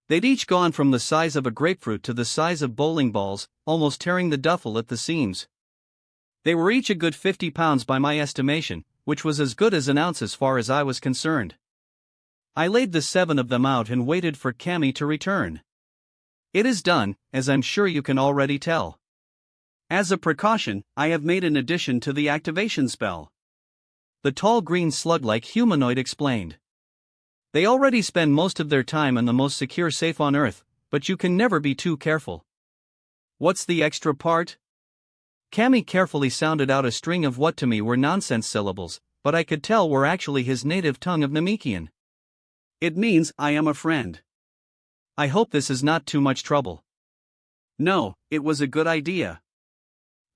They'd each gone from the size of a grapefruit to the size of bowling balls, almost tearing the duffel at the seams. They were each a good 50 pounds by my estimation, which was as good as an ounce as far as I was concerned. I laid the 7 of them out and waited for Kami to return. It is done, as I'm sure you can already tell. As a precaution, I have made an addition to the activation spell. The tall green slug-like humanoid explained. They already spend most of their time in the most secure safe on Earth, but you can never be too careful. What's the extra part? Kami carefully sounded out a string of what to me were nonsense syllables, but I could tell were actually his native tongue of Namekian. It means I am a friend. I hope this is not too much trouble. No, it was a good idea.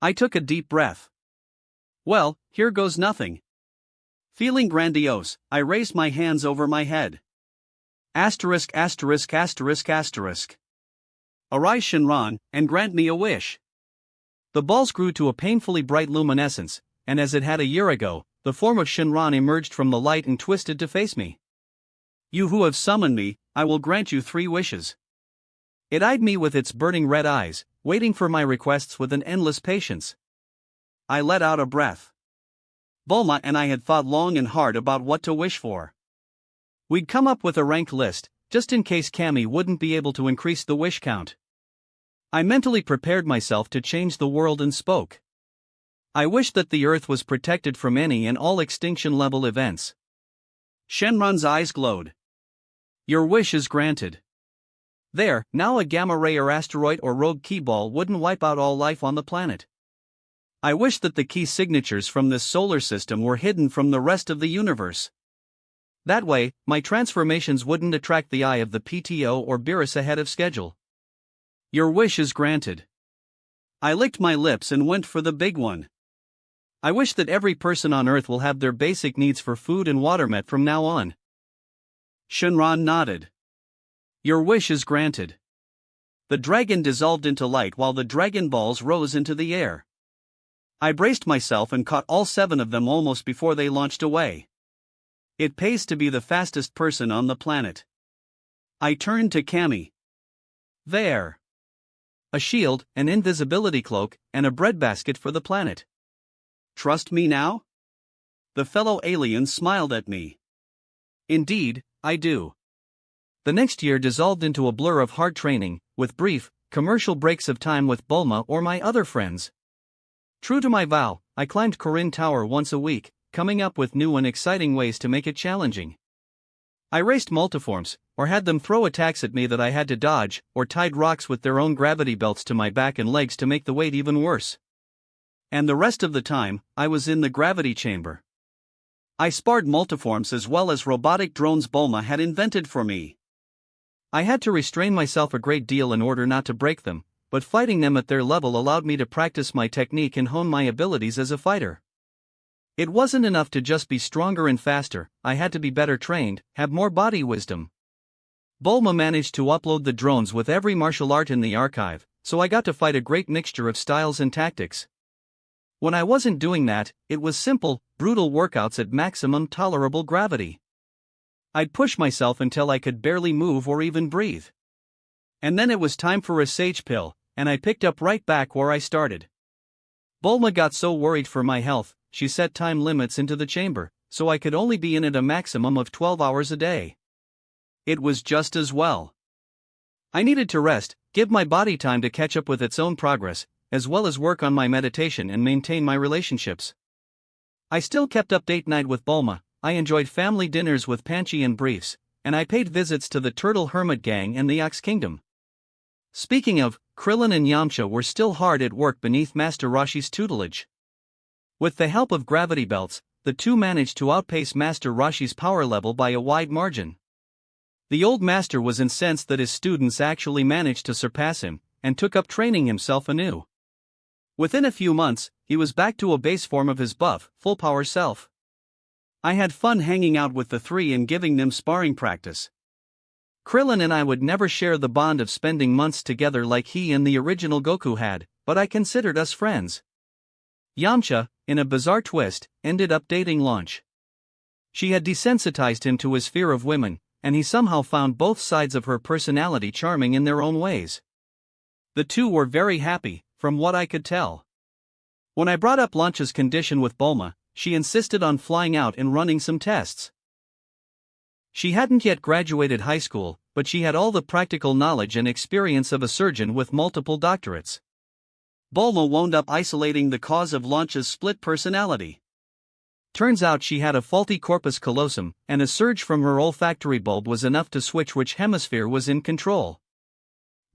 I took a deep breath. Well, here goes nothing. Feeling grandiose, I raised my hands over my head. Asterisk asterisk asterisk asterisk. Arise Shenron, and grant me a wish. The balls grew to a painfully bright luminescence, and as it had a year ago, the form of Shenron emerged from the light and twisted to face me. You who have summoned me, I will grant you 3 wishes. It eyed me with its burning red eyes, waiting for my requests with an endless patience. I let out a breath. Bulma and I had thought long and hard about what to wish for. We'd come up with a ranked list, just in case Kami wouldn't be able to increase the wish count. I mentally prepared myself to change the world and spoke. I wished that the Earth was protected from any and all extinction-level events. Shenron's eyes glowed. Your wish is granted. There, now a gamma ray or asteroid or rogue key ball wouldn't wipe out all life on the planet. I wish that the key signatures from this solar system were hidden from the rest of the universe. That way, my transformations wouldn't attract the eye of the PTO or Beerus ahead of schedule. Your wish is granted. I licked my lips and went for the big one. I wish that every person on Earth will have their basic needs for food and water met from now on. Shenron nodded. Your wish is granted. The dragon dissolved into light while the dragon balls rose into the air. I braced myself and caught all 7 of them almost before they launched away. It pays to be the fastest person on the planet. I turned to Cammy. There. A shield, an invisibility cloak, and a breadbasket for the planet. Trust me now? The fellow alien smiled at me. Indeed, I do. The next year dissolved into a blur of hard training, with brief, commercial breaks of time with Bulma or my other friends. True to my vow, I climbed Corinne Tower once a week, coming up with new and exciting ways to make it challenging. I raced multiforms, or had them throw attacks at me that I had to dodge, or tied rocks with their own gravity belts to my back and legs to make the weight even worse. And the rest of the time, I was in the gravity chamber. I sparred multiforms as well as robotic drones Bulma had invented for me. I had to restrain myself a great deal in order not to break them, but fighting them at their level allowed me to practice my technique and hone my abilities as a fighter. It wasn't enough to just be stronger and faster, I had to be better trained, have more body wisdom. Bulma managed to upload the drones with every martial art in the archive, so I got to fight a great mixture of styles and tactics. When I wasn't doing that, it was simple, brutal workouts at maximum tolerable gravity. I'd push myself until I could barely move or even breathe. And then it was time for a sage pill, and I picked up right back where I started. Bulma got so worried for my health, she set time limits into the chamber, so I could only be in it a maximum of 12 hours a day. It was just as well. I needed to rest, give my body time to catch up with its own progress, as well as work on my meditation and maintain my relationships. I still kept up date night with Bulma, I enjoyed family dinners with Panchi and Briefs, and I paid visits to the Turtle Hermit Gang and the Ox Kingdom. Speaking of, Krillin and Yamcha were still hard at work beneath Master Roshi's tutelage. With the help of gravity belts, the two managed to outpace Master Roshi's power level by a wide margin. The old master was incensed that his students actually managed to surpass him, and took up training himself anew. Within a few months, he was back to a base form of his buff, full-power self. I had fun hanging out with the 3 and giving them sparring practice. Krillin and I would never share the bond of spending months together like he and the original Goku had, but I considered us friends. Yamcha, in a bizarre twist, ended up dating Launch. She had desensitized him to his fear of women, and he somehow found both sides of her personality charming in their own ways. The two were very happy, from what I could tell. When I brought up Launch's condition with Bulma, she insisted on flying out and running some tests. She hadn't yet graduated high school, but she had all the practical knowledge and experience of a surgeon with multiple doctorates. Bulma wound up isolating the cause of Launch's split personality. Turns out she had a faulty corpus callosum, and a surge from her olfactory bulb was enough to switch which hemisphere was in control.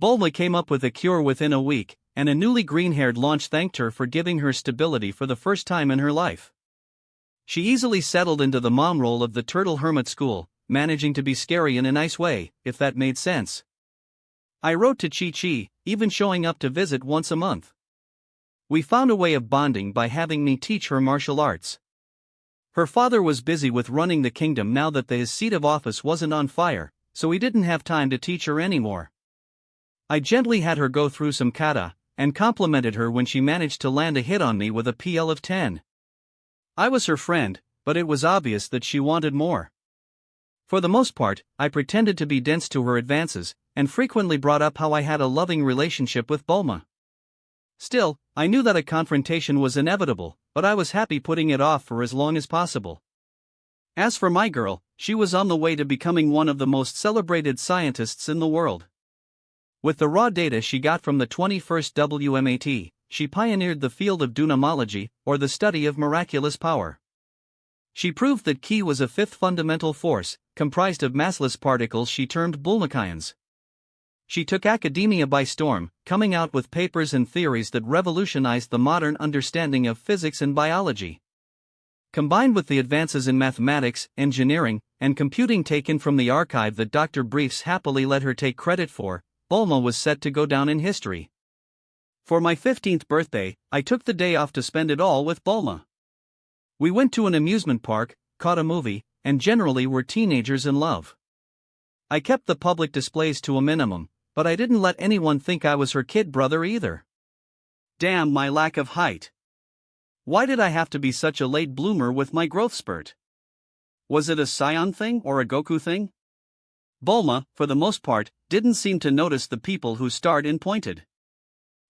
Bulma came up with a cure within a week, and a newly green-haired Launch thanked her for giving her stability for the first time in her life. She easily settled into the mom role of the Turtle Hermit School, managing to be scary in a nice way, if that made sense. I wrote to Chi-Chi, even showing up to visit once a month. We found a way of bonding by having me teach her martial arts. Her father was busy with running the kingdom now that his seat of office wasn't on fire, so he didn't have time to teach her anymore. I gently had her go through some kata, and complimented her when she managed to land a hit on me with a PL of 10. I was her friend, but it was obvious that she wanted more. For the most part, I pretended to be dense to her advances, and frequently brought up how I had a loving relationship with Bulma. Still, I knew that a confrontation was inevitable, but I was happy putting it off for as long as possible. As for my girl, she was on the way to becoming one of the most celebrated scientists in the world. With the raw data she got from the 21st WMAT, she pioneered the field of dynamology, or the study of miraculous power. She proved that Ki was a fifth fundamental force, comprised of massless particles she termed Bulmakions. She took academia by storm, coming out with papers and theories that revolutionized the modern understanding of physics and biology. Combined with the advances in mathematics, engineering, and computing taken from the archive that Dr. Briefs happily let her take credit for, Bulma was set to go down in history. For my 15th birthday, I took the day off to spend it all with Bulma. We went to an amusement park, caught a movie, and generally were teenagers in love. I kept the public displays to a minimum, but I didn't let anyone think I was her kid brother either. Damn my lack of height. Why did I have to be such a late bloomer with my growth spurt? Was it a Saiyan thing or a Goku thing? Bulma, for the most part, didn't seem to notice the people who starred and pointed.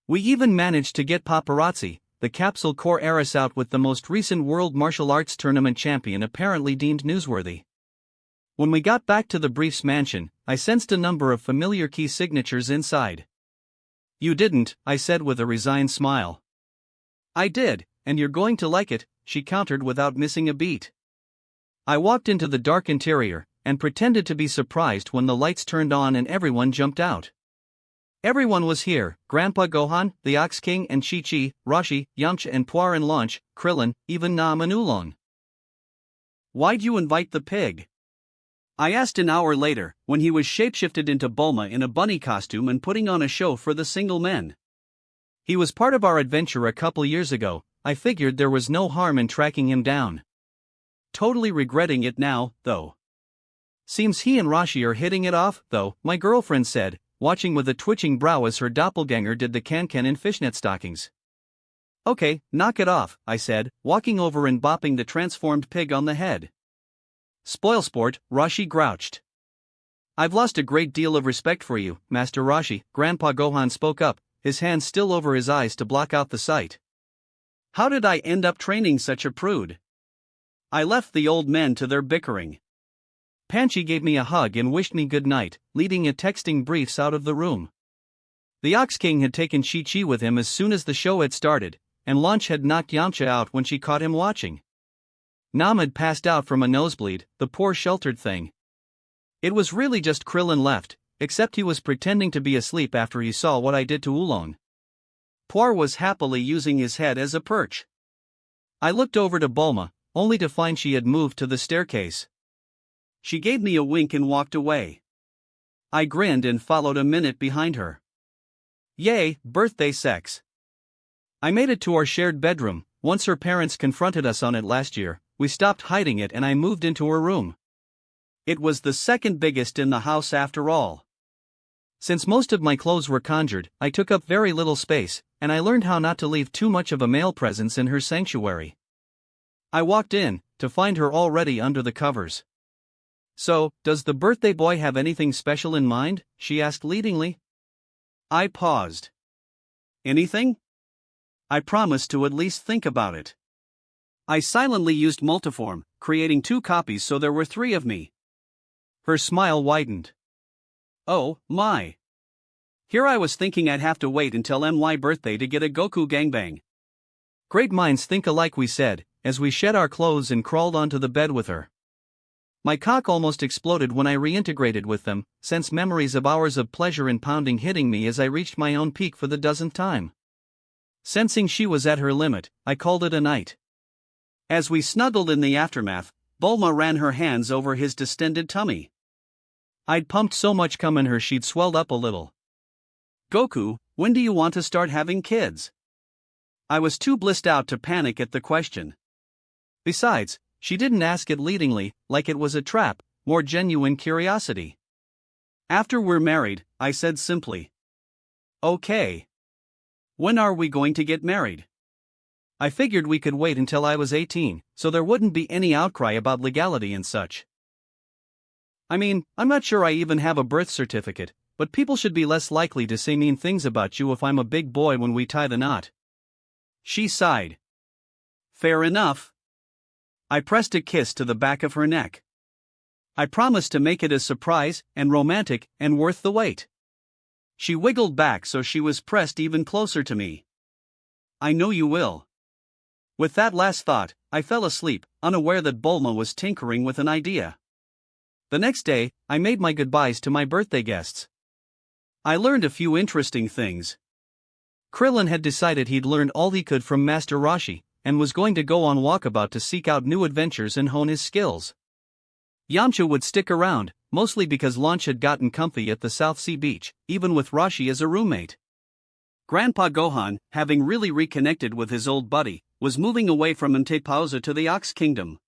We even managed to get paparazzi, the Capsule Corps heiress out with the most recent World Martial Arts Tournament champion apparently deemed newsworthy. When we got back to the Briefs mansion, I sensed a number of familiar key signatures inside. You didn't, I said with a resigned smile. I did, and you're going to like it, she countered without missing a beat. I walked into the dark interior, and pretended to be surprised when the lights turned on and everyone jumped out. Everyone was here, Grandpa Gohan, the Ox King and Chi-Chi, Roshi, Yamcha and Puar and Launch, Krillin, even Nam and Oolong. Why'd you invite the pig? I asked an hour later, when he was shapeshifted into Bulma in a bunny costume and putting on a show for the single men. He was part of our adventure a couple years ago. I figured there was no harm in tracking him down. Totally regretting it now, though. Seems he and Roshi are hitting it off, though, my girlfriend said, watching with a twitching brow as her doppelganger did the can-can in fishnet stockings. Okay, knock it off, I said, walking over and bopping the transformed pig on the head. Spoilsport, Roshi grouched. I've lost a great deal of respect for you, Master Roshi, Grandpa Gohan spoke up, his hand still over his eyes to block out the sight. How did I end up training such a prude? I left the old men to their bickering. Panchi gave me a hug and wished me good night, leading a texting Briefs out of the room. The Ox King had taken Chi-Chi with him as soon as the show had started, and Launch had knocked Yamcha out when she caught him watching. Nam had passed out from a nosebleed, the poor sheltered thing. It was really just Krillin left, except he was pretending to be asleep after he saw what I did to Oolong. Puar was happily using his head as a perch. I looked over to Bulma, only to find she had moved to the staircase. She gave me a wink and walked away. I grinned and followed a minute behind her. Yay, birthday sex. I made it to our shared bedroom. Once her parents confronted us on it last year, we stopped hiding it and I moved into her room. It was the second biggest in the house after all. Since most of my clothes were conjured, I took up very little space, and I learned how not to leave too much of a male presence in her sanctuary. I walked in, to find her already under the covers. So, does the birthday boy have anything special in mind? She asked leadingly. I paused. Anything? I promised to at least think about it. I silently used multiform, creating 2 copies so there were 3 of me. Her smile widened. Oh, my. Here I was thinking I'd have to wait until my birthday to get a Goku gangbang. Great minds think alike, we said, as we shed our clothes and crawled onto the bed with her. My cock almost exploded when I reintegrated with them, sense memories of hours of pleasure and pounding hitting me as I reached my own peak for the dozenth time. Sensing she was at her limit, I called it a night. As we snuggled in the aftermath, Bulma ran her hands over his distended tummy. I'd pumped so much cum in her she'd swelled up a little. Goku, when do you want to start having kids? I was too blissed out to panic at the question. Besides, she didn't ask it leadingly, like it was a trap, more genuine curiosity. After we're married, I said simply. Okay. When are we going to get married? I figured we could wait until I was 18, so there wouldn't be any outcry about legality and such. I mean, I'm not sure I even have a birth certificate, but people should be less likely to say mean things about you if I'm a big boy when we tie the knot. She sighed. Fair enough. I pressed a kiss to the back of her neck. I promised to make it a surprise, and romantic, and worth the wait. She wiggled back so she was pressed even closer to me. I know you will. With that last thought, I fell asleep, unaware that Bulma was tinkering with an idea. The next day, I made my goodbyes to my birthday guests. I learned a few interesting things. Krillin had decided he'd learned all he could from Master Roshi, and was going to go on walkabout to seek out new adventures and hone his skills. Yamcha would stick around, mostly because Launch had gotten comfy at the South Sea beach, even with Roshi as a roommate. Grandpa Gohan, having really reconnected with his old buddy, was moving away from Mtepauza to the Ox Kingdom.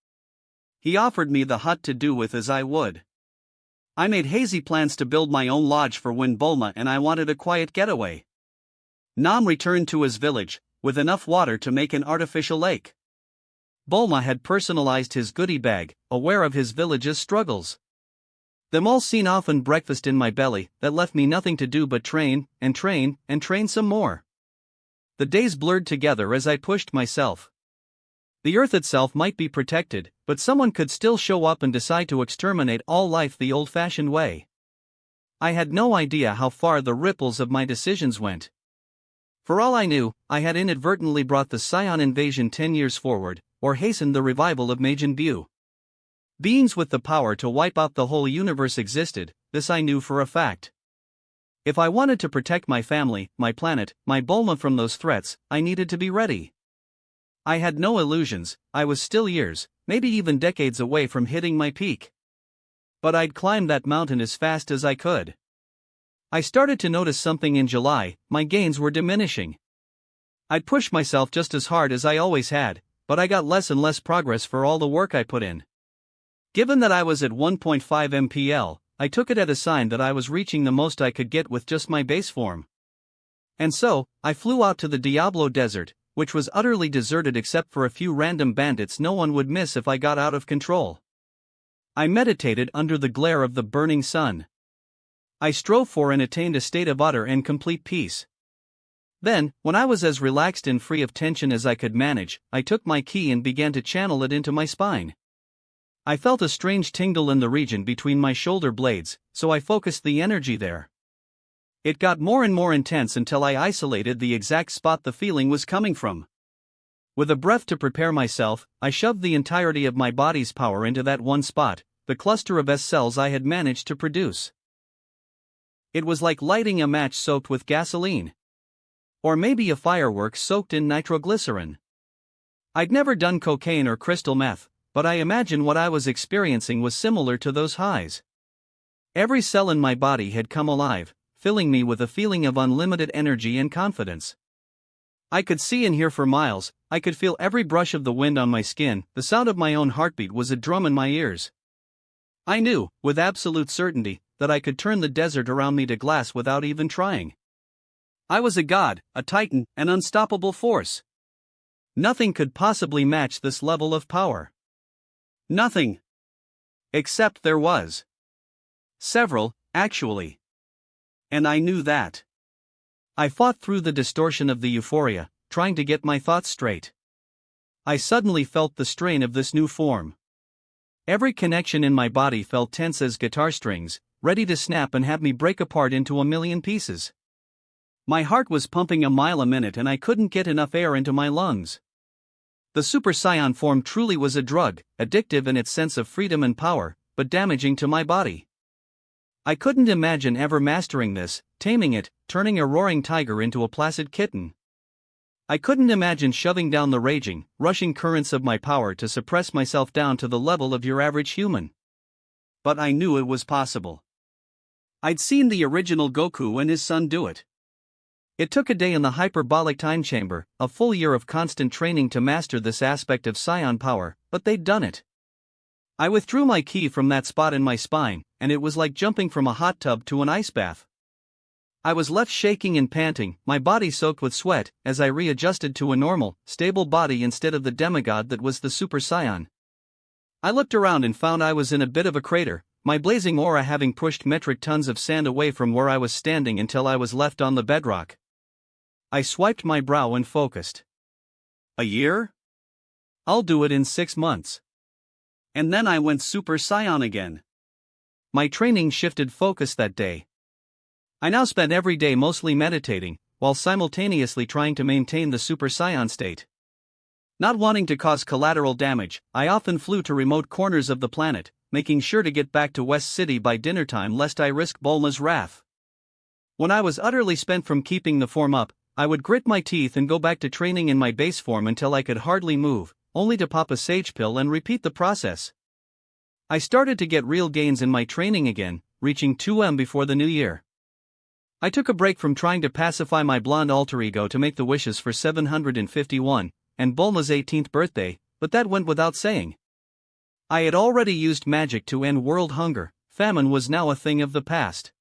He offered me the hut to do with as I would. I made hazy plans to build my own lodge for when Bulma and I wanted a quiet getaway. Nam returned to his village, with enough water to make an artificial lake. Bulma had personalized his goodie bag, aware of his village's struggles. Them all seen often breakfast in my belly, that left me nothing to do but train, and train, and train some more. The days blurred together as I pushed myself. The earth itself might be protected, but someone could still show up and decide to exterminate all life the old-fashioned way. I had no idea how far the ripples of my decisions went. For all I knew, I had inadvertently brought the Saiyan invasion 10 years forward, or hastened the revival of Majin Buu. Beings with the power to wipe out the whole universe existed, this I knew for a fact. If I wanted to protect my family, my planet, my Bulma from those threats, I needed to be ready. I had no illusions, I was still years, maybe even decades away from hitting my peak. But I'd climbed that mountain as fast as I could. I started to notice something in July, my gains were diminishing. I'd pushed myself just as hard as I always had, but I got less and less progress for all the work I put in. Given that I was at 1.5 MPL, I took it as a sign that I was reaching the most I could get with just my base form. And so, I flew out to the Diablo Desert, which was utterly deserted except for a few random bandits no one would miss if I got out of control. I meditated under the glare of the burning sun. I strove for and attained a state of utter and complete peace. Then, when I was as relaxed and free of tension as I could manage, I took my ki and began to channel it into my spine. I felt a strange tingle in the region between my shoulder blades, so I focused the energy there. It got more and more intense until I isolated the exact spot the feeling was coming from. With a breath to prepare myself, I shoved the entirety of my body's power into that one spot, the cluster of S cells I had managed to produce. It was like lighting a match soaked with gasoline. Or maybe a firework soaked in nitroglycerin. I'd never done cocaine or crystal meth, but I imagine what I was experiencing was similar to those highs. Every cell in my body had come alive, filling me with a feeling of unlimited energy and confidence. I could see and hear for miles, I could feel every brush of the wind on my skin, the sound of my own heartbeat was a drum in my ears. I knew, with absolute certainty, that I could turn the desert around me to glass without even trying. I was a god, a titan, an unstoppable force. Nothing could possibly match this level of power. Nothing. Except there was. Several, actually. And I knew that. I fought through the distortion of the euphoria, trying to get my thoughts straight. I suddenly felt the strain of this new form. Every connection in my body felt tense as guitar strings, ready to snap and have me break apart into a million pieces. My heart was pumping a mile a minute and I couldn't get enough air into my lungs. The Super Saiyan form truly was a drug, addictive in its sense of freedom and power, but damaging to my body. I couldn't imagine ever mastering this, taming it, turning a roaring tiger into a placid kitten. I couldn't imagine shoving down the raging, rushing currents of my power to suppress myself down to the level of your average human. But I knew it was possible. I'd seen the original Goku and his son do it. It took a day in the hyperbolic time chamber, a full year of constant training to master this aspect of Saiyan power, but they'd done it. I withdrew my ki from that spot in my spine, and it was like jumping from a hot tub to an ice bath. I was left shaking and panting, my body soaked with sweat, as I readjusted to a normal, stable body instead of the demigod that was the Super Saiyan. I looked around and found I was in a bit of a crater, my blazing aura having pushed metric tons of sand away from where I was standing until I was left on the bedrock. I swiped my brow and focused. A year? I'll do it in 6 months. And then I went Super Saiyan again. My training shifted focus that day. I now spent every day mostly meditating, while simultaneously trying to maintain the Super Saiyan state. Not wanting to cause collateral damage, I often flew to remote corners of the planet, making sure to get back to West City by dinner time lest I risk Bulma's wrath. When I was utterly spent from keeping the form up, I would grit my teeth and go back to training in my base form until I could hardly move, only to pop a sage pill and repeat the process. I started to get real gains in my training again, reaching 2M before the new year. I took a break from trying to pacify my blonde alter ego to make the wishes for 751 and Bulma's 18th birthday, but that went without saying. I had already used magic to end world hunger. Famine was now a thing of the past.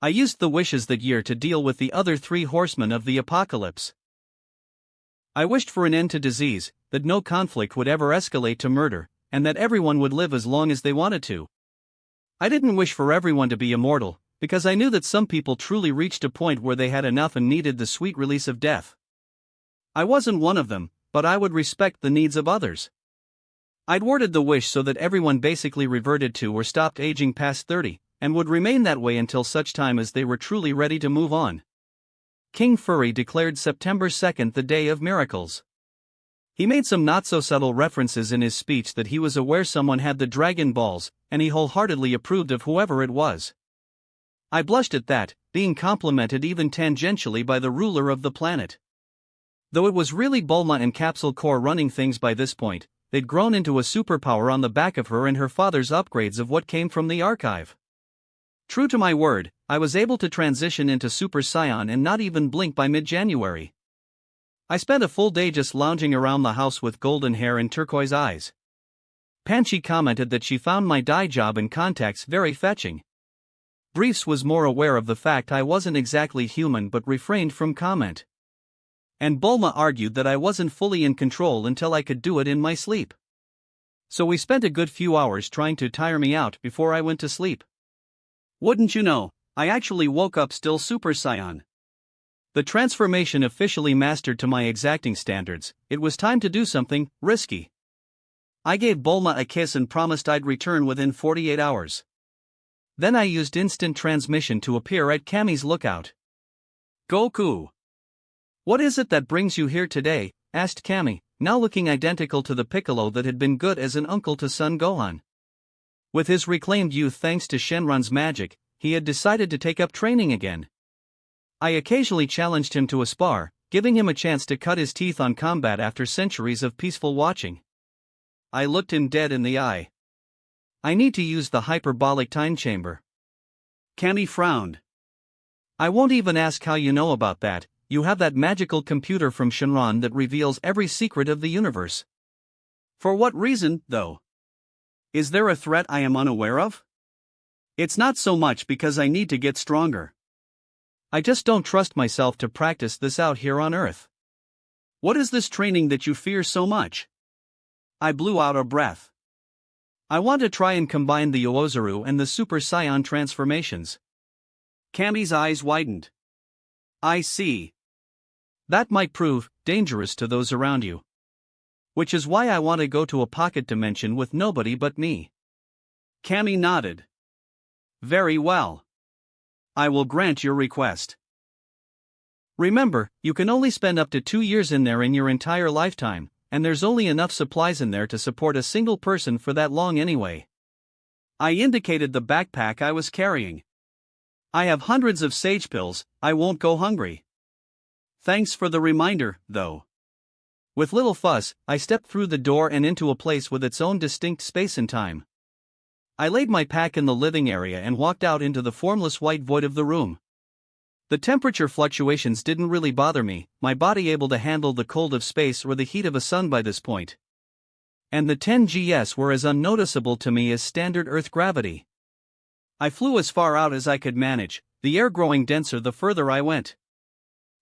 I used the wishes that year to deal with the other 3 horsemen of the apocalypse. I wished for an end to disease, that no conflict would ever escalate to murder, and that everyone would live as long as they wanted to. I didn't wish for everyone to be immortal, because I knew that some people truly reached a point where they had enough and needed the sweet release of death. I wasn't one of them, but I would respect the needs of others. I'd worded the wish so that everyone basically reverted to or stopped aging past 30, and would remain that way until such time as they were truly ready to move on. King Furry declared September 2nd the Day of Miracles. He made some not-so-subtle references in his speech that he was aware someone had the Dragon Balls, and he wholeheartedly approved of whoever it was. I blushed at that, being complimented even tangentially by the ruler of the planet. Though it was really Bulma and Capsule Corps running things by this point, they'd grown into a superpower on the back of her and her father's upgrades of what came from the archive. True to my word, I was able to transition into Super Saiyan and not even blink by mid-January. I spent a full day just lounging around the house with golden hair and turquoise eyes. Panchi commented that she found my dye job and contacts very fetching. Briefs was more aware of the fact I wasn't exactly human but refrained from comment. And Bulma argued that I wasn't fully in control until I could do it in my sleep. So we spent a good few hours trying to tire me out before I went to sleep. Wouldn't you know, I actually woke up still Super Saiyan. The transformation officially mastered to my exacting standards, it was time to do something risky. I gave Bulma a kiss and promised I'd return within 48 hours. Then I used instant transmission to appear at Kami's lookout. Goku! What is it that brings you here today? Asked Kami, now looking identical to the Piccolo that had been good as an uncle to son Gohan. With his reclaimed youth thanks to Shenron's magic, he had decided to take up training again. I occasionally challenged him to a spar, giving him a chance to cut his teeth on combat after centuries of peaceful watching. I looked him dead in the eye. I need to use the hyperbolic time chamber. Kami frowned. I won't even ask how you know about that. You have that magical computer from Shenron that reveals every secret of the universe. For what reason, though? Is there a threat I am unaware of? It's not so much because I need to get stronger. I just don't trust myself to practice this out here on Earth. What is this training that you fear so much? I blew out a breath. I want to try and combine the Ozaru and the Super Saiyan transformations. Kami's eyes widened. I see. That might prove dangerous to those around you. Which is why I want to go to a pocket dimension with nobody but me. Kami nodded. Very well. I will grant your request. Remember, you can only spend up to 2 years in there in your entire lifetime, and there's only enough supplies in there to support a single person for that long anyway. I indicated the backpack I was carrying. I have hundreds of sage pills, I won't go hungry. Thanks for the reminder, though. With little fuss, I stepped through the door and into a place with its own distinct space and time. I laid my pack in the living area and walked out into the formless white void of the room. The temperature fluctuations didn't really bother me, my body able to handle the cold of space or the heat of a sun by this point. And the 10 Gs were as unnoticeable to me as standard Earth gravity. I flew as far out as I could manage, the air growing denser the further I went.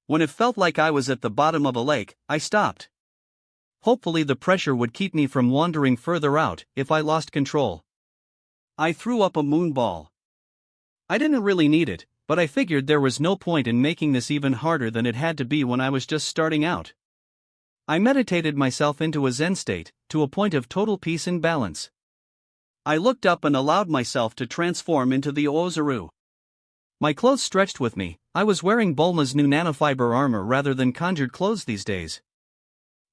When it felt like I was at the bottom of a lake, I stopped. Hopefully the pressure would keep me from wandering further out if I lost control. I threw up a moonball. I didn't really need it, but I figured there was no point in making this even harder than it had to be when I was just starting out. I meditated myself into a Zen state, to a point of total peace and balance. I looked up and allowed myself to transform into the Ozaru. My clothes stretched with me, I was wearing Bulma's new nanofiber armor rather than conjured clothes these days.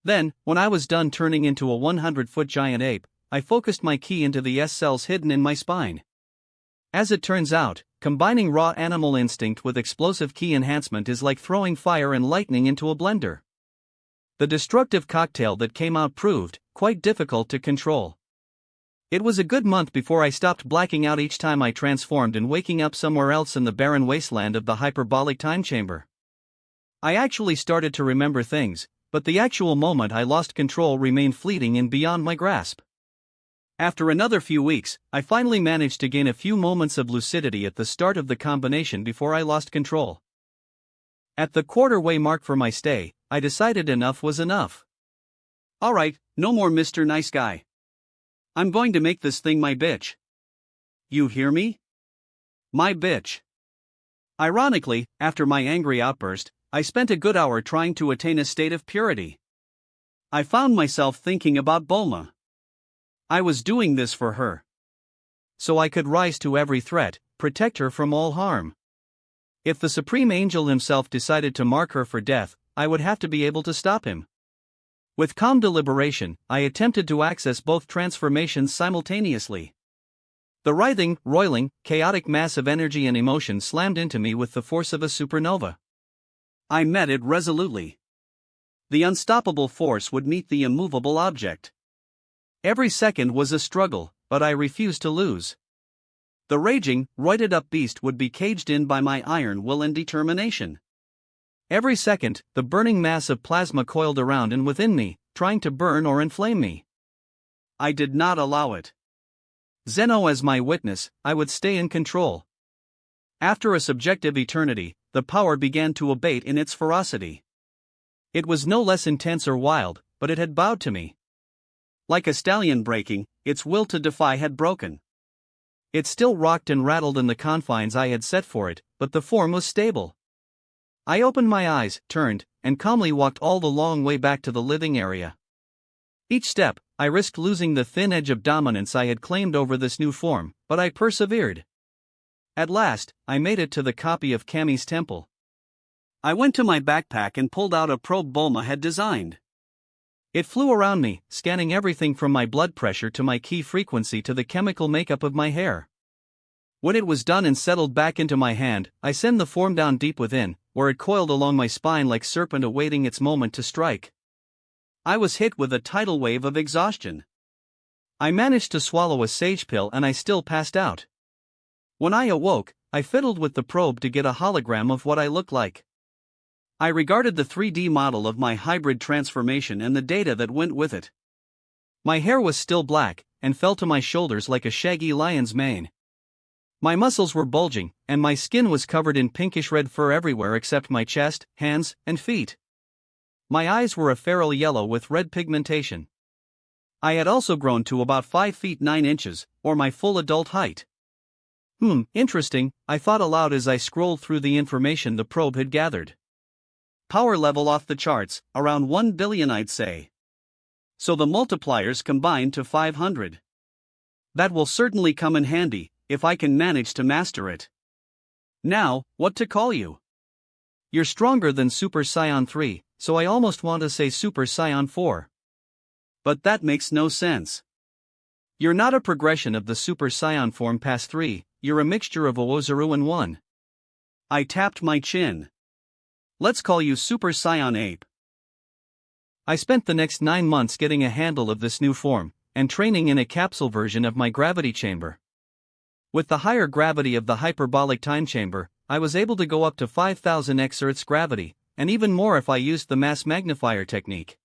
Then, when I was done turning into a 100-foot giant ape, I focused my ki into the S cells hidden in my spine. As it turns out, Combining raw animal instinct with explosive ki enhancement is like throwing fire and lightning into a blender. The destructive cocktail that came out proved quite difficult to control. It was a good month before I stopped blacking out each time I transformed and waking up somewhere else in the barren wasteland of the hyperbolic time chamber. I actually started to remember things, but the actual moment I lost control remained fleeting and beyond my grasp. After another few weeks, I finally managed to gain a few moments of lucidity at the start of the combination before I lost control. At the quarter-way mark for my stay, I decided enough was enough. Alright, no more Mr. Nice Guy. I'm going to make this thing my bitch. You hear me? My bitch. Ironically, after my angry outburst, I spent a good hour trying to attain a state of purity. I found myself thinking about Bulma. I was doing this for her, so I could rise to every threat, protect her from all harm. If the Supreme Angel himself decided to mark her for death, I would have to be able to stop him. With calm deliberation, I attempted to access both transformations simultaneously. The writhing, roiling, chaotic mass of energy and emotion slammed into me with the force of a supernova. I met it resolutely. The unstoppable force would meet the immovable object. Every second was a struggle, but I refused to lose. The raging, roided-up beast would be caged in by my iron will and determination. Every second, the burning mass of plasma coiled around and within me, trying to burn or inflame me. I did not allow it. Zeno as my witness, I would stay in control. After a subjective eternity, the power began to abate in its ferocity. It was no less intense or wild, but it had bowed to me. Like a stallion breaking, its will to defy had broken. It still rocked and rattled in the confines I had set for it, but the form was stable. I opened my eyes, turned, and calmly walked all the long way back to the living area. Each step, I risked losing the thin edge of dominance I had claimed over this new form, but I persevered. At last, I made it to the copy of Kami's temple. I went to my backpack and pulled out a probe Bulma had designed. It flew around me, scanning everything from my blood pressure to my ki frequency to the chemical makeup of my hair. When it was done and settled back into my hand, I sent the form down deep within, where it coiled along my spine like serpent awaiting its moment to strike. I was hit with a tidal wave of exhaustion. I managed to swallow a sage pill and I still passed out. When I awoke, I fiddled with the probe to get a hologram of what I looked like. I regarded the 3D model of my hybrid transformation and the data that went with it. My hair was still black, and fell to my shoulders like a shaggy lion's mane. My muscles were bulging, and my skin was covered in pinkish-red fur everywhere except my chest, hands, and feet. My eyes were a feral yellow with red pigmentation. I had also grown to about 5 feet 9 inches, or my full adult height. Interesting, I thought aloud as I scrolled through the information the probe had gathered. Power level off the charts, around 1 billion I'd say. So the multipliers combined to 500. That will certainly come in handy, if I can manage to master it. Now, what to call you? You're stronger than Super Saiyan 3, so I almost want to say Super Saiyan 4. But that makes no sense. You're not a progression of the Super Saiyan form past 3, you're a mixture of Ozaru and 1. I tapped my chin. Let's call you Super Saiyan Ape. I spent the next 9 months getting a handle of this new form, and training in a capsule version of my gravity chamber. With the higher gravity of the hyperbolic time chamber, I was able to go up to 5,000x Earth's gravity, and even more if I used the mass magnifier technique.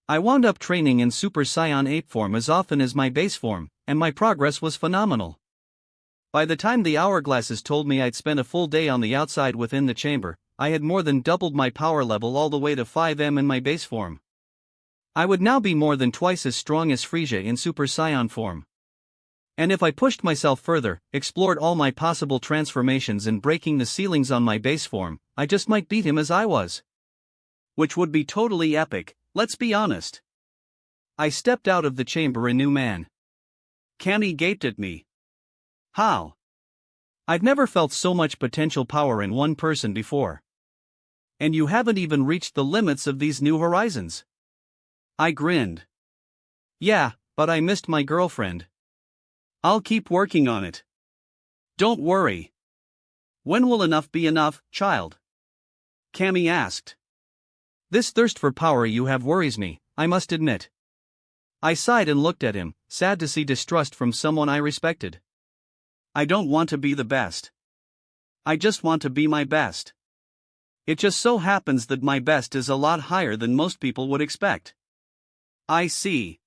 I wound up training in Super Saiyan Ape form as often as my base form, and my progress was phenomenal. By the time the hourglasses told me I'd spent a full day on the outside within the chamber, I had more than doubled my power level all the way to 5M in my base form. I would now be more than twice as strong as Frieza in Super Saiyan form. And if I pushed myself further, explored all my possible transformations and breaking the ceilings on my base form, I just might beat him as I was. Which would be totally epic, let's be honest. I stepped out of the chamber a new man. Kami gaped at me. How? I've never felt so much potential power in one person before. And you haven't even reached the limits of these new horizons. I grinned. Yeah, but I missed my girlfriend. I'll keep working on it. Don't worry. When will enough be enough, child? Cammy asked. This thirst for power you have worries me, I must admit. I sighed and looked at him, sad to see distrust from someone I respected. I don't want to be the best. I just want to be my best. It just so happens that my best is a lot higher than most people would expect. I see.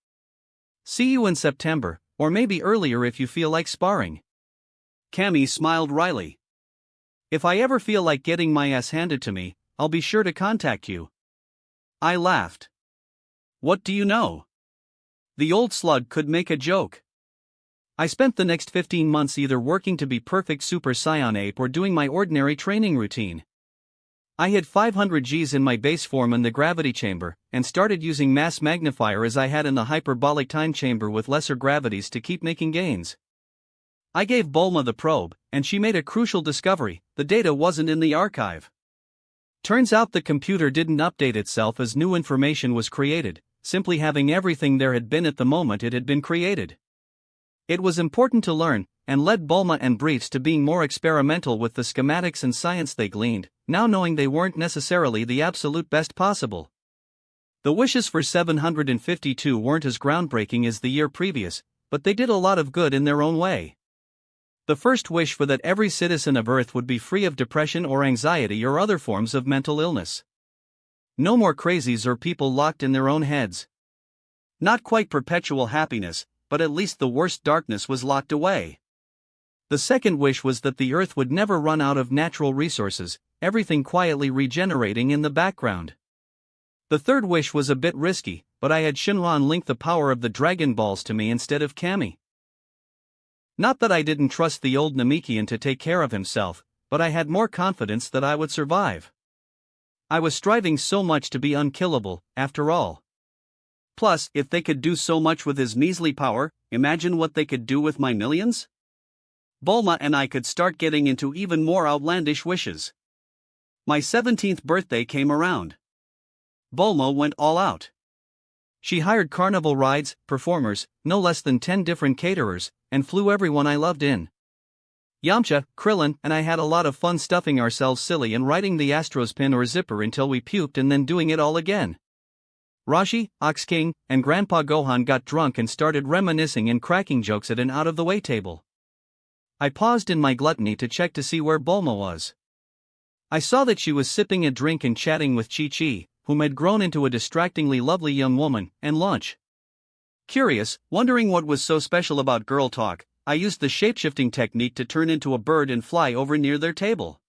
See you in September, or maybe earlier if you feel like sparring. Cammy smiled wryly. If I ever feel like getting my ass handed to me, I'll be sure to contact you. I laughed. What do you know? The old slug could make a joke. I spent the next 15 months either working to be perfect Super Saiyan ape or doing my ordinary training routine. I hit 500 Gs in my base form in the gravity chamber, and started using mass magnifier as I had in the hyperbolic time chamber with lesser gravities to keep making gains. I gave Bulma the probe, and she made a crucial discovery: the data wasn't in the archive. Turns out the computer didn't update itself as new information was created, simply having everything there had been at the moment it had been created. It was important to learn, and led Bulma and Briefs to being more experimental with the schematics and science they gleaned, now knowing they weren't necessarily the absolute best possible. The wishes for 752 weren't as groundbreaking as the year previous, but they did a lot of good in their own way. The first wish was that every citizen of Earth would be free of depression or anxiety or other forms of mental illness. No more crazies or people locked in their own heads. Not quite perpetual happiness, but at least the worst darkness was locked away. The second wish was that the Earth would never run out of natural resources, everything quietly regenerating in the background. The third wish was a bit risky, but I had Shenron link the power of the Dragon Balls to me instead of Cammy. Not that I didn't trust the old Namekian to take care of himself, but I had more confidence that I would survive. I was striving so much to be unkillable, after all. Plus, if they could do so much with his measly power, imagine what they could do with my millions? Bulma and I could start getting into even more outlandish wishes. My 17th birthday came around. Bulma went all out. She hired carnival rides, performers, no less than 10 different caterers, and flew everyone I loved in. Yamcha, Krillin, and I had a lot of fun stuffing ourselves silly and riding the Astro's pin or zipper until we puked and then doing it all again. Roshi, Ox King, and Grandpa Gohan got drunk and started reminiscing and cracking jokes at an out-of-the-way table. I paused in my gluttony to check to see where Bulma was. I saw that she was sipping a drink and chatting with Chi-Chi, whom had grown into a distractingly lovely young woman, and lunch. Curious, wondering what was so special about girl talk, I used the shapeshifting technique to turn into a bird and fly over near their table.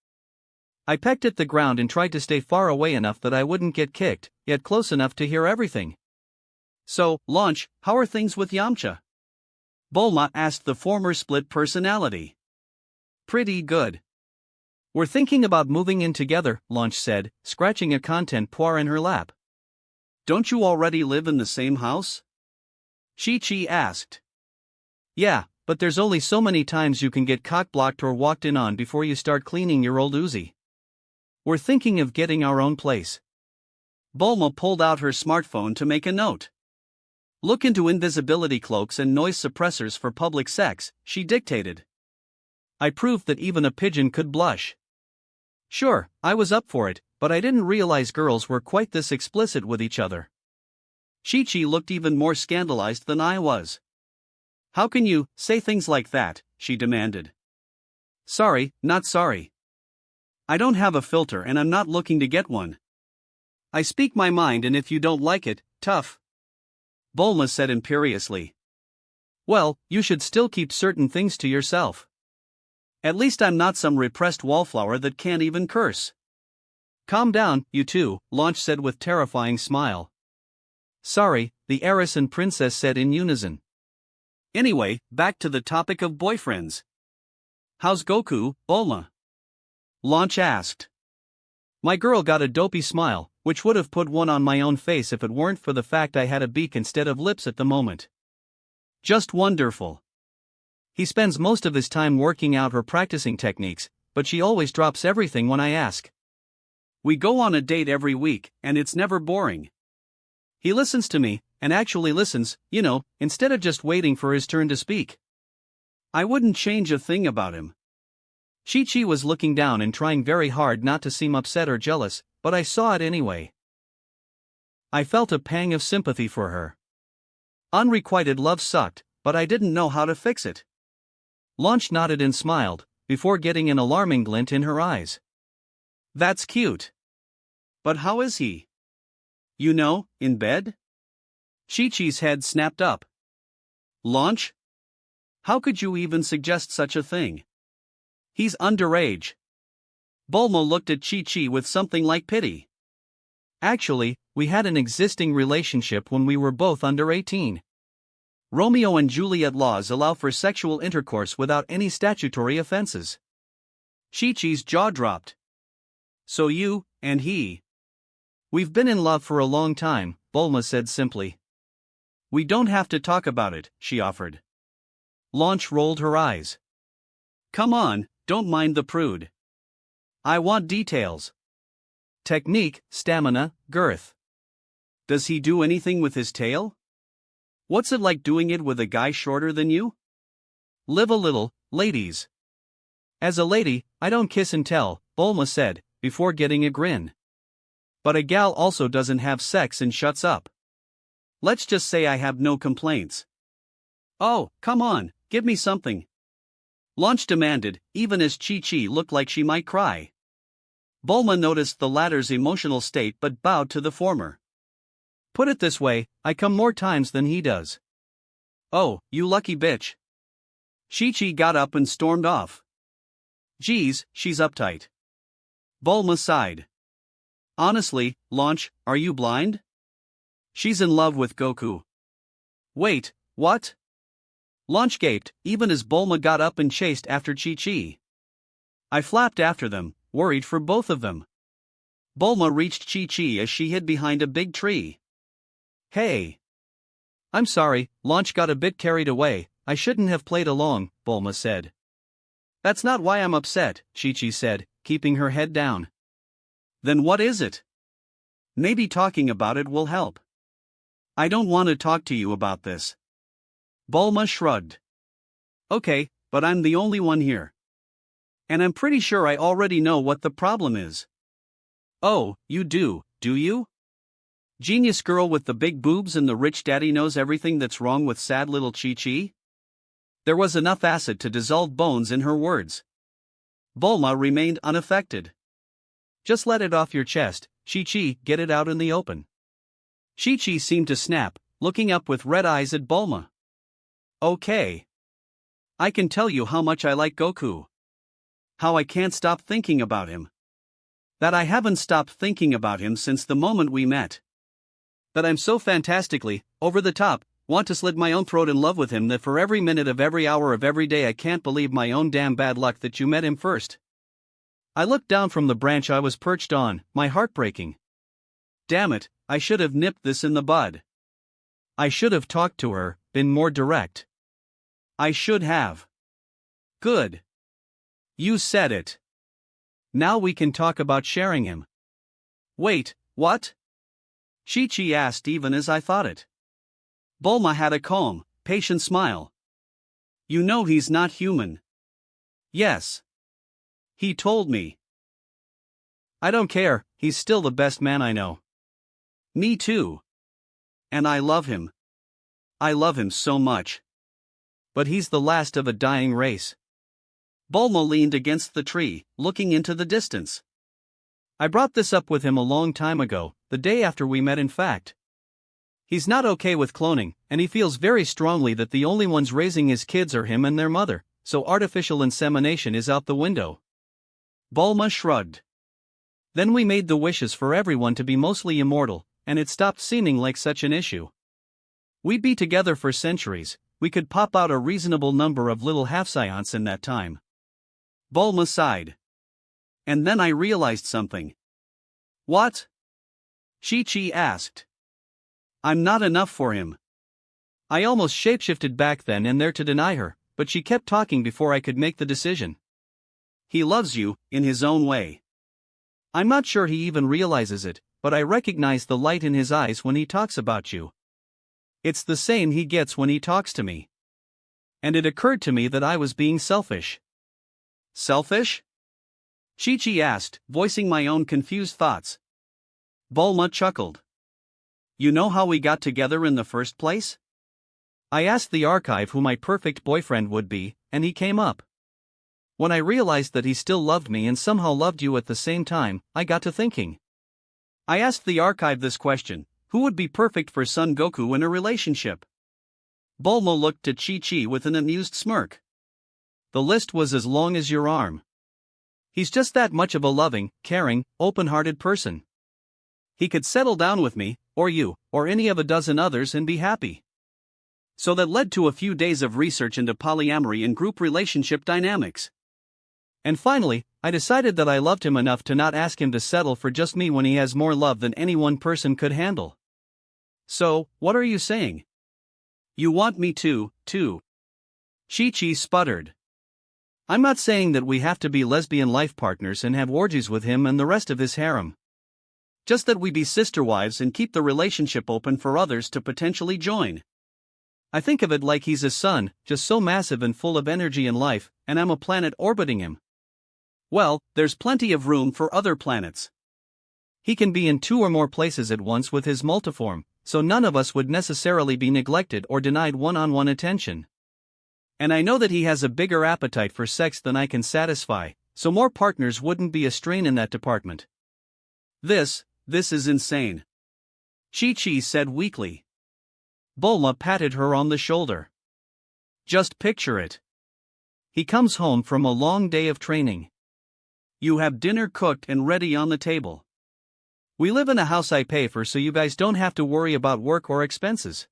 I pecked at the ground and tried to stay far away enough that I wouldn't get kicked, yet close enough to hear everything. So, Launch, how are things with Yamcha? Bulma asked the former split personality. Pretty good. We're thinking about moving in together, Launch said, scratching a content poire in her lap. Don't you already live in the same house? Chi-Chi asked. Yeah, but there's only so many times you can get cock-blocked or walked in on before you start cleaning your old Uzi. We're thinking of getting our own place. Bulma pulled out her smartphone to make a note. Look into invisibility cloaks and noise suppressors for public sex, she dictated. I proved that even a pigeon could blush. Sure, I was up for it, but I didn't realize girls were quite this explicit with each other. Chi-Chi looked even more scandalized than I was. How can you say things like that, she demanded. Sorry, not sorry. I don't have a filter and I'm not looking to get one. I speak my mind and if you don't like it, tough. Bulma said imperiously. Well, you should still keep certain things to yourself. At least I'm not some repressed wallflower that can't even curse. Calm down, you two, Launch said with terrifying smile. Sorry, the heiress and princess said in unison. Anyway, back to the topic of boyfriends. How's Goku, Bulma? Launch asked. My girl got a dopey smile, which would have put one on my own face if it weren't for the fact I had a beak instead of lips at the moment. Just wonderful. He spends most of his time working out or practicing techniques, but she always drops everything when I ask. We go on a date every week, and it's never boring. He listens to me, and actually listens, instead of just waiting for his turn to speak. I wouldn't change a thing about him. Chi-Chi was looking down and trying very hard not to seem upset or jealous, but I saw it anyway. I felt a pang of sympathy for her. Unrequited love sucked, but I didn't know how to fix it. Launch nodded and smiled, before getting an alarming glint in her eyes. That's cute. But how is he? You know, in bed? Chi-Chi's head snapped up. Launch? How could you even suggest such a thing? He's underage. Bulma looked at Chi-Chi with something like pity. Actually, we had an existing relationship when we were both under 18. Romeo and Juliet laws allow for sexual intercourse without any statutory offenses. Chi-Chi's jaw dropped. So you, and he. We've been in love for a long time, Bulma said simply. We don't have to talk about it, she offered. Launch rolled her eyes. Come on, don't mind the prude. I want details. Technique, stamina, girth. Does he do anything with his tail? What's it like doing it with a guy shorter than you? Live a little, ladies. As a lady, I don't kiss and tell, Bulma said, before getting a grin. But a gal also doesn't have sex and shuts up. Let's just say I have no complaints. Oh, come on, give me something. Launch demanded, even as Chi-Chi looked like she might cry. Bulma noticed the latter's emotional state but bowed to the former. Put it this way, I come more times than he does. Oh, you lucky bitch. Chi-Chi got up and stormed off. Geez, she's uptight. Bulma sighed. Honestly, Launch, are you blind? She's in love with Goku. Wait, what? Launch gaped, even as Bulma got up and chased after Chi-Chi. I flapped after them, worried for both of them. Bulma reached Chi-Chi as she hid behind a big tree. Hey! I'm sorry, Launch got a bit carried away, I shouldn't have played along, Bulma said. That's not why I'm upset, Chi-Chi said, keeping her head down. Then what is it? Maybe talking about it will help. I don't want to talk to you about this. Bulma shrugged. Okay, but I'm the only one here. And I'm pretty sure I already know what the problem is. Oh, you do you? Genius girl with the big boobs and the rich daddy knows everything that's wrong with sad little Chi-Chi? There was enough acid to dissolve bones in her words. Bulma remained unaffected. Just let it off your chest, Chi-Chi, get it out in the open. Chi-Chi seemed to snap, looking up with red eyes at Bulma. Okay. I can tell you how much I like Goku. How I can't stop thinking about him. That I haven't stopped thinking about him since the moment we met. That I'm so fantastically, over the top, want to slit my own throat in love with him that for every minute of every hour of every day I can't believe my own damn bad luck that you met him first. I looked down from the branch I was perched on, my heart breaking. Damn it, I should have nipped this in the bud. I should have talked to her, been more direct. I should have. Good. You said it. Now we can talk about sharing him. Wait, what? Chi-Chi asked even as I thought it. Bulma had a calm, patient smile. You know he's not human. Yes. He told me. I don't care, he's still the best man I know. Me too. And I love him. I love him so much. But he's the last of a dying race. Bulma leaned against the tree, looking into the distance. I brought this up with him a long time ago, the day after we met in fact. He's not okay with cloning, and he feels very strongly that the only ones raising his kids are him and their mother, so artificial insemination is out the window. Bulma shrugged. Then we made the wishes for everyone to be mostly immortal, and it stopped seeming like such an issue. We'd be together for centuries, we could pop out a reasonable number of little half-Saiyans in that time. Bulma sighed. And then I realized something. What? Chi-Chi asked. I'm not enough for him. I almost shapeshifted back then and there to deny her, but she kept talking before I could make the decision. He loves you, in his own way. I'm not sure he even realizes it, but I recognize the light in his eyes when he talks about you. It's the same he gets when he talks to me. And it occurred to me that I was being selfish. Selfish? Chi-Chi asked, voicing my own confused thoughts. Bulma chuckled. You know how we got together in the first place? I asked the archive who my perfect boyfriend would be, and he came up. When I realized that he still loved me and somehow loved you at the same time, I got to thinking. I asked the archive this question: who would be perfect for Son Goku in a relationship? Bulma looked at Chi-Chi with an amused smirk. The list was as long as your arm. He's just that much of a loving, caring, open-hearted person. He could settle down with me, or you, or any of a dozen others and be happy. So that led to a few days of research into polyamory and group relationship dynamics. And finally, I decided that I loved him enough to not ask him to settle for just me when he has more love than any one person could handle. So, what are you saying? You want me to, too? Chi-Chi sputtered. I'm not saying that we have to be lesbian life partners and have orgies with him and the rest of his harem. Just that we be sister wives and keep the relationship open for others to potentially join. I think of it like he's a sun, just so massive and full of energy and life, and I'm a planet orbiting him. Well, there's plenty of room for other planets. He can be in 2 or more places at once with his multiform, so none of us would necessarily be neglected or denied one-on-one attention. And I know that he has a bigger appetite for sex than I can satisfy, so more partners wouldn't be a strain in that department. This is insane. Chi-Chi said weakly. Bulma patted her on the shoulder. Just picture it. He comes home from a long day of training. You have dinner cooked and ready on the table. We live in a house I pay for, so you guys don't have to worry about work or expenses.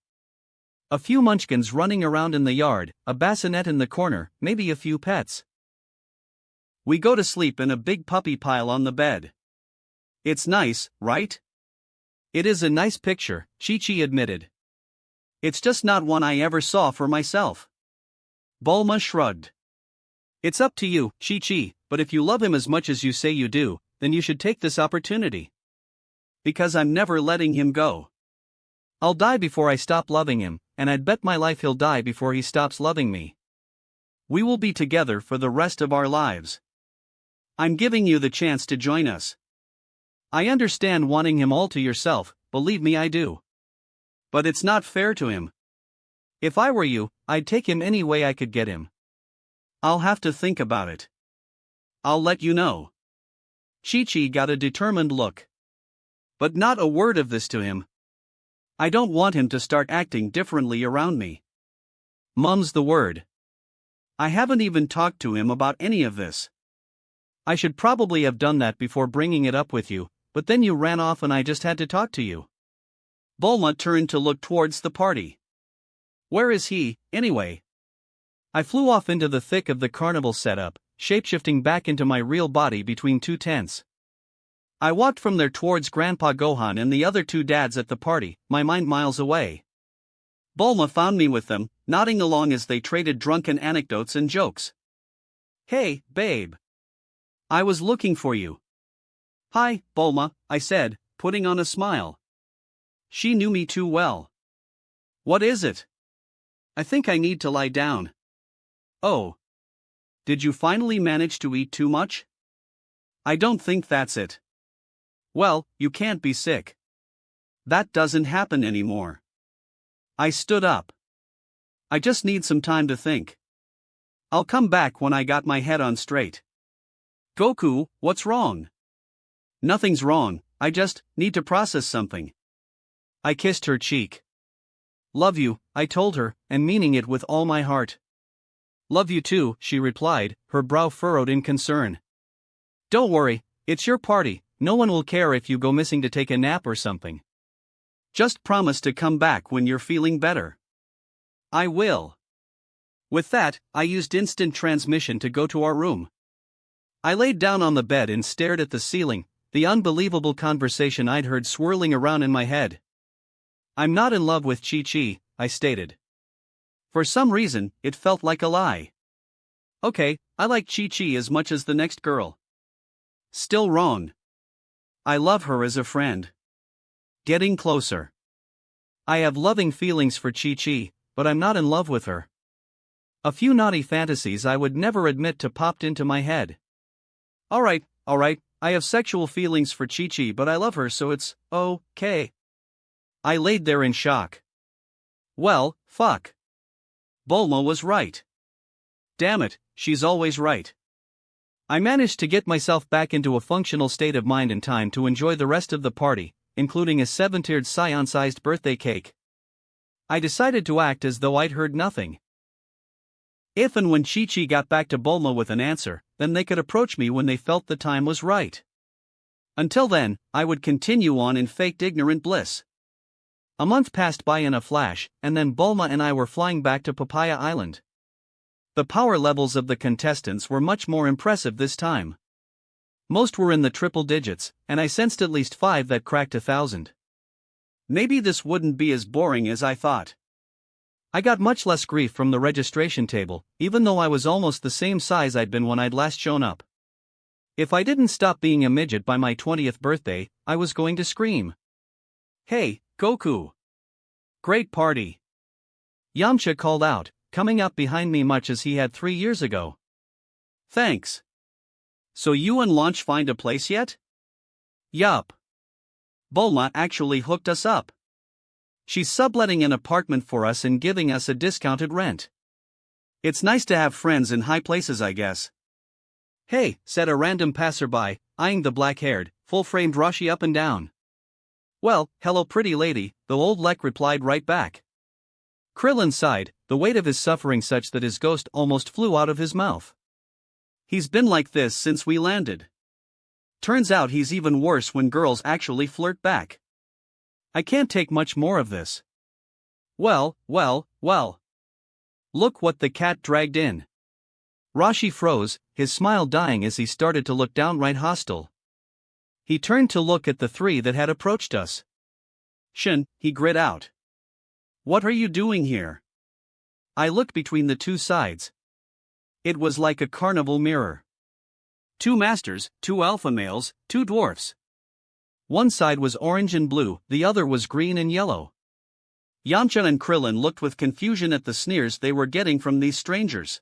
A few munchkins running around in the yard, a bassinet in the corner, maybe a few pets. We go to sleep in a big puppy pile on the bed. It's nice, right? It is a nice picture, Chi-Chi admitted. It's just not one I ever saw for myself. Bulma shrugged. It's up to you, Chi-Chi, but if you love him as much as you say you do, then you should take this opportunity. Because I'm never letting him go. I'll die before I stop loving him, and I'd bet my life he'll die before he stops loving me. We will be together for the rest of our lives. I'm giving you the chance to join us. I understand wanting him all to yourself, believe me I do. But it's not fair to him. If I were you, I'd take him any way I could get him. I'll have to think about it. I'll let you know. Chi-Chi got a determined look. But not a word of this to him. I don't want him to start acting differently around me. Mum's the word. I haven't even talked to him about any of this. I should probably have done that before bringing it up with you, but then you ran off and I just had to talk to you. Bulma turned to look towards the party. Where is he, anyway? I flew off into the thick of the carnival setup, shapeshifting back into my real body between 2 tents. I walked from there towards Grandpa Gohan and the other 2 dads at the party, my mind miles away. Bulma found me with them, nodding along as they traded drunken anecdotes and jokes. Hey, babe. I was looking for you. Hi, Bulma, I said, putting on a smile. She knew me too well. What is it? I think I need to lie down. Oh. Did you finally manage to eat too much? I don't think that's it. Well, you can't be sick. That doesn't happen anymore. I stood up. I just need some time to think. I'll come back when I got my head on straight. Goku, what's wrong? Nothing's wrong, I just need to process something. I kissed her cheek. Love you, I told her, and meaning it with all my heart. Love you too, she replied, her brow furrowed in concern. Don't worry, it's your party, no one will care if you go missing to take a nap or something. Just promise to come back when you're feeling better. I will. With that, I used instant transmission to go to our room. I laid down on the bed and stared at the ceiling, the unbelievable conversation I'd heard swirling around in my head. I'm not in love with Chi-Chi, I stated. For some reason, it felt like a lie. Okay, I like Chi-Chi as much as the next girl. Still wrong. I love her as a friend. Getting closer. I have loving feelings for Chi-Chi, but I'm not in love with her. A few naughty fantasies I would never admit to popped into my head. Alright, I have sexual feelings for Chi-Chi, but I love her, so it's okay. I laid there in shock. Well, fuck. Bulma was right. Damn it, she's always right. I managed to get myself back into a functional state of mind in time to enjoy the rest of the party, including a 7-tiered Saiyan-sized birthday cake. I decided to act as though I'd heard nothing. If and when Chi-Chi got back to Bulma with an answer, then they could approach me when they felt the time was right. Until then, I would continue on in faked ignorant bliss. A month passed by in a flash, and then Bulma and I were flying back to Papaya Island. The power levels of the contestants were much more impressive this time. Most were in the triple digits, and I sensed at least 5 that cracked 1,000. Maybe this wouldn't be as boring as I thought. I got much less grief from the registration table, even though I was almost the same size I'd been when I'd last shown up. If I didn't stop being a midget by my 20th birthday, I was going to scream. Hey, Goku! Great party! Yamcha called out, coming up behind me much as he had 3 years ago. Thanks. So you and Launch find a place yet? Yup. Bulma actually hooked us up. She's subletting an apartment for us and giving us a discounted rent. It's nice to have friends in high places, I guess. Hey, said a random passerby, eyeing the black-haired, full-framed Roshi up and down. Well, hello pretty lady, the old Lek replied right back. Krillin sighed, the weight of his suffering such that his ghost almost flew out of his mouth. He's been like this since we landed. Turns out he's even worse when girls actually flirt back. I can't take much more of this. Well. Look what the cat dragged in. Roshi froze, his smile dying as he started to look downright hostile. He turned to look at the 3 that had approached us. Shin, he grit out. What are you doing here? I looked between the 2 sides. It was like a carnival mirror. 2 masters, 2 alpha males, 2 dwarfs. One side was orange and blue, the other was green and yellow. Yamcha and Krillin looked with confusion at the sneers they were getting from these strangers.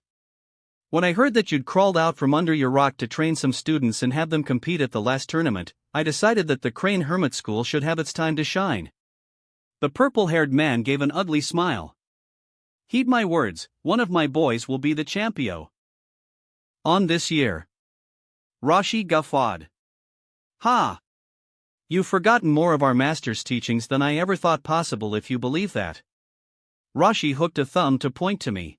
When I heard that you'd crawled out from under your rock to train some students and have them compete at the last tournament, I decided that the Crane Hermit School should have its time to shine. The purple-haired man gave an ugly smile. Heed my words, one of my boys will be the champion. On this year. Roshi guffawed. Ha! You've forgotten more of our master's teachings than I ever thought possible if you believe that. Roshi hooked a thumb to point to me.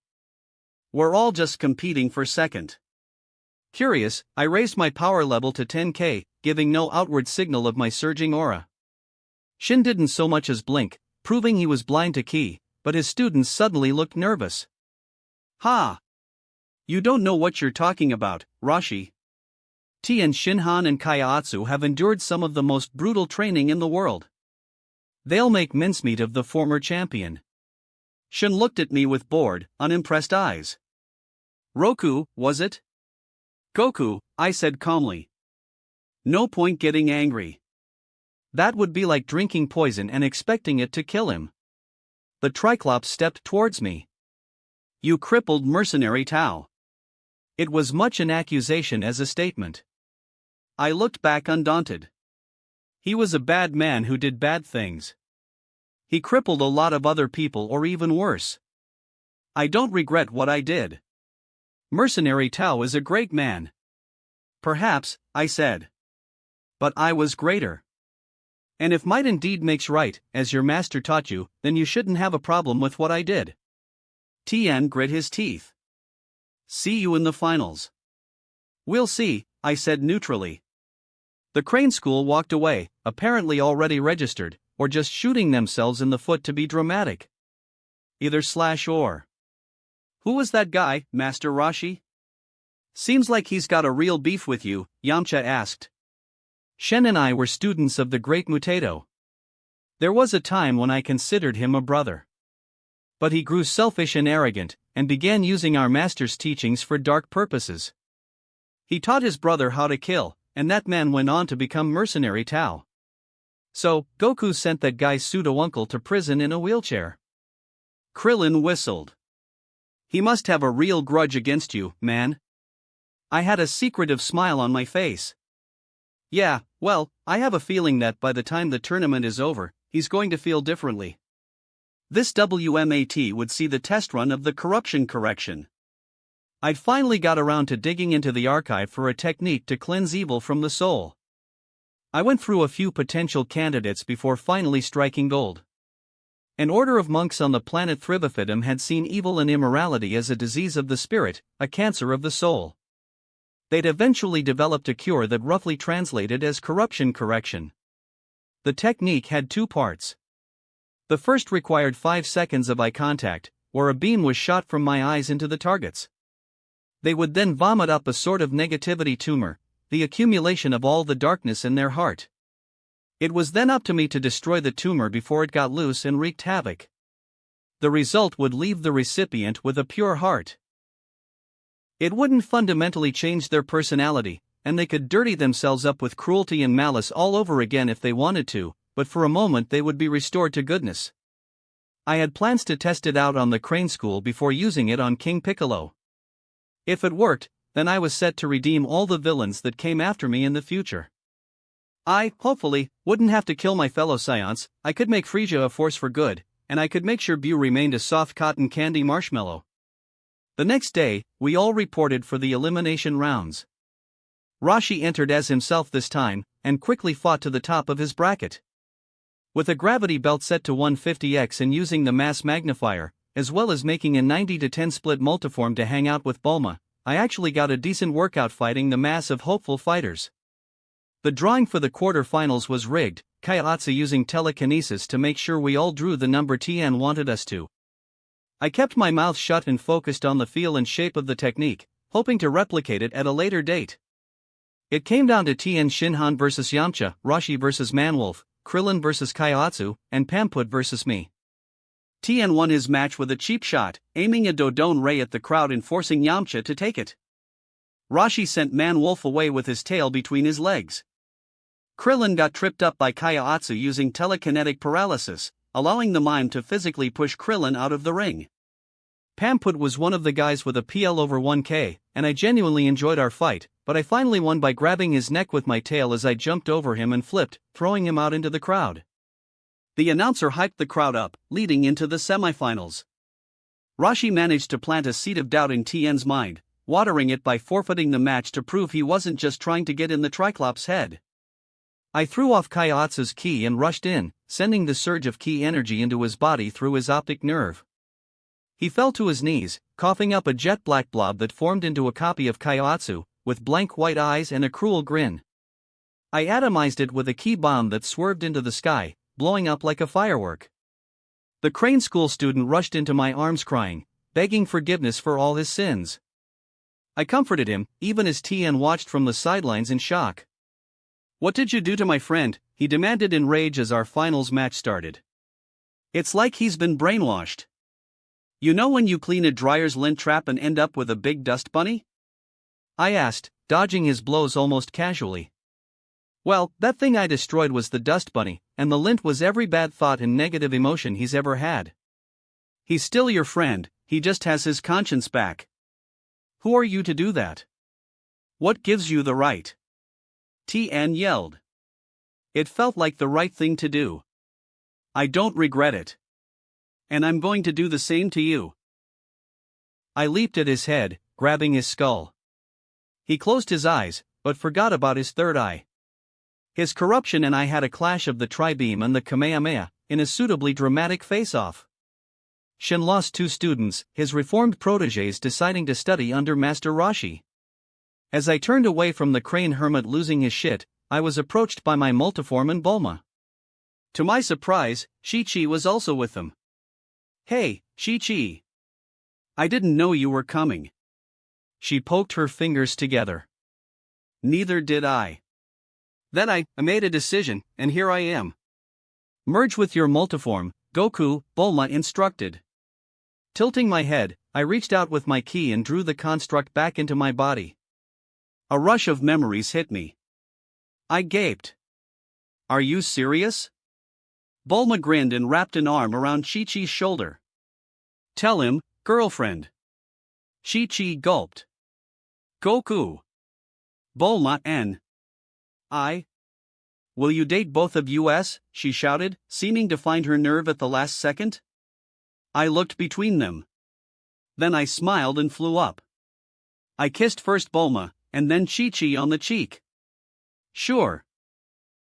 We're all just competing for second. Curious, I raised my power level to 10k, giving no outward signal of my surging aura. Shin didn't so much as blink, proving he was blind to ki, but his students suddenly looked nervous. Ha! You don't know what you're talking about, Roshi. Tien Shinhan and Kaiatsu have endured some of the most brutal training in the world. They'll make mincemeat of the former champion. Shin looked at me with bored, unimpressed eyes. Roku, was it? Goku, I said calmly. No point getting angry. That would be like drinking poison and expecting it to kill him. The Triclops stepped towards me. You crippled mercenary Tao. It was much an accusation as a statement. I looked back undaunted. He was a bad man who did bad things. He crippled a lot of other people or even worse. I don't regret what I did. Mercenary Tao is a great man. Perhaps, I said. But I was greater. And if might indeed makes right, as your master taught you, then you shouldn't have a problem with what I did. Tien grit his teeth. See you in the finals. We'll see, I said neutrally. The Crane School walked away, apparently already registered, or just shooting themselves in the foot to be dramatic. Either/or. Who was that guy, Master Roshi? Seems like he's got a real beef with you, Yamcha asked. Shen and I were students of the Great Mutato. There was a time when I considered him a brother. But he grew selfish and arrogant, and began using our master's teachings for dark purposes. He taught his brother how to kill, and that man went on to become mercenary Tao. So, Goku sent that guy's pseudo-uncle to prison in a wheelchair. Krillin whistled. He must have a real grudge against you, man. I had a secretive smile on my face. Yeah, well, I have a feeling that by the time the tournament is over, he's going to feel differently. This WMAT would see the test run of the corruption correction. I'd finally got around to digging into the archive for a technique to cleanse evil from the soul. I went through a few potential candidates before finally striking gold. An order of monks on the planet Thribophytum had seen evil and immorality as a disease of the spirit, a cancer of the soul. They'd eventually developed a cure that roughly translated as corruption correction. The technique had two parts. The first required 5 seconds of eye contact, where a beam was shot from my eyes into the targets. They would then vomit up a sort of negativity tumor, the accumulation of all the darkness in their heart. It was then up to me to destroy the tumor before it got loose and wreaked havoc. The result would leave the recipient with a pure heart. It wouldn't fundamentally change their personality, and they could dirty themselves up with cruelty and malice all over again if they wanted to, but for a moment they would be restored to goodness. I had plans to test it out on the Crane School before using it on King Piccolo. If it worked, then I was set to redeem all the villains that came after me in the future. I, hopefully, wouldn't have to kill my fellow Saiyans. I could make Frieza a force for good, and I could make sure Bu remained a soft cotton candy marshmallow. The next day, we all reported for the elimination rounds. Roshi entered as himself this time, and quickly fought to the top of his bracket. With a gravity belt set to 150x and using the mass magnifier, as well as making a 90-10 split multiform to hang out with Bulma, I actually got a decent workout fighting the mass of hopeful fighters. The drawing for the quarter-finals was rigged, Kaiatsu using telekinesis to make sure we all drew the number Tien wanted us to. I kept my mouth shut and focused on the feel and shape of the technique, hoping to replicate it at a later date. It came down to Tien Shinhan vs Yamcha, Roshi vs Manwolf, Krillin vs Kaiatsu, and Pamput vs me. Tien won his match with a cheap shot, aiming a Dodone Ray at the crowd and forcing Yamcha to take it. Roshi sent Manwolf away with his tail between his legs. Krillin got tripped up by Kaiatsu using telekinetic paralysis, allowing the mime to physically push Krillin out of the ring. Pamput was one of the guys with a PL over 1k, and I genuinely enjoyed our fight, but I finally won by grabbing his neck with my tail as I jumped over him and flipped, throwing him out into the crowd. The announcer hyped the crowd up, leading into the semifinals. Roshi managed to plant a seed of doubt in Tien's mind, watering it by forfeiting the match to prove he wasn't just trying to get in the Triclops' head. I threw off Kaiatsu's ki and rushed in, sending the surge of ki energy into his body through his optic nerve. He fell to his knees, coughing up a jet black blob that formed into a copy of Kaiatsu, with blank white eyes and a cruel grin. I atomized it with a ki bomb that swerved into the sky, blowing up like a firework. The Crane School student rushed into my arms crying, begging forgiveness for all his sins. I comforted him, even as Tien watched from the sidelines in shock. "What did you do to my friend?" he demanded in rage as our finals match started. "It's like he's been brainwashed. You know when you clean a dryer's lint trap and end up with a big dust bunny?" I asked, dodging his blows almost casually. "Well, that thing I destroyed was the dust bunny, and the lint was every bad thought and negative emotion he's ever had. He's still your friend, he just has his conscience back. Who are you to do that? What gives you the right?" Tien yelled. It felt like the right thing to do. "I don't regret it. And I'm going to do the same to you." I leaped at his head, grabbing his skull. He closed his eyes, but forgot about his third eye. His corruption and I had a clash of the Tri-Beam and the Kamehameha, in a suitably dramatic face-off. Shen lost 2 students, his reformed protégés deciding to study under Master Roshi. As I turned away from the Crane Hermit losing his shit, I was approached by my multiform and Bulma. To my surprise, Chi-Chi was also with them. "Hey, Chi-Chi. I didn't know you were coming." She poked her fingers together. "Neither did I. Then I made a decision, and here I am." "Merge with your multiform, Goku," Bulma instructed. Tilting my head, I reached out with my ki and drew the construct back into my body. A rush of memories hit me. I gaped. "Are you serious?" Bulma grinned and wrapped an arm around Chi-Chi's shoulder. "Tell him, girlfriend. Chi gulped. Goku. Bulma and I. Will you date both of us? She shouted, seeming to find her nerve at the last second. I looked between them. Then I smiled and flew up. I kissed first Bulma, and then Chi on the cheek. Sure.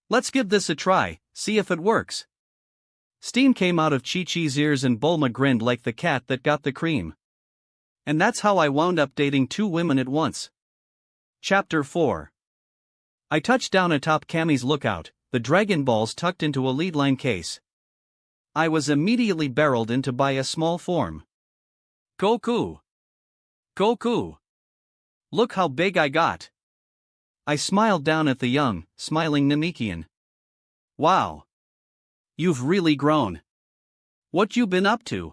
Let's give this a try, see if it works. Steam came out of Chi-Chi's ears and Bulma grinned like the cat that got the cream. And that's how I wound up dating two women at once. Chapter 4. I touched down atop Kami's lookout, the Dragon Balls tucked into a lead-line case. I was immediately barreled into by a small form. Goku! Goku! Look how big I got! I smiled down at the young, smiling Namekian. Wow! You've really grown. What you been up to?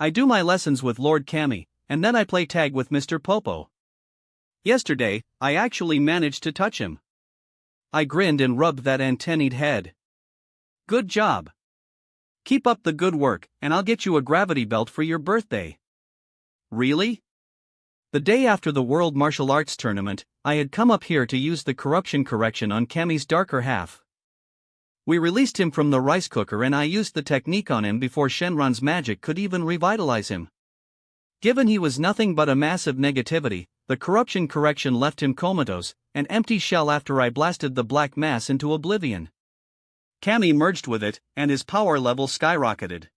I do my lessons with Lord Kami, and then I play tag with Mr. Popo. Yesterday, I actually managed to touch him. I grinned and rubbed that antennaed head. Good job. Keep up the good work, and I'll get you a gravity belt for your birthday. Really? The day after the World Martial Arts Tournament, I had come up here to use the corruption correction on Kami's darker half. We released him from the rice cooker and I used the technique on him before Shenron's magic could even revitalize him. Given he was nothing but a massive negativity, the corruption correction left him comatose, an empty shell after I blasted the black mass into oblivion. Kami merged with it, and his power level skyrocketed.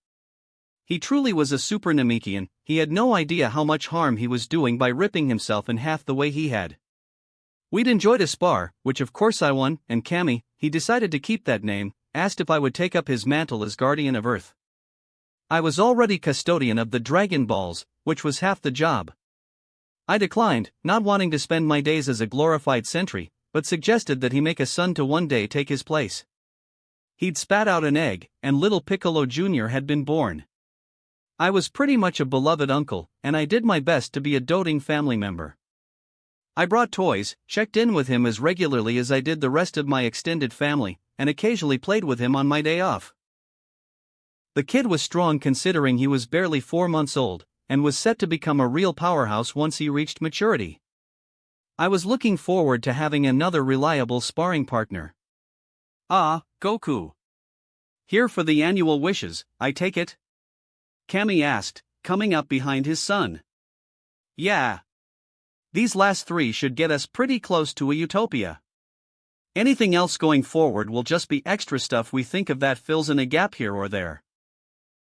He truly was a super Namekian. He had no idea how much harm he was doing by ripping himself in half the way he had. We'd enjoyed a spar, which of course I won, and Kami, he decided to keep that name, asked if I would take up his mantle as Guardian of Earth. I was already custodian of the Dragon Balls, which was half the job. I declined, not wanting to spend my days as a glorified sentry, but suggested that he make a son to one day take his place. He'd spat out an egg, and little Piccolo Jr. had been born. I was pretty much a beloved uncle, and I did my best to be a doting family member. I brought toys, checked in with him as regularly as I did the rest of my extended family, and occasionally played with him on my day off. The kid was strong considering he was barely 4 months old, and was set to become a real powerhouse once he reached maturity. I was looking forward to having another reliable sparring partner. Ah, Goku. Here for the annual wishes, I take it? Kami asked, coming up behind his son. Yeah. These last 3 should get us pretty close to a utopia. Anything else going forward will just be extra stuff we think of that fills in a gap here or there.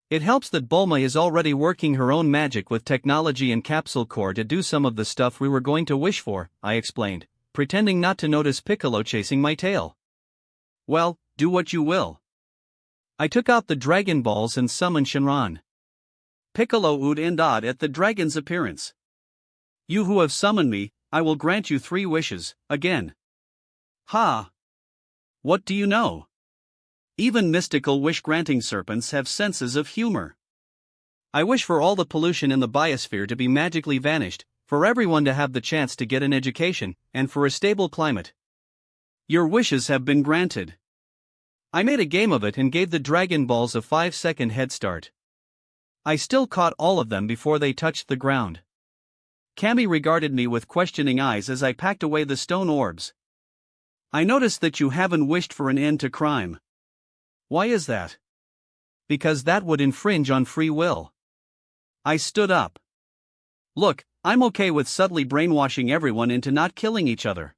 It helps that Bulma is already working her own magic with technology and capsule core to do some of the stuff we were going to wish for, I explained, pretending not to notice Piccolo chasing my tail. Well, do what you will. I took out the Dragon Balls and summoned Shenron. Piccolo oohed and awed at the dragon's appearance. You who have summoned me, I will grant you 3 wishes, again. Ha! What do you know? Even mystical wish-granting serpents have senses of humor. I wish for all the pollution in the biosphere to be magically vanished, for everyone to have the chance to get an education, and for a stable climate. Your wishes have been granted. I made a game of it and gave the Dragon Balls a 5-second head start. I still caught all of them before they touched the ground. Kami regarded me with questioning eyes as I packed away the stone orbs. I noticed that you haven't wished for an end to crime. Why is that? Because that would infringe on free will. I stood up. Look, I'm okay with subtly brainwashing everyone into not killing each other.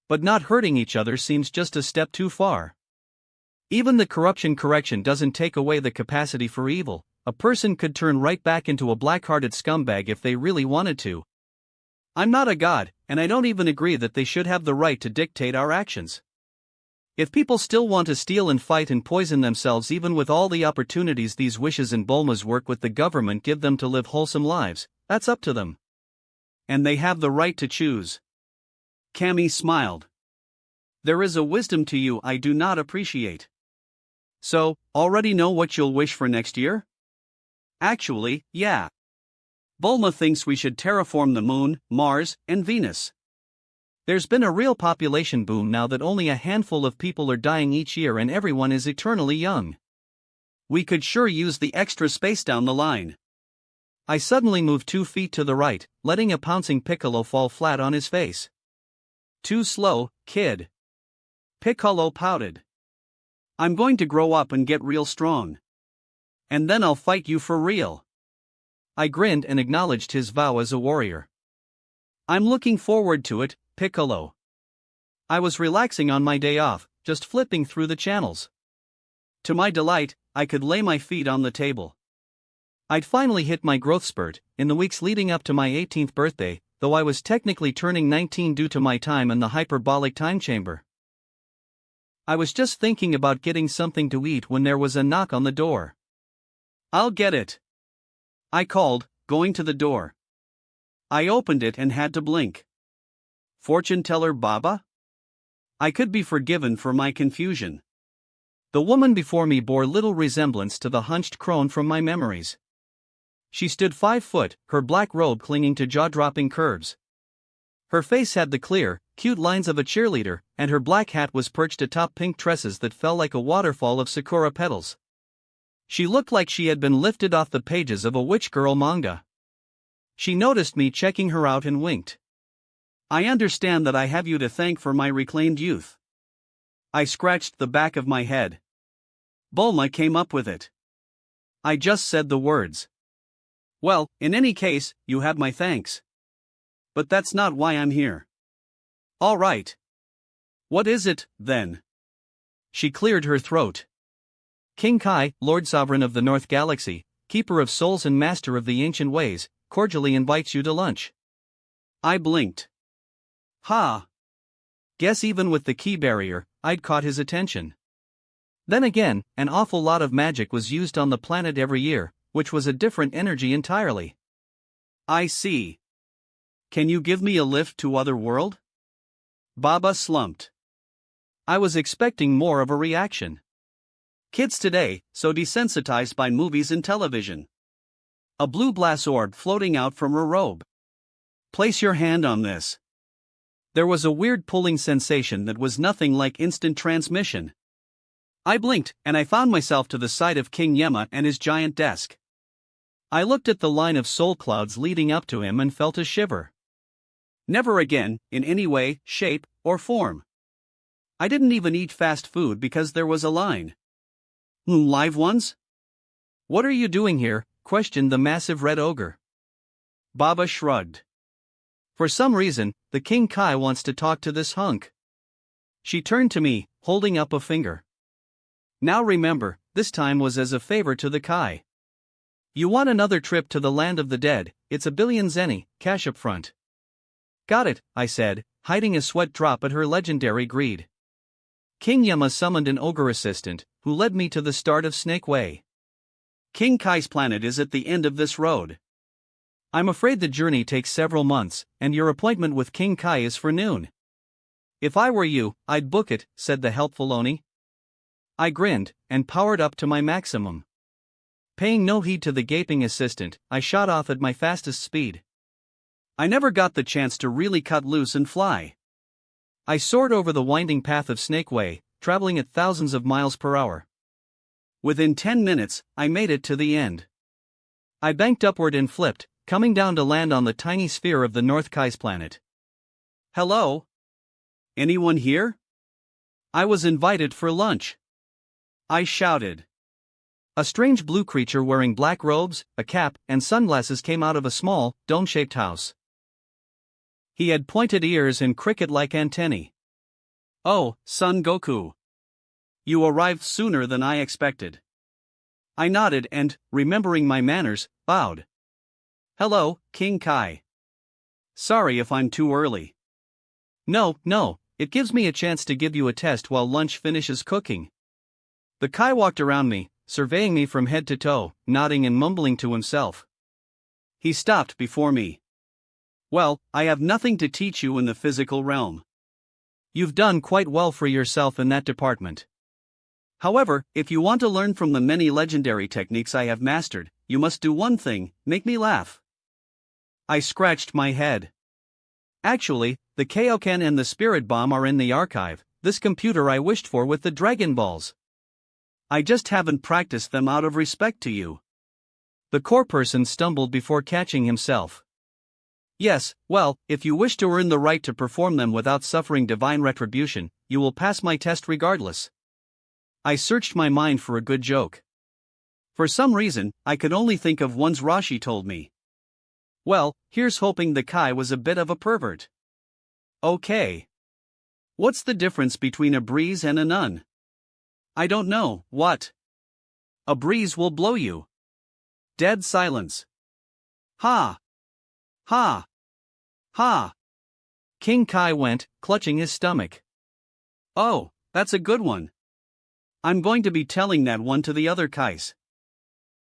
But not hurting each other seems just a step too far. Even the corruption correction doesn't take away the capacity for evil. A person could turn right back into a black-hearted scumbag if they really wanted to. I'm not a god, and I don't even agree that they should have the right to dictate our actions. If people still want to steal and fight and poison themselves even with all the opportunities these wishes and Bulma's work with the government give them to live wholesome lives, that's up to them. And they have the right to choose. Kami smiled. There is a wisdom to you I do not appreciate. So, already know what you'll wish for next year? Actually, yeah. Bulma thinks we should terraform the Moon, Mars, and Venus. There's been a real population boom now that only a handful of people are dying each year and everyone is eternally young. We could sure use the extra space down the line. I suddenly moved 2 feet to the right, letting a pouncing Piccolo fall flat on his face. Too slow, kid. Piccolo pouted. I'm going to grow up and get real strong. And then I'll fight you for real. I grinned and acknowledged his vow as a warrior. I'm looking forward to it, Piccolo. I was relaxing on my day off, just flipping through the channels. To my delight, I could lay my feet on the table. I'd finally hit my growth spurt, in the weeks leading up to my 18th birthday, though I was technically turning 19 due to my time in the hyperbolic time chamber. I was just thinking about getting something to eat when there was a knock on the door. I'll get it, I called, going to the door. I opened it and had to blink. Fortune teller Baba? I could be forgiven for my confusion. The woman before me bore little resemblance to the hunched crone from my memories. She stood 5 foot, her black robe clinging to jaw-dropping curves. Her face had the clear, cute lines of a cheerleader, and her black hat was perched atop pink tresses that fell like a waterfall of sakura petals. She looked like she had been lifted off the pages of a witch girl manga. She noticed me checking her out and winked. I understand that I have you to thank for my reclaimed youth. I scratched the back of my head. Bulma came up with it. I just said the words. Well, in any case, you have my thanks. But that's not why I'm here. All right. What is it, then? She cleared her throat. King Kai, Lord Sovereign of the North Galaxy, Keeper of Souls and Master of the Ancient Ways, cordially invites you to lunch. I blinked. Ha! Guess even with the key barrier, I'd caught his attention. Then again, an awful lot of magic was used on the planet every year, which was a different energy entirely. I see. Can you give me a lift to Otherworld? Baba slumped. I was expecting more of a reaction. Kids today, so desensitized by movies and television. A blue glass orb floating out from her robe. Place your hand on this. There was a weird pulling sensation that was nothing like instant transmission. I blinked, and I found myself to the side of King Yema and his giant desk. I looked at the line of soul clouds leading up to him and felt a shiver. Never again, in any way, shape, or form. I didn't even eat fast food because there was a line. Live ones? What are you doing here? Questioned the massive red ogre. Baba shrugged. For some reason, the King Kai wants to talk to this hunk. She turned to me, holding up a finger. Now remember, this time was as a favor to the Kai. You want another trip to the land of the dead, it's 1 billion zenny, cash up front. Got it, I said, hiding a sweat drop at her legendary greed. King Yema summoned an ogre assistant, who led me to the start of Snake Way. King Kai's planet is at the end of this road. I'm afraid the journey takes several months, and your appointment with King Kai is for noon. If I were you, I'd book it, said the helpful Oni. I grinned, and powered up to my maximum. Paying no heed to the gaping assistant, I shot off at my fastest speed. I never got the chance to really cut loose and fly. I soared over the winding path of Snake Way, traveling at thousands of miles per hour. Within 10 minutes, I made it to the end. I banked upward and flipped, coming down to land on the tiny sphere of the North Kai's planet. Hello? Anyone here? I was invited for lunch. I shouted. A strange blue creature wearing black robes, a cap, and sunglasses came out of a small, dome-shaped house. He had pointed ears and cricket-like antennae. Oh, Son Goku. You arrived sooner than I expected. I nodded and, remembering my manners, bowed. Hello, King Kai. Sorry if I'm too early. No, it gives me a chance to give you a test while lunch finishes cooking. The Kai walked around me, surveying me from head to toe, nodding and mumbling to himself. He stopped before me. Well, I have nothing to teach you in the physical realm. You've done quite well for yourself in that department. However, if you want to learn from the many legendary techniques I have mastered, you must do one thing, make me laugh. I scratched my head. Actually, the Kaioken and the Spirit Bomb are in the archive, this computer I wished for with the Dragon Balls. I just haven't practiced them out of respect to you. The core person stumbled before catching himself. Yes, well, if you wish to earn the right to perform them without suffering divine retribution, you will pass my test regardless. I searched my mind for a good joke. For some reason, I could only think of ones Roshi told me. Well, here's hoping the Kai was a bit of a pervert. Okay. What's the difference between a breeze and a nun? I don't know, what? A breeze will blow you. Dead silence. Ha! Ha! Ha! King Kai went, clutching his stomach. Oh, that's a good one. I'm going to be telling that one to the other Kais.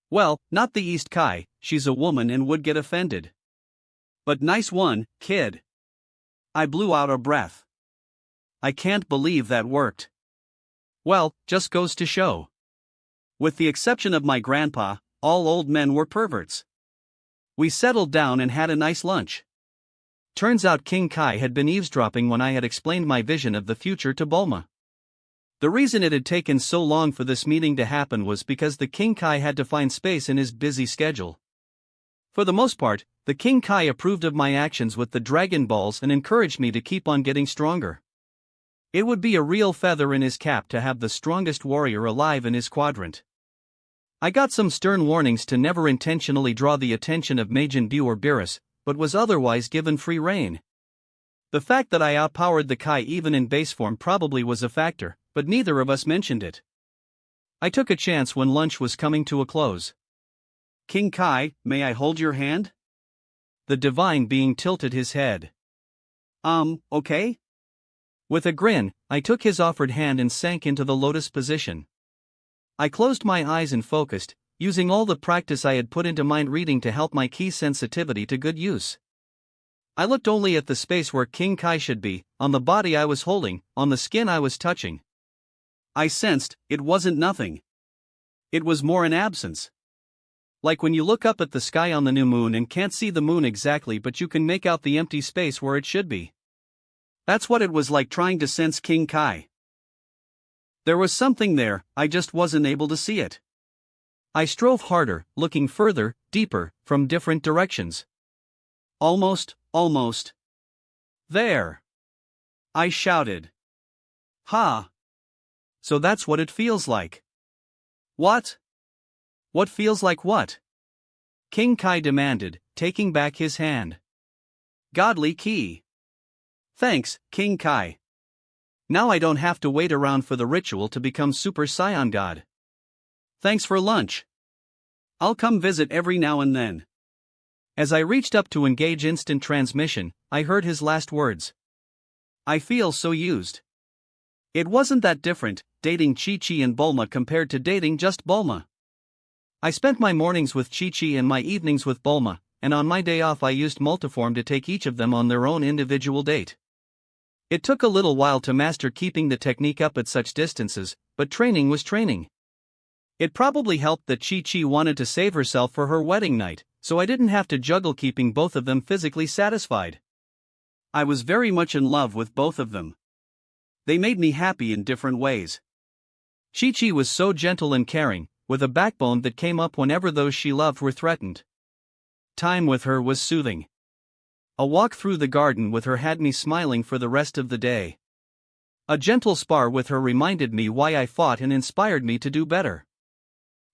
Well, not the East Kai, she's a woman and would get offended. But nice one, kid. I blew out a breath. I can't believe that worked. Well, just goes to show. With the exception of my grandpa, all old men were perverts. We settled down and had a nice lunch. Turns out King Kai had been eavesdropping when I had explained my vision of the future to Bulma. The reason it had taken so long for this meeting to happen was because the King Kai had to find space in his busy schedule. For the most part, the King Kai approved of my actions with the Dragon Balls and encouraged me to keep on getting stronger. It would be a real feather in his cap to have the strongest warrior alive in his quadrant. I got some stern warnings to never intentionally draw the attention of Majin Buu or Beerus, but was otherwise given free rein. The fact that I outpowered the Kai even in base form probably was a factor, but neither of us mentioned it. I took a chance when lunch was coming to a close. King Kai, may I hold your hand? The divine being tilted his head. Okay? With a grin, I took his offered hand and sank into the lotus position. I closed my eyes and focused, using all the practice I had put into mind reading to help my ki sensitivity to good use. I looked only at the space where King Kai should be, on the body I was holding, on the skin I was touching. I sensed, it wasn't nothing. It was more an absence. Like when you look up at the sky on the new moon and can't see the moon exactly but you can make out the empty space where it should be. That's what it was like trying to sense King Kai. There was something there, I just wasn't able to see it. I strove harder, looking further, deeper, from different directions. Almost. There! I shouted. Ha! So that's what it feels like. What? What feels like what? King Kai demanded, taking back his hand. Godly ki. Thanks, King Kai. Now I don't have to wait around for the ritual to become Super Saiyan God. Thanks for lunch. I'll come visit every now and then. As I reached up to engage instant transmission, I heard his last words. I feel so used. It wasn't that different, dating Chi-Chi and Bulma compared to dating just Bulma. I spent my mornings with Chi-Chi and my evenings with Bulma, and on my day off I used Multiform to take each of them on their own individual date. It took a little while to master keeping the technique up at such distances, but training was training. It probably helped that Chi-Chi wanted to save herself for her wedding night, so I didn't have to juggle keeping both of them physically satisfied. I was very much in love with both of them. They made me happy in different ways. Chi-Chi was so gentle and caring, with a backbone that came up whenever those she loved were threatened. Time with her was soothing. A walk through the garden with her had me smiling for the rest of the day. A gentle spar with her reminded me why I fought and inspired me to do better.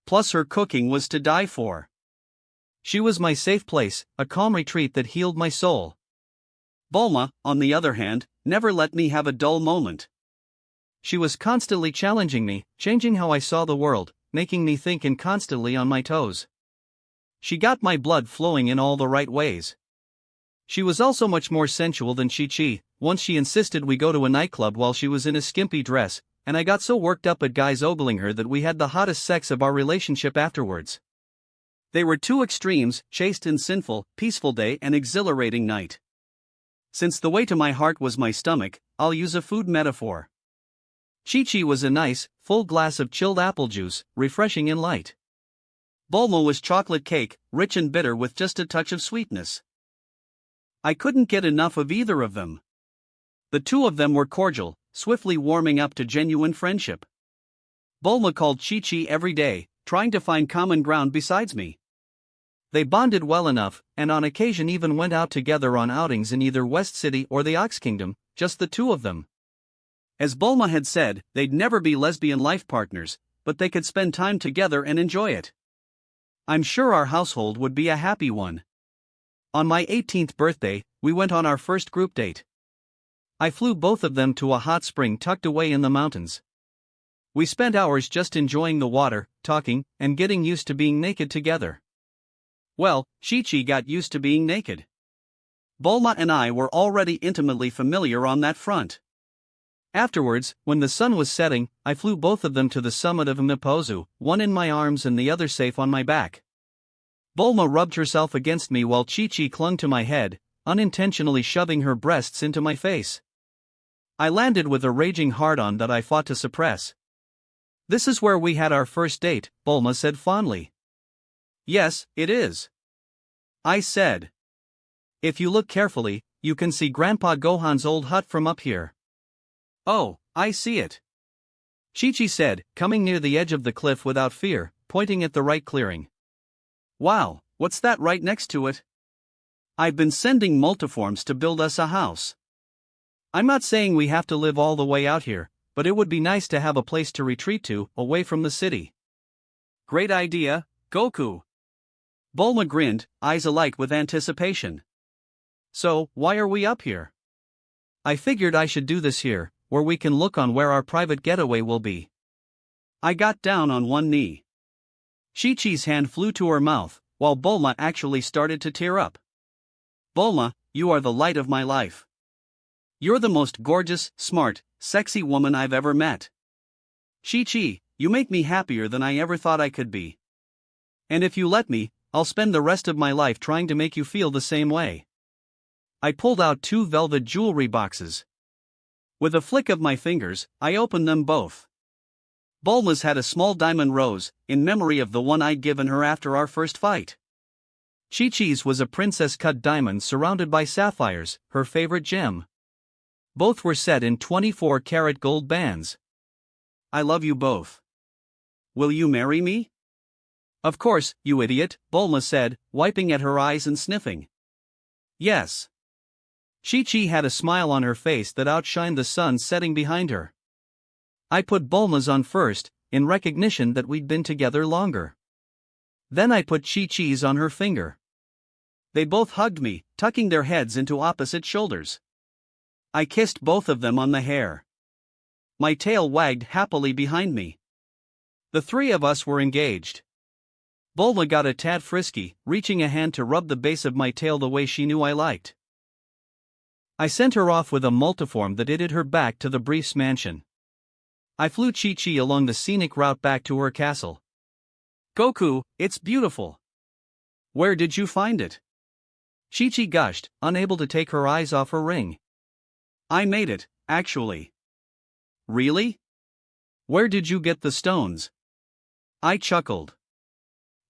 Plus her cooking was to die for. She was my safe place, a calm retreat that healed my soul. Bulma, on the other hand, never let me have a dull moment. She was constantly challenging me, changing how I saw the world, making me think and constantly on my toes. She got my blood flowing in all the right ways. She was also much more sensual than Chi-Chi. Once she insisted we go to a nightclub while she was in a skimpy dress, and I got so worked up at guys ogling her that we had the hottest sex of our relationship afterwards. They were two extremes, chaste and sinful, peaceful day and exhilarating night. Since the way to my heart was my stomach, I'll use a food metaphor. Chi-Chi was a nice, full glass of chilled apple juice, refreshing and light. Bulma was chocolate cake, rich and bitter with just a touch of sweetness. I couldn't get enough of either of them. The two of them were cordial, swiftly warming up to genuine friendship. Bulma called Chi-Chi every day, trying to find common ground besides me. They bonded well enough, and on occasion even went out together on outings in either West City or the Ox Kingdom, just the two of them. As Bulma had said, they'd never be lesbian life partners, but they could spend time together and enjoy it. I'm sure our household would be a happy one. On my 18th birthday, we went on our first group date. I flew both of them to a hot spring tucked away in the mountains. We spent hours just enjoying the water, talking, and getting used to being naked together. Well, Chi-Chi got used to being naked. Bulma and I were already intimately familiar on that front. Afterwards, when the sun was setting, I flew both of them to the summit of Mipozu, one in my arms and the other safe on my back. Bulma rubbed herself against me while Chi-Chi clung to my head, unintentionally shoving her breasts into my face. I landed with a raging hard-on that I fought to suppress. "This is where we had our first date," Bulma said fondly. "Yes, it is," I said. "If you look carefully, you can see Grandpa Gohan's old hut from up here." "Oh, I see it," Chi-Chi said, coming near the edge of the cliff without fear, pointing at the right clearing. "Wow, what's that right next to it?" "I've been sending multiforms to build us a house. I'm not saying we have to live all the way out here, but it would be nice to have a place to retreat to, away from the city." "Great idea, Goku." Bulma grinned, eyes alight with anticipation. "So, why are we up here?" "I figured I should do this here, where we can look on where our private getaway will be." I got down on one knee. Chi-Chi's hand flew to her mouth, while Bulma actually started to tear up. "Bulma, you are the light of my life. You're the most gorgeous, smart, sexy woman I've ever met. Chi-Chi, you make me happier than I ever thought I could be. And if you let me, I'll spend the rest of my life trying to make you feel the same way." I pulled out 2 velvet jewelry boxes. With a flick of my fingers, I opened them both. Bulma's had a small diamond rose, in memory of the one I'd given her after our first fight. Chi-Chi's was a princess-cut diamond surrounded by sapphires, her favorite gem. Both were set in 24-karat gold bands. "I love you both. Will you marry me?" "Of course, you idiot," Bulma said, wiping at her eyes and sniffing. "Yes." Chi-Chi had a smile on her face that outshined the sun setting behind her. I put Bulma's on first, in recognition that we'd been together longer. Then I put Chi-Chi's on her finger. They both hugged me, tucking their heads into opposite shoulders. I kissed both of them on the hair. My tail wagged happily behind me. The three of us were engaged. Bulma got a tad frisky, reaching a hand to rub the base of my tail the way she knew I liked. I sent her off with a multiform that aided her back to the Brief's mansion. I flew Chi-Chi along the scenic route back to her castle. "Goku, it's beautiful. Where did you find it?" Chi-Chi gushed, unable to take her eyes off her ring. "I made it, actually." "Really? Where did you get the stones?" I chuckled.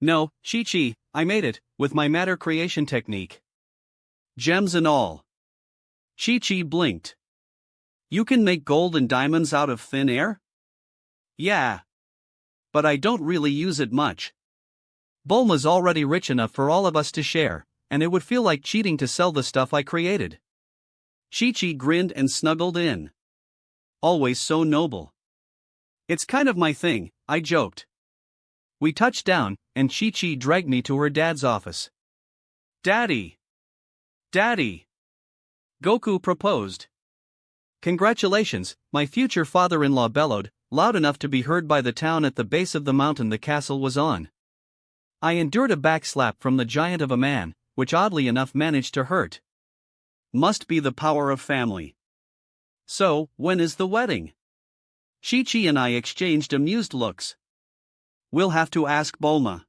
"No, Chi-Chi, I made it, with my matter creation technique. Gems and all." Chi-Chi blinked. "You can make gold and diamonds out of thin air?" "Yeah. But I don't really use it much. Bulma's already rich enough for all of us to share, and it would feel like cheating to sell the stuff I created." Chi-Chi grinned and snuggled in. "Always so noble." "It's kind of my thing," I joked. We touched down, and Chi-Chi dragged me to her dad's office. "Daddy! Daddy!" Goku proposed. "Congratulations," my future father-in-law bellowed, loud enough to be heard by the town at the base of the mountain the castle was on. I endured a backslap from the giant of a man, which oddly enough managed to hurt. Must be the power of family. "So, when is the wedding?" Chi-Chi and I exchanged amused looks. "We'll have to ask Bulma.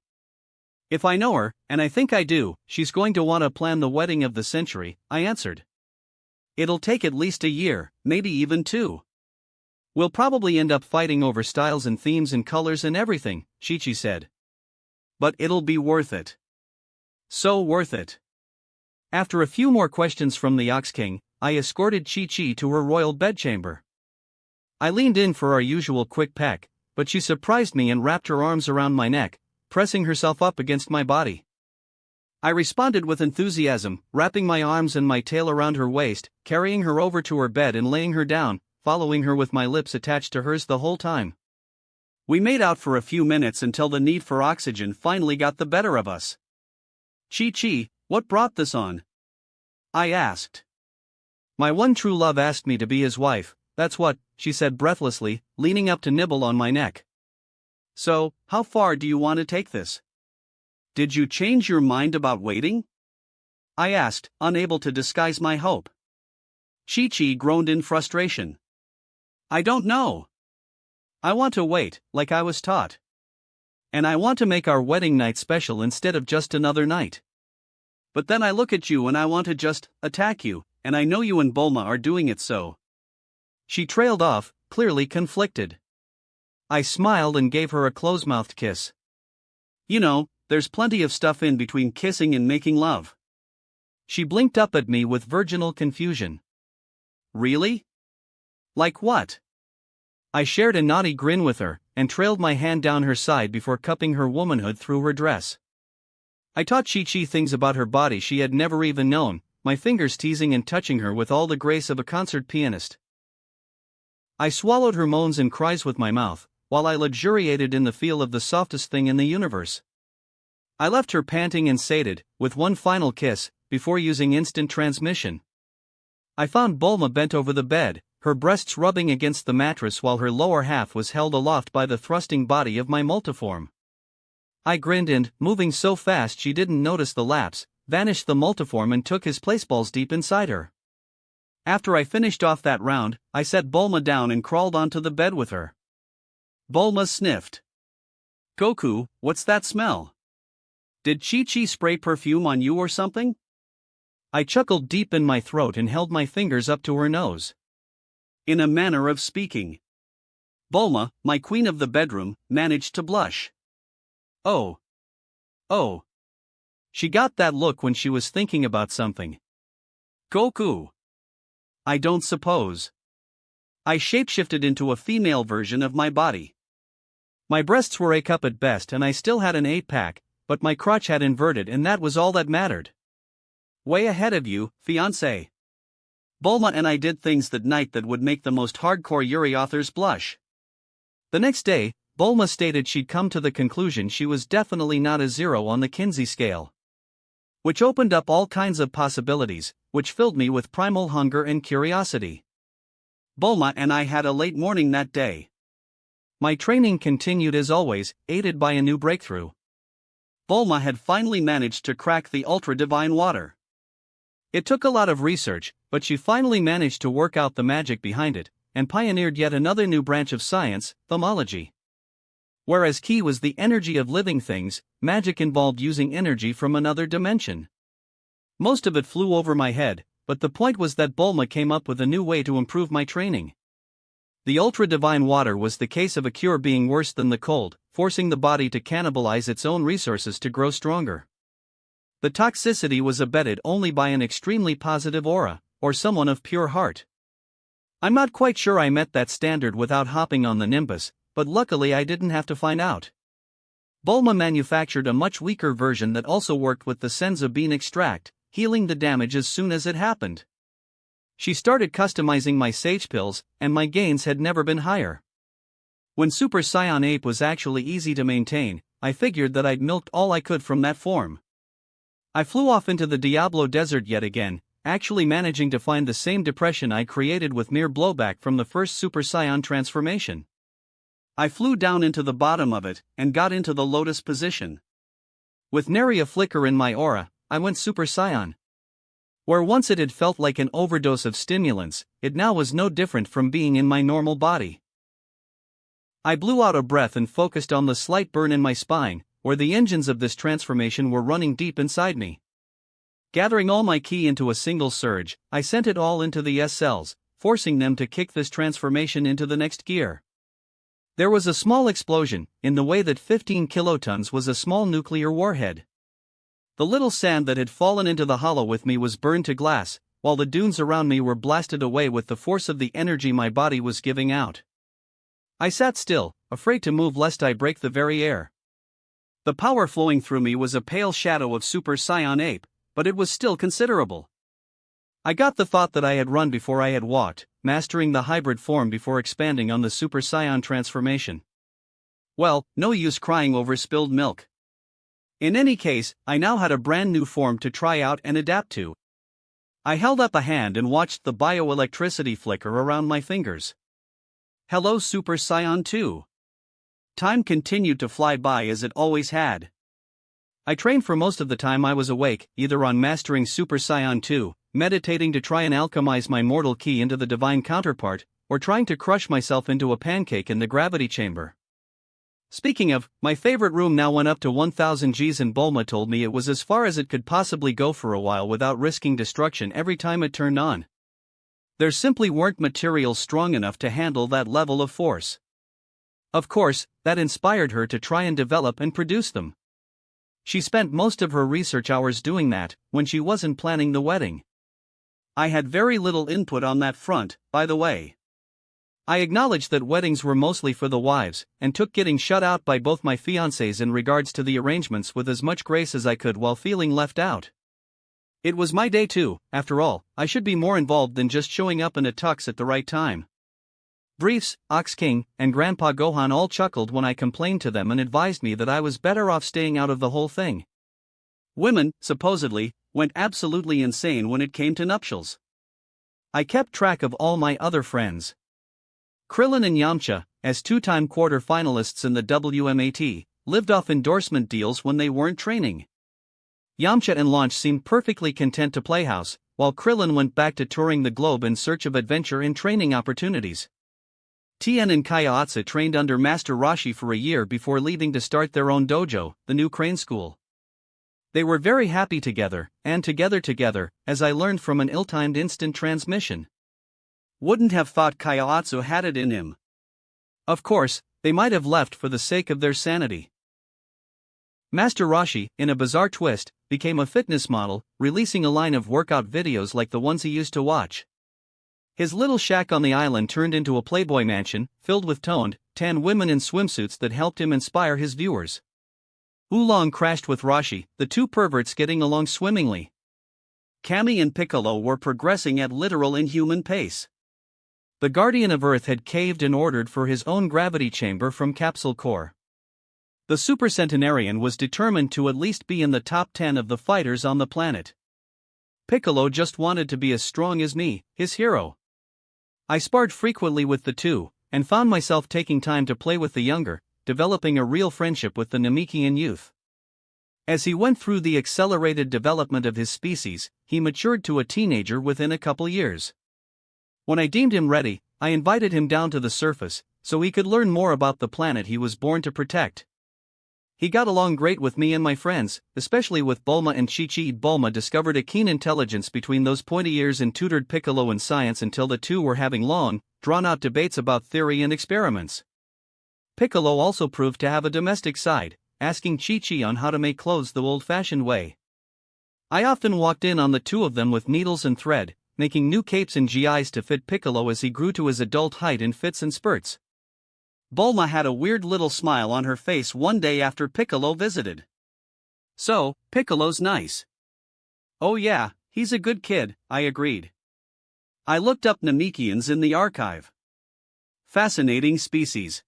If I know her, and I think I do, she's going to want to plan the wedding of the century," I answered. "It'll take at least a year, maybe even 2. We'll probably end up fighting over styles and themes and colors and everything," Chi-Chi said. "But it'll be worth it. So worth it." After a few more questions from the Ox King, I escorted Chi-Chi to her royal bedchamber. I leaned in for our usual quick peck, but she surprised me and wrapped her arms around my neck, pressing herself up against my body. I responded with enthusiasm, wrapping my arms and my tail around her waist, carrying her over to her bed and laying her down, following her with my lips attached to hers the whole time. We made out for a few minutes until the need for oxygen finally got the better of us. Chi-Chi, what brought this on? I asked. My one true love asked me to be his wife, that's what, she said breathlessly, leaning up to nibble on my neck. So, how far do you want to take this? Did you change your mind about waiting? I asked, unable to disguise my hope. Chi-Chi groaned in frustration. I don't know. I want to wait, like I was taught. And I want to make our wedding night special instead of just another night. But then I look at you and I want to just attack you, and I know you and Bulma are doing it so. She trailed off, clearly conflicted. I smiled and gave her a close-mouthed kiss. You know, there's plenty of stuff in between kissing and making love. She blinked up at me with virginal confusion. Really? Like what? I shared a naughty grin with her, and trailed my hand down her side before cupping her womanhood through her dress. I taught Chi-Chi things about her body she had never even known, my fingers teasing and touching her with all the grace of a concert pianist. I swallowed her moans and cries with my mouth, while I luxuriated in the feel of the softest thing in the universe. I left her panting and sated, with one final kiss, before using instant transmission. I found Bulma bent over the bed, her breasts rubbing against the mattress while her lower half was held aloft by the thrusting body of my multiform. I grinned and, moving so fast she didn't notice the lapse, vanished the multiform and took his placeballs deep inside her. After I finished off that round, I set Bulma down and crawled onto the bed with her. Bulma sniffed. Goku, what's that smell? Did Chi-Chi spray perfume on you or something? I chuckled deep in my throat and held my fingers up to her nose. In a manner of speaking. Bulma, my queen of the bedroom, managed to blush. Oh. Oh. She got that look when she was thinking about something. Goku. I don't suppose. I shapeshifted into a female version of my body. My breasts were a cup at best and I still had an 8-pack, but my crotch had inverted and that was all that mattered. Way ahead of you, fiancé. Bulma and I did things that night that would make the most hardcore Yuri authors blush. The next day, Bulma stated she'd come to the conclusion she was definitely not a 0 on the Kinsey scale. Which opened up all kinds of possibilities, which filled me with primal hunger and curiosity. Bulma and I had a late morning that day. My training continued as always, aided by a new breakthrough. Bulma had finally managed to crack the ultra-divine water. It took a lot of research, but she finally managed to work out the magic behind it, and pioneered yet another new branch of science, thaumaturgy. Whereas Ki was the energy of living things, magic involved using energy from another dimension. Most of it flew over my head, but the point was that Bulma came up with a new way to improve my training. The ultra-divine water was the case of a cure being worse than the cold, forcing the body to cannibalize its own resources to grow stronger. The toxicity was abetted only by an extremely positive aura, or someone of pure heart. I'm not quite sure I met that standard without hopping on the Nimbus, but luckily I didn't have to find out. Bulma manufactured a much weaker version that also worked with the Senza bean extract, healing the damage as soon as it happened. She started customizing my sage pills, and my gains had never been higher. When Super Saiyan Ape was actually easy to maintain, I figured that I'd milked all I could from that form. I flew off into the Diablo Desert yet again, actually managing to find the same depression I created with mere blowback from the first Super Saiyan transformation. I flew down into the bottom of it, and got into the lotus position. With nary a flicker in my aura, I went Super Saiyan. Where once it had felt like an overdose of stimulants, it now was no different from being in my normal body. I blew out a breath and focused on the slight burn in my spine, where the engines of this transformation were running deep inside me. Gathering all my ki into a single surge, I sent it all into the S cells, forcing them to kick this transformation into the next gear. There was a small explosion, in the way that 15 kilotons was a small nuclear warhead. The little sand that had fallen into the hollow with me was burned to glass, while the dunes around me were blasted away with the force of the energy my body was giving out. I sat still, afraid to move lest I break the very air. The power flowing through me was a pale shadow of Super Saiyan Ape, but it was still considerable. I got the thought that I had run before I had walked, mastering the hybrid form before expanding on the Super Saiyan transformation. Well, no use crying over spilled milk. In any case, I now had a brand new form to try out and adapt to. I held up a hand and watched the bioelectricity flicker around my fingers. Hello Super Saiyan 2. Time continued to fly by as it always had. I trained for most of the time I was awake, either on mastering Super Saiyan 2, meditating to try and alchemize my mortal key into the divine counterpart, or trying to crush myself into a pancake in the gravity chamber. Speaking of, my favorite room now went up to 1000 Gs and Bulma told me it was as far as it could possibly go for a while without risking destruction every time it turned on. There simply weren't materials strong enough to handle that level of force. Of course, that inspired her to try and develop and produce them. She spent most of her research hours doing that, when she wasn't planning the wedding. I had very little input on that front, by the way. I acknowledged that weddings were mostly for the wives, and took getting shut out by both my fiancés in regards to the arrangements with as much grace as I could while feeling left out. It was my day too, after all. I should be more involved than just showing up in a tux at the right time. Briefs, Ox King, and Grandpa Gohan all chuckled when I complained to them and advised me that I was better off staying out of the whole thing. Women, supposedly, went absolutely insane when it came to nuptials. I kept track of all my other friends. Krillin and Yamcha, as two-time quarter-finalists in the WMAT, lived off endorsement deals when they weren't training. Yamcha and Launch seemed perfectly content to play house, while Krillin went back to touring the globe in search of adventure and training opportunities. Tien and Kaiatsu trained under Master Roshi for a year before leaving to start their own dojo, the New Crane School. They were very happy together, as I learned from an ill-timed instant transmission. Wouldn't have thought Kaiatsu had it in him. Of course, they might have left for the sake of their sanity. Master Roshi, in a bizarre twist, became a fitness model, releasing a line of workout videos like the ones he used to watch. His little shack on the island turned into a Playboy mansion, filled with toned, tan women in swimsuits that helped him inspire his viewers. Oolong crashed with Roshi, the two perverts getting along swimmingly. Kami and Piccolo were progressing at literal inhuman pace. The Guardian of Earth had caved and ordered for his own gravity chamber from Capsule Core. The Super Centenarian was determined to at least be in the top 10 of the fighters on the planet. Piccolo just wanted to be as strong as me, his hero. I sparred frequently with the two, and found myself taking time to play with the younger, developing a real friendship with the Namekian youth. As he went through the accelerated development of his species, he matured to a teenager within a couple years. When I deemed him ready, I invited him down to the surface, so he could learn more about the planet he was born to protect. He got along great with me and my friends, especially with Bulma and Chi-Chi. Bulma discovered a keen intelligence between those pointy ears and tutored Piccolo in science until the two were having long, drawn-out debates about theory and experiments. Piccolo also proved to have a domestic side, asking Chi-Chi on how to make clothes the old-fashioned way. I often walked in on the two of them with needles and thread, making new capes and GIs to fit Piccolo as he grew to his adult height in fits and spurts. Bulma had a weird little smile on her face one day after Piccolo visited. So, Piccolo's nice. Oh yeah, he's a good kid, I agreed. I looked up Namekians in the archive. Fascinating species.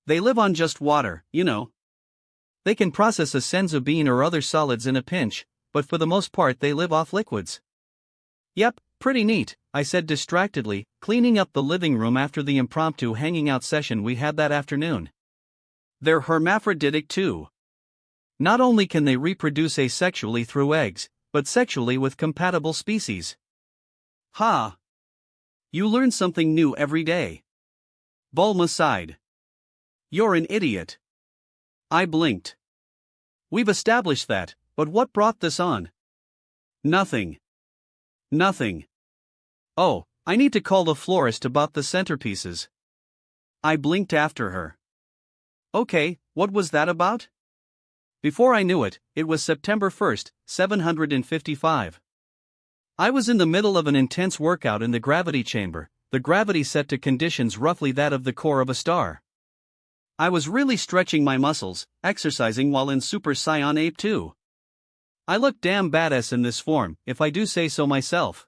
They live on just water, you know. They can process a senzu bean or other solids in a pinch, but for the most part they live off liquids. Yep, pretty neat, I said distractedly, cleaning up the living room after the impromptu hanging out session we had that afternoon. They're hermaphroditic too. Not only can they reproduce asexually through eggs, but sexually with compatible species. Ha! You learn something new every day. Bulma sighed. You're an idiot. I blinked. We've established that, but what brought this on? Nothing. Nothing. Oh, I need to call the florist about the centerpieces. I blinked after her. Okay, what was that about? Before I knew it, it was September 1st, 755. I was in the middle of an intense workout in the gravity chamber, the gravity set to conditions roughly that of the core of a star. I was really stretching my muscles, exercising while in Super Saiyan Ape 2. I look damn badass in this form, if I do say so myself.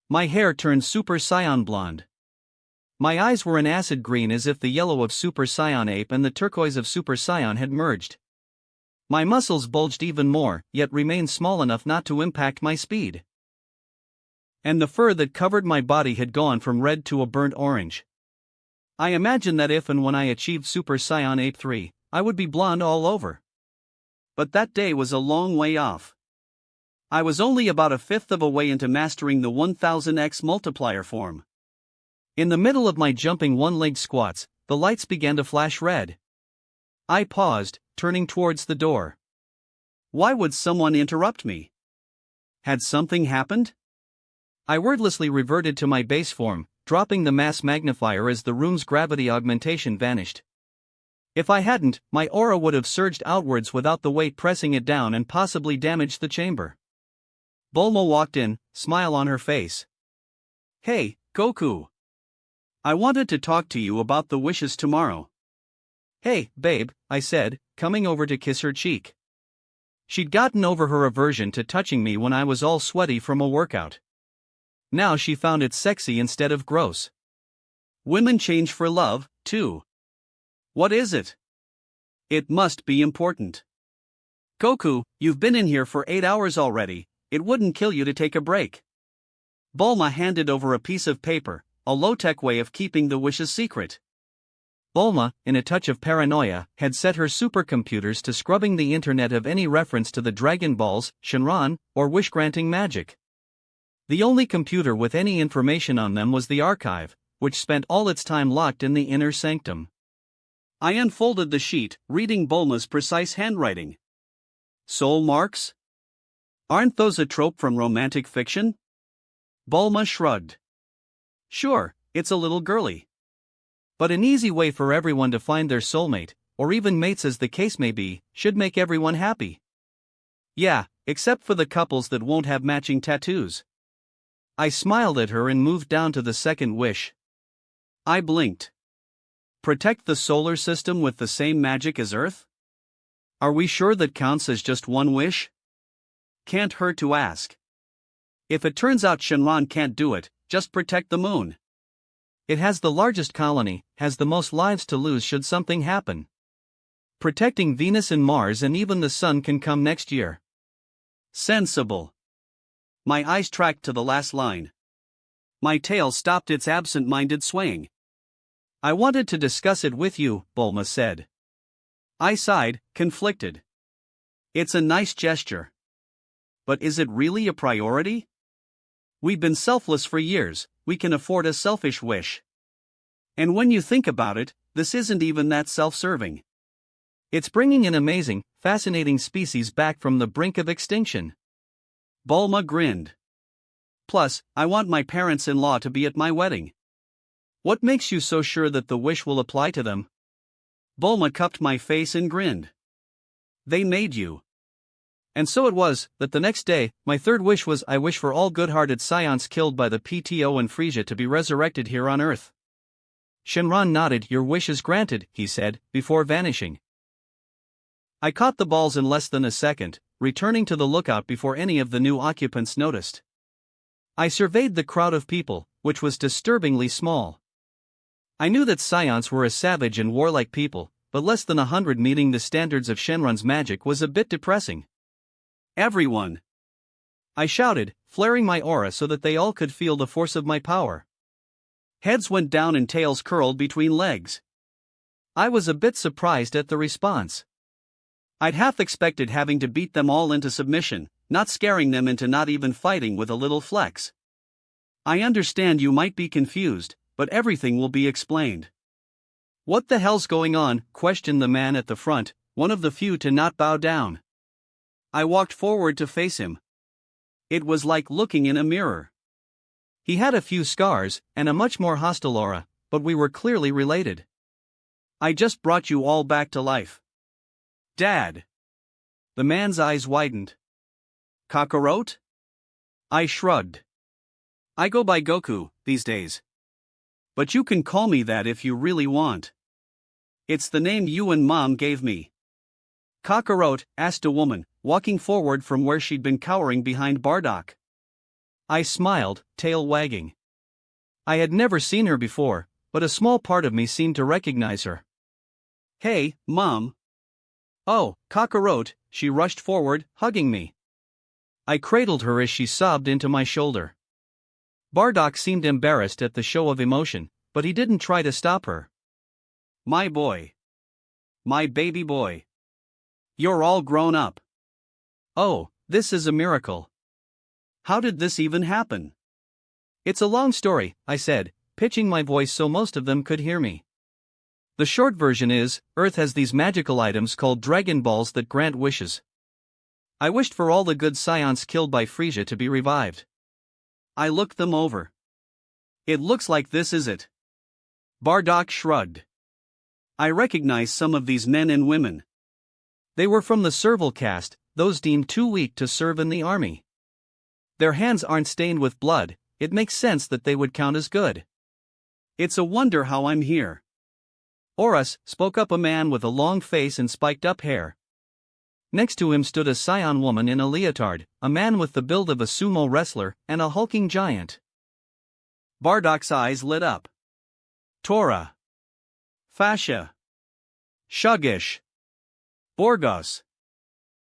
My hair turned Super Saiyan blonde. My eyes were an acid green as if the yellow of Super Saiyan Ape and the turquoise of Super Saiyan had merged. My muscles bulged even more, yet remained small enough not to impact my speed. And the fur that covered my body had gone from red to a burnt orange. I imagined that if and when I achieved Super Saiyan Ape 3, I would be blonde all over. But that day was a long way off. I was only about a fifth of a way into mastering the 1000x multiplier form. In the middle of my jumping one-legged squats, the lights began to flash red. I paused, turning towards the door. Why would someone interrupt me? Had something happened? I wordlessly reverted to my base form, dropping the mass magnifier as the room's gravity augmentation vanished. If I hadn't, my aura would have surged outwards without the weight pressing it down and possibly damaged the chamber. Bulma walked in, smile on her face. Hey, Goku. I wanted to talk to you about the wishes tomorrow. Hey, babe, I said, coming over to kiss her cheek. She'd gotten over her aversion to touching me when I was all sweaty from a workout. Now she found it sexy instead of gross. Women change for love, too. What is it? It must be important. Goku, you've been in here for 8 hours already, it wouldn't kill you to take a break. Bulma handed over a piece of paper, a low-tech way of keeping the wishes secret. Bulma, in a touch of paranoia, had set her supercomputers to scrubbing the internet of any reference to the Dragon Balls, Shenron, or wish-granting magic. The only computer with any information on them was the archive, which spent all its time locked in the inner sanctum. I unfolded the sheet, reading Bulma's precise handwriting. Soul marks? Aren't those a trope from romantic fiction? Bulma shrugged. Sure, it's a little girly. But an easy way for everyone to find their soulmate, or even mates as the case may be, should make everyone happy. Yeah, except for the couples that won't have matching tattoos. I smiled at her and moved down to the second wish. I blinked. Protect the solar system with the same magic as Earth? Are we sure that counts as just one wish? Can't hurt to ask. If it turns out Shenron can't do it, just protect the moon. It has the largest colony, has the most lives to lose should something happen. Protecting Venus and Mars and even the sun can come next year. Sensible. My eyes tracked to the last line. My tail stopped its absent-minded swaying. I wanted to discuss it with you, Bulma said. I sighed, conflicted. It's a nice gesture. But is it really a priority? We've been selfless for years, we can afford a selfish wish. And when you think about it, this isn't even that self-serving. It's bringing an amazing, fascinating species back from the brink of extinction. Bulma grinned. Plus, I want my parents-in-law to be at my wedding. What makes you so sure that the wish will apply to them? Bulma cupped my face and grinned. They made you. And so it was, that the next day, my third wish was I wish for all good-hearted Saiyans killed by the PTO and Frisia to be resurrected here on Earth. Shenron nodded. Your wish is granted, he said, before vanishing. I caught the balls in less than a second, returning to the lookout before any of the new occupants noticed. I surveyed the crowd of people, which was disturbingly small. I knew that Saiyans were a savage and warlike people, but less than 100 meeting the standards of Shenron's magic was a bit depressing. Everyone! I shouted, flaring my aura so that they all could feel the force of my power. Heads went down and tails curled between legs. I was a bit surprised at the response. I'd half expected having to beat them all into submission, not scaring them into not even fighting with a little flex. I understand you might be confused, but everything will be explained. What the hell's going on? Questioned the man at the front, one of the few to not bow down. I walked forward to face him. It was like looking in a mirror. He had a few scars, and a much more hostile aura, but we were clearly related. I just brought you all back to life. Dad! The man's eyes widened. Kakarot? I shrugged. I go by Goku, these days. But you can call me that if you really want. It's the name you and Mom gave me. Kakarot, asked a woman, walking forward from where she'd been cowering behind Bardock. I smiled, tail wagging. I had never seen her before, but a small part of me seemed to recognize her. Hey, Mom. Oh, Kakarot, she rushed forward, hugging me. I cradled her as she sobbed into my shoulder. Bardock seemed embarrassed at the show of emotion, but he didn't try to stop her. My boy. My baby boy. You're all grown up. Oh, this is a miracle. How did this even happen? It's a long story, I said, pitching my voice so most of them could hear me. The short version is, Earth has these magical items called Dragon Balls that grant wishes. I wished for all the good Saiyans killed by Frieza to be revived. I looked them over. It looks like this is it. Bardock shrugged. I recognize some of these men and women. They were from the servile caste, those deemed too weak to serve in the army. Their hands aren't stained with blood, it makes sense that they would count as good. It's a wonder how I'm here. Horus, spoke up a man with a long face and spiked up hair. Next to him stood a Saiyan woman in a leotard, a man with the build of a sumo wrestler, and a hulking giant. Bardock's eyes lit up. Tora. Fascia. Shuggish. Borgos.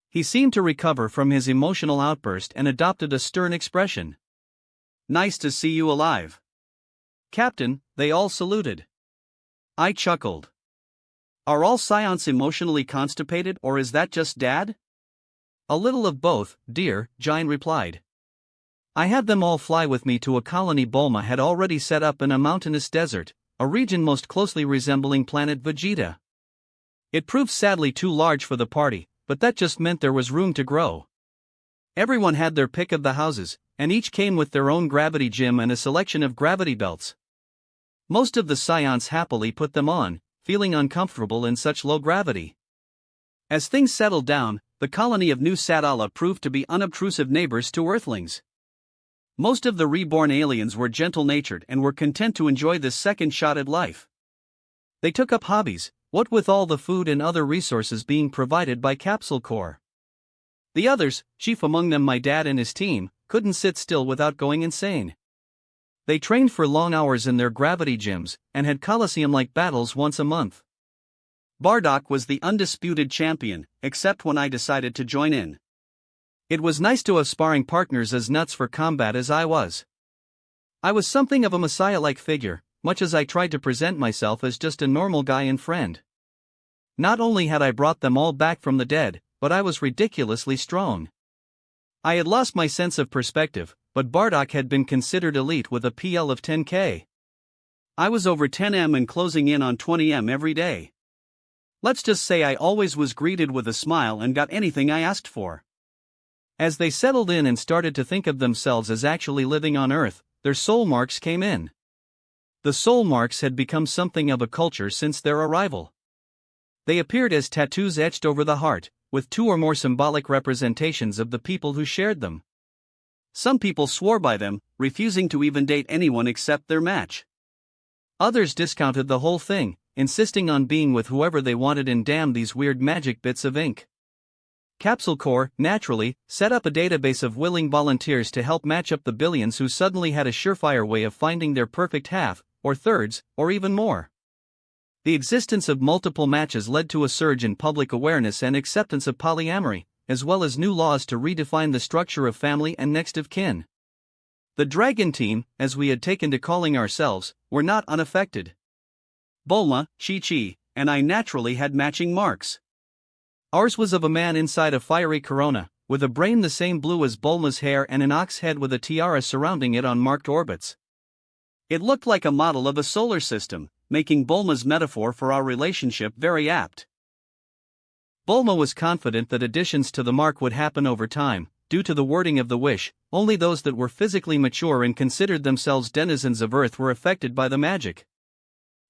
He seemed to recover from his emotional outburst and adopted a stern expression. Nice to see you alive. Captain, they all saluted. I chuckled. Are all Saiyans emotionally constipated, or is that just Dad? A little of both, dear, Giant replied. I had them all fly with me to a colony Bulma had already set up in a mountainous desert, a region most closely resembling planet Vegeta. It proved sadly too large for the party, but that just meant there was room to grow. Everyone had their pick of the houses, and each came with their own gravity gym and a selection of gravity belts. Most of the Saiyans happily put them on, feeling uncomfortable in such low gravity. As things settled down, the colony of New Sadala proved to be unobtrusive neighbors to Earthlings. Most of the reborn aliens were gentle-natured and were content to enjoy this second shot at life. They took up hobbies, what with all the food and other resources being provided by Capsule Corps. The others, chief among them my dad and his team, couldn't sit still without going insane. They trained for long hours in their gravity gyms, and had Colosseum-like battles once a month. Bardock was the undisputed champion, except when I decided to join in. It was nice to have sparring partners as nuts for combat as I was. I was something of a messiah-like figure, much as I tried to present myself as just a normal guy and friend. Not only had I brought them all back from the dead, but I was ridiculously strong. I had lost my sense of perspective, but Bardock had been considered elite with a PL of 10K. I was over 10M and closing in on 20M every day. Let's just say I always was greeted with a smile and got anything I asked for. As they settled in and started to think of themselves as actually living on Earth, their soul marks came in. The soul marks had become something of a culture since their arrival. They appeared as tattoos etched over the heart, with 2 or more symbolic representations of the people who shared them. Some people swore by them, refusing to even date anyone except their match. Others discounted the whole thing, insisting on being with whoever they wanted and damn these weird magic bits of ink. Capsule Corps, naturally, set up a database of willing volunteers to help match up the billions who suddenly had a surefire way of finding their perfect half, or thirds, or even more. The existence of multiple matches led to a surge in public awareness and acceptance of polyamory, as well as new laws to redefine the structure of family and next of kin. The Dragon Team, as we had taken to calling ourselves, were not unaffected. Bulma, Chi-Chi, and I naturally had matching marks. Ours was of a man inside a fiery corona, with a brain the same blue as Bulma's hair and an ox head with a tiara surrounding it on marked orbits. It looked like a model of a solar system, making Bulma's metaphor for our relationship very apt. Bulma was confident that additions to the mark would happen over time. Due to the wording of the wish, only those that were physically mature and considered themselves denizens of Earth were affected by the magic.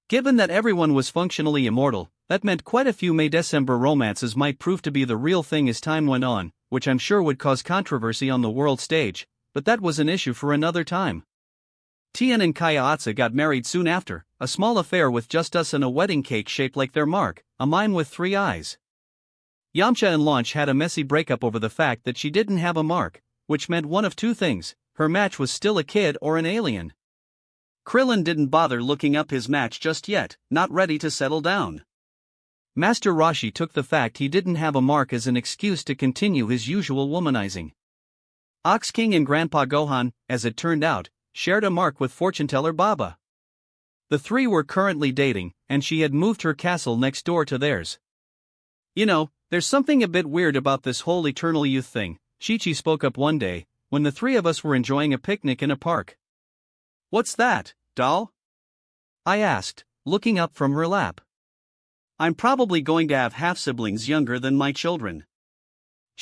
Given that everyone was functionally immortal, that meant quite a few May-December romances might prove to be the real thing as time went on, which I'm sure would cause controversy on the world stage, but that was an issue for another time. Tien and Kaiatsa got married soon after, a small affair with just us and a wedding cake shaped like their mark, a mime with 3 eyes. Yamcha and Launch had a messy breakup over the fact that she didn't have a mark, which meant one of two things: her match was still a kid or an alien. Krillin didn't bother looking up his match just yet, not ready to settle down. Master Roshi took the fact he didn't have a mark as an excuse to continue his usual womanizing. Ox King and Grandpa Gohan, as it turned out, shared a mark with fortune-teller Baba. The three were currently dating, and she had moved her castle next door to theirs. "You know, there's something a bit weird about this whole eternal youth thing," Chi-Chi spoke up one day, when the three of us were enjoying a picnic in a park. "What's that, doll?" I asked, looking up from her lap. "I'm probably going to have half-siblings younger than my children."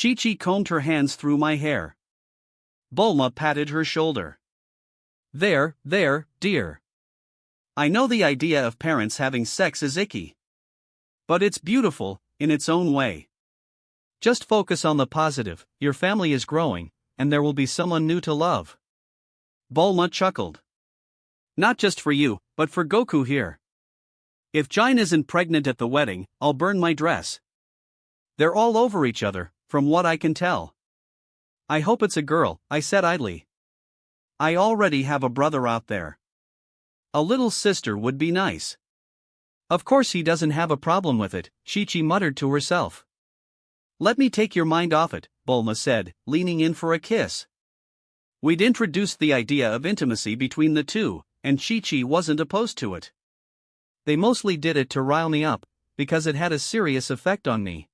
Chi-Chi combed her hands through my hair. Bulma patted her shoulder. There, dear. I know the idea of parents having sex is icky. But it's beautiful, in its own way. Just focus on the positive, your family is growing, and there will be someone new to love." Bulma chuckled. "Not just for you, but for Goku here. If Jine isn't pregnant at the wedding, I'll burn my dress. They're all over each other, from what I can tell." "I hope it's a girl," I said idly. "I already have a brother out there. A little sister would be nice." "Of course he doesn't have a problem with it," Chi-Chi muttered to herself. "Let me take your mind off it," Bulma said, leaning in for a kiss. We'd introduced the idea of intimacy between the two, and Chi-Chi wasn't opposed to it. They mostly did it to rile me up, because it had a serious effect on me.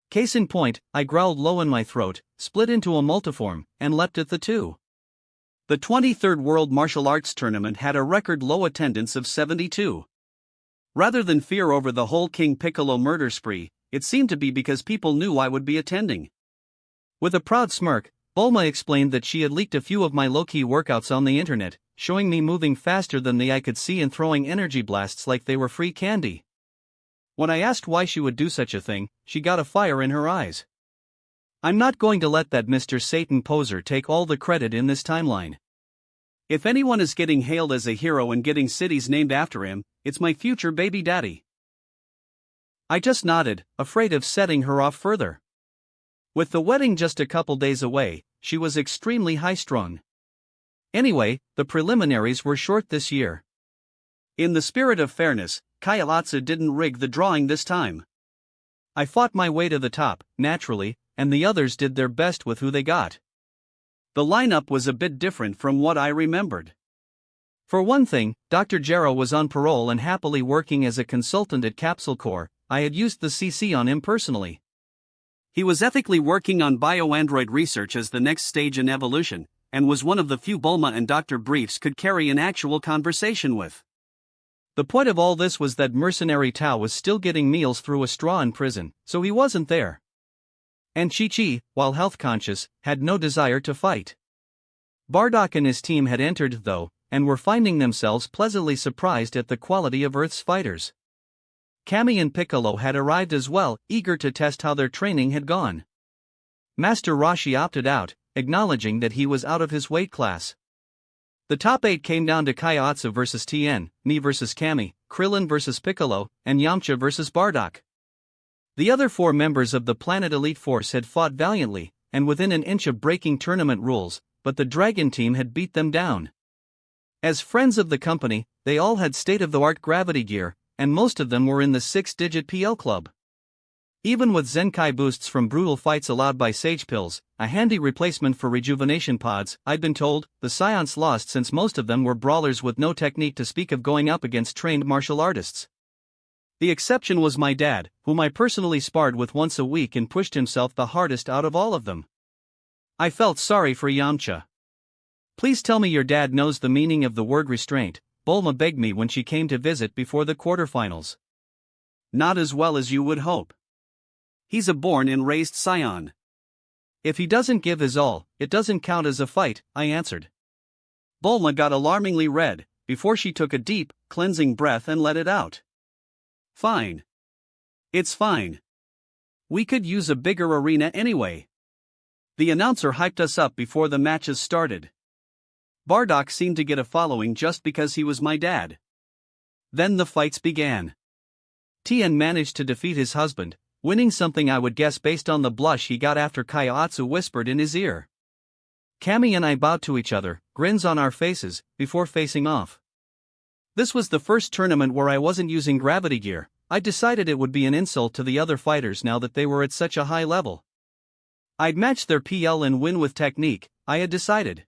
Case in point, I growled low in my throat, split into a multiform, and leapt at the two. The 23rd World Martial Arts Tournament had a record low attendance of 72. Rather than fear over the whole King Piccolo murder spree, it seemed to be because people knew I would be attending. With a proud smirk, Bulma explained that she had leaked a few of my low-key workouts on the internet, showing me moving faster than the eye could see and throwing energy blasts like they were free candy. When I asked why she would do such a thing, she got a fire in her eyes. "I'm not going to let that Mr. Satan poser take all the credit in this timeline. If anyone is getting hailed as a hero and getting cities named after him, it's my future baby daddy." I just nodded, afraid of setting her off further. With the wedding just a couple days away, she was extremely high-strung. Anyway, the preliminaries were short this year. In the spirit of fairness, Kaiatsu didn't rig the drawing this time. I fought my way to the top, naturally, and the others did their best with who they got. The lineup was a bit different from what I remembered. For one thing, Dr. Jero was on parole and happily working as a consultant at Capsule Corps. I had used the CC on him personally. He was ethically working on bioandroid research as the next stage in evolution, and was one of the few Bulma and Dr. Briefs could carry an actual conversation with. The point of all this was that mercenary Tao was still getting meals through a straw in prison, so he wasn't there. And Chi-Chi, while health-conscious, had no desire to fight. Bardock and his team had entered, though, and were finding themselves pleasantly surprised at the quality of Earth's fighters. Kami and Piccolo had arrived as well, eager to test how their training had gone. Master Roshi opted out, acknowledging that he was out of his weight class. The top 8 came down to Kaiatsu vs Tien, me vs Kami, Krillin vs Piccolo, and Yamcha vs Bardock. The other 4 members of the Planet Elite Force had fought valiantly, and within an inch of breaking tournament rules, but the Dragon team had beat them down. As friends of the company, they all had state-of-the-art gravity gear, and most of them were in the 6-digit PL club. Even with Zenkai boosts from brutal fights allowed by Sage Pills, a handy replacement for rejuvenation pods, I'd been told, the Saiyans lost since most of them were brawlers with no technique to speak of going up against trained martial artists. The exception was my dad, whom I personally sparred with once a week and pushed himself the hardest out of all of them. I felt sorry for Yamcha. "Please tell me your dad knows the meaning of the word restraint," Bulma begged me when she came to visit before the quarterfinals. "Not as well as you would hope. He's a born and raised Saiyan. If he doesn't give his all, it doesn't count as a fight," I answered. Bulma got alarmingly red, before she took a deep, cleansing breath and let it out. "Fine. It's fine. We could use a bigger arena anyway." The announcer hyped us up before the matches started. Bardock seemed to get a following just because he was my dad. Then the fights began. Tien managed to defeat his husband, winning something I would guess based on the blush he got after Kaiotsu whispered in his ear. Kami and I bowed to each other, grins on our faces, before facing off. This was the first tournament where I wasn't using gravity gear. I decided it would be an insult to the other fighters now that they were at such a high level. I'd match their PL and win with technique, I had decided.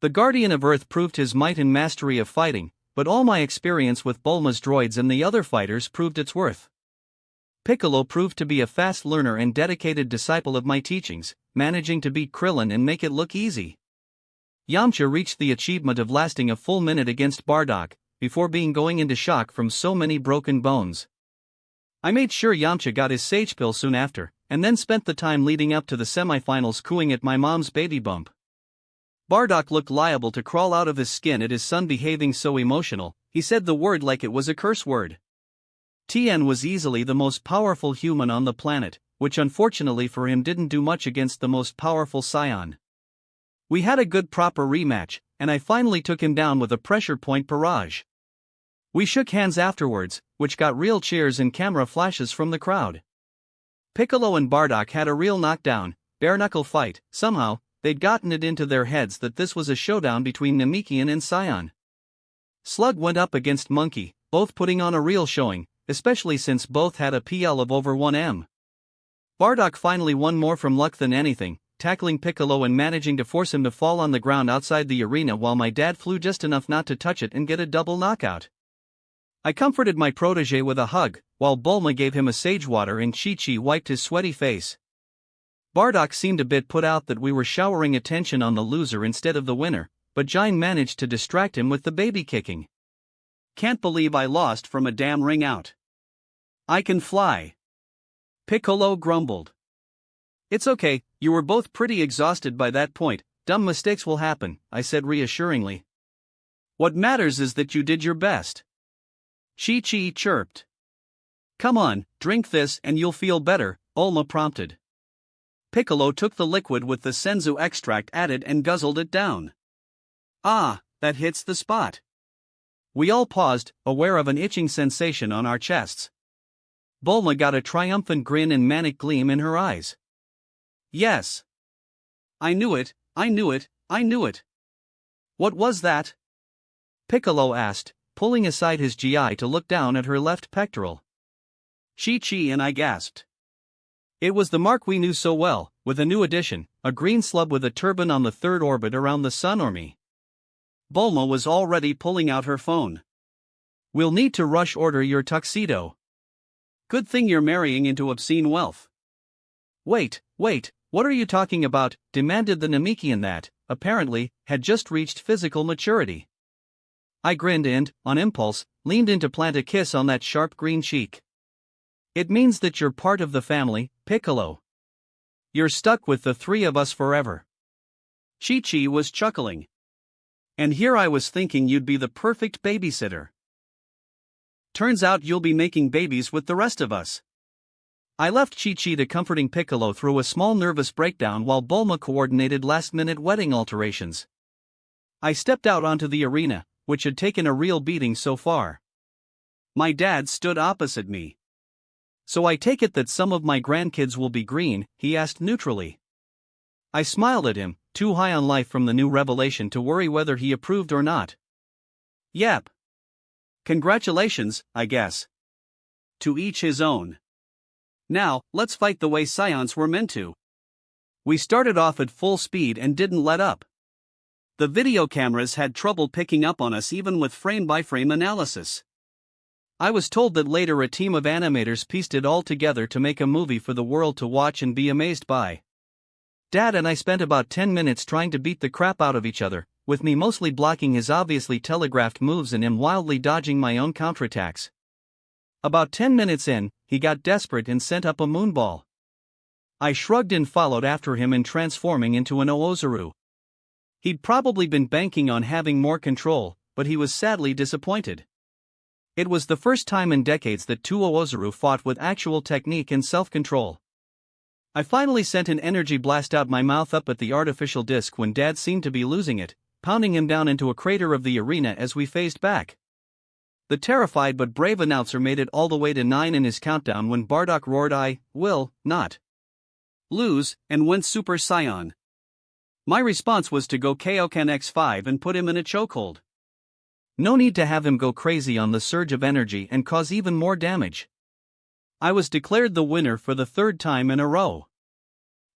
The Guardian of Earth proved his might and mastery of fighting, but all my experience with Bulma's droids and the other fighters proved its worth. Piccolo proved to be a fast learner and dedicated disciple of my teachings, managing to beat Krillin and make it look easy. Yamcha reached the achievement of lasting a full minute against Bardock, before going into shock from so many broken bones. I made sure Yamcha got his sage pill soon after, and then spent the time leading up to the semifinals cooing at my mom's baby bump. Bardock looked liable to crawl out of his skin at his son behaving so emotional. He said the word like it was a curse word. Tien was easily the most powerful human on the planet, which unfortunately for him didn't do much against the most powerful Saiyan. We had a good proper rematch, and I finally took him down with a pressure point barrage. We shook hands afterwards, which got real cheers and camera flashes from the crowd. Piccolo and Bardock had a real knockdown, bare-knuckle fight. Somehow, they'd gotten it into their heads that this was a showdown between Namekian and Saiyan. Slug went up against Monkey, both putting on a real showing, especially since both had a PL of over 1M. Bardock finally won more from luck than anything, tackling Piccolo and managing to force him to fall on the ground outside the arena while my dad flew just enough not to touch it and get a double knockout. I comforted my protege with a hug, while Bulma gave him a sage water and Chi-Chi wiped his sweaty face. Bardock seemed a bit put out that we were showering attention on the loser instead of the winner, but Jine managed to distract him with the baby kicking. Can't believe I lost from a damn ring out. I can fly. Piccolo grumbled. It's okay, you were both pretty exhausted by that point. Dumb mistakes will happen, I said reassuringly. What matters is that you did your best. Chi-Chi chirped. Come on, drink this and you'll feel better, Bulma prompted. Piccolo took the liquid with the senzu extract added and guzzled it down. Ah, that hits the spot. We all paused, aware of an itching sensation on our chests. Bulma got a triumphant grin and manic gleam in her eyes. Yes. I knew it, I knew it, I knew it. What was that? Piccolo asked, pulling aside his GI to look down at her left pectoral. Chi-Chi and I gasped. It was the mark we knew so well, with a new addition, a green slub with a turban on the third orbit around the sun or me. Bulma was already pulling out her phone. We'll need to rush order your tuxedo. Good thing you're marrying into obscene wealth. Wait, what are you talking about? Demanded the Namekian that, apparently, had just reached physical maturity. I grinned and, on impulse, leaned in to plant a kiss on that sharp green cheek. It means that you're part of the family, Piccolo. You're stuck with the three of us forever. Chi-Chi was chuckling. And here I was thinking you'd be the perfect babysitter. Turns out you'll be making babies with the rest of us. I left Chi-Chi to comforting Piccolo through a small nervous breakdown while Bulma coordinated last-minute wedding alterations. I stepped out onto the arena, which had taken a real beating so far. My dad stood opposite me. So I take it that some of my grandkids will be green, he asked neutrally. I smiled at him, too high on life from the new revelation to worry whether he approved or not. Yep. Congratulations, I guess. To each his own. Now, let's fight the way Saiyans were meant to. We started off at full speed and didn't let up. The video cameras had trouble picking up on us even with frame-by-frame analysis. I was told that later a team of animators pieced it all together to make a movie for the world to watch and be amazed by. Dad and I spent about 10 minutes trying to beat the crap out of each other, with me mostly blocking his obviously telegraphed moves and him wildly dodging my own counterattacks. About 10 minutes in, he got desperate and sent up a moonball. I shrugged and followed after him and transforming into an Ozaru. He'd probably been banking on having more control, but he was sadly disappointed. It was the first time in decades that two Ozaru fought with actual technique and self-control. I finally sent an energy blast out my mouth up at the artificial disc when Dad seemed to be losing it, pounding him down into a crater of the arena as we phased back. The terrified but brave announcer made it all the way to 9 in his countdown when Bardock roared, "I will not lose," and went Super Saiyan. My response was to go Kaioken X5 and put him in a chokehold. No need to have him go crazy on the surge of energy and cause even more damage. I was declared the winner for the third time in a row.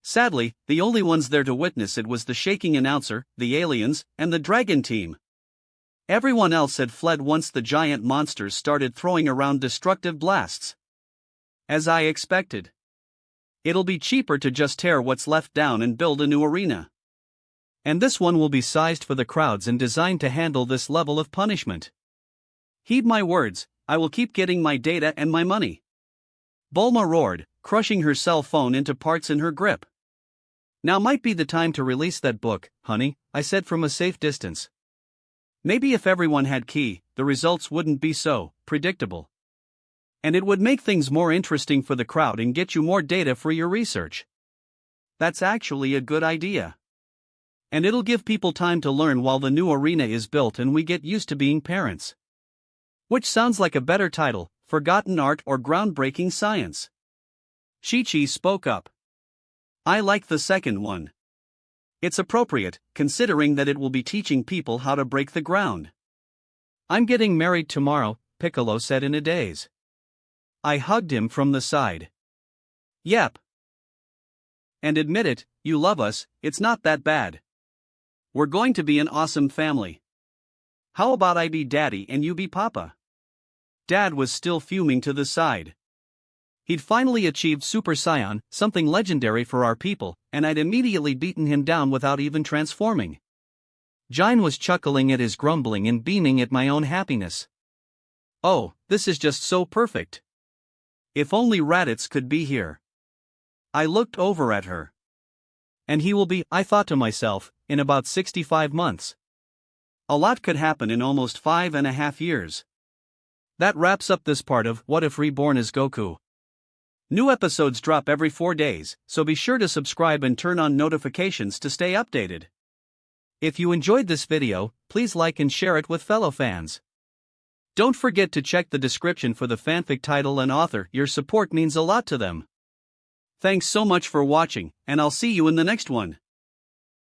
Sadly, the only ones there to witness it was the shaking announcer, the aliens, and the dragon team. Everyone else had fled once the giant monsters started throwing around destructive blasts. As I expected. It'll be cheaper to just tear what's left down and build a new arena. And this one will be sized for the crowds and designed to handle this level of punishment. Heed my words, I will keep getting my data and my money. Bulma roared, crushing her cell phone into parts in her grip. Now might be the time to release that book, honey, I said from a safe distance. Maybe if everyone had ki, the results wouldn't be so predictable. And it would make things more interesting for the crowd and get you more data for your research. That's actually a good idea. And it'll give people time to learn while the new arena is built and we get used to being parents. Which sounds like a better title, Forgotten Art or Groundbreaking Science. Chi-Chi spoke up. I like the second one. It's appropriate, considering that it will be teaching people how to break the ground. I'm getting married tomorrow, Piccolo said in a daze. I hugged him from the side. Yep. And admit it, you love us, it's not that bad. We're going to be an awesome family. How about I be daddy and you be papa? Dad was still fuming to the side. He'd finally achieved Super Saiyan, something legendary for our people, and I'd immediately beaten him down without even transforming. Jine was chuckling at his grumbling and beaming at my own happiness. Oh, this is just so perfect. If only Raditz could be here. I looked over at her. And he will be, I thought to myself, in about 65 months. A lot could happen in almost 5.5 years. That wraps up this part of What If Reborn is Goku. New episodes drop every 4 days, so be sure to subscribe and turn on notifications to stay updated. If you enjoyed this video, please like and share it with fellow fans. Don't forget to check the description for the fanfic title and author, your support means a lot to them. Thanks so much for watching, and I'll see you in the next one.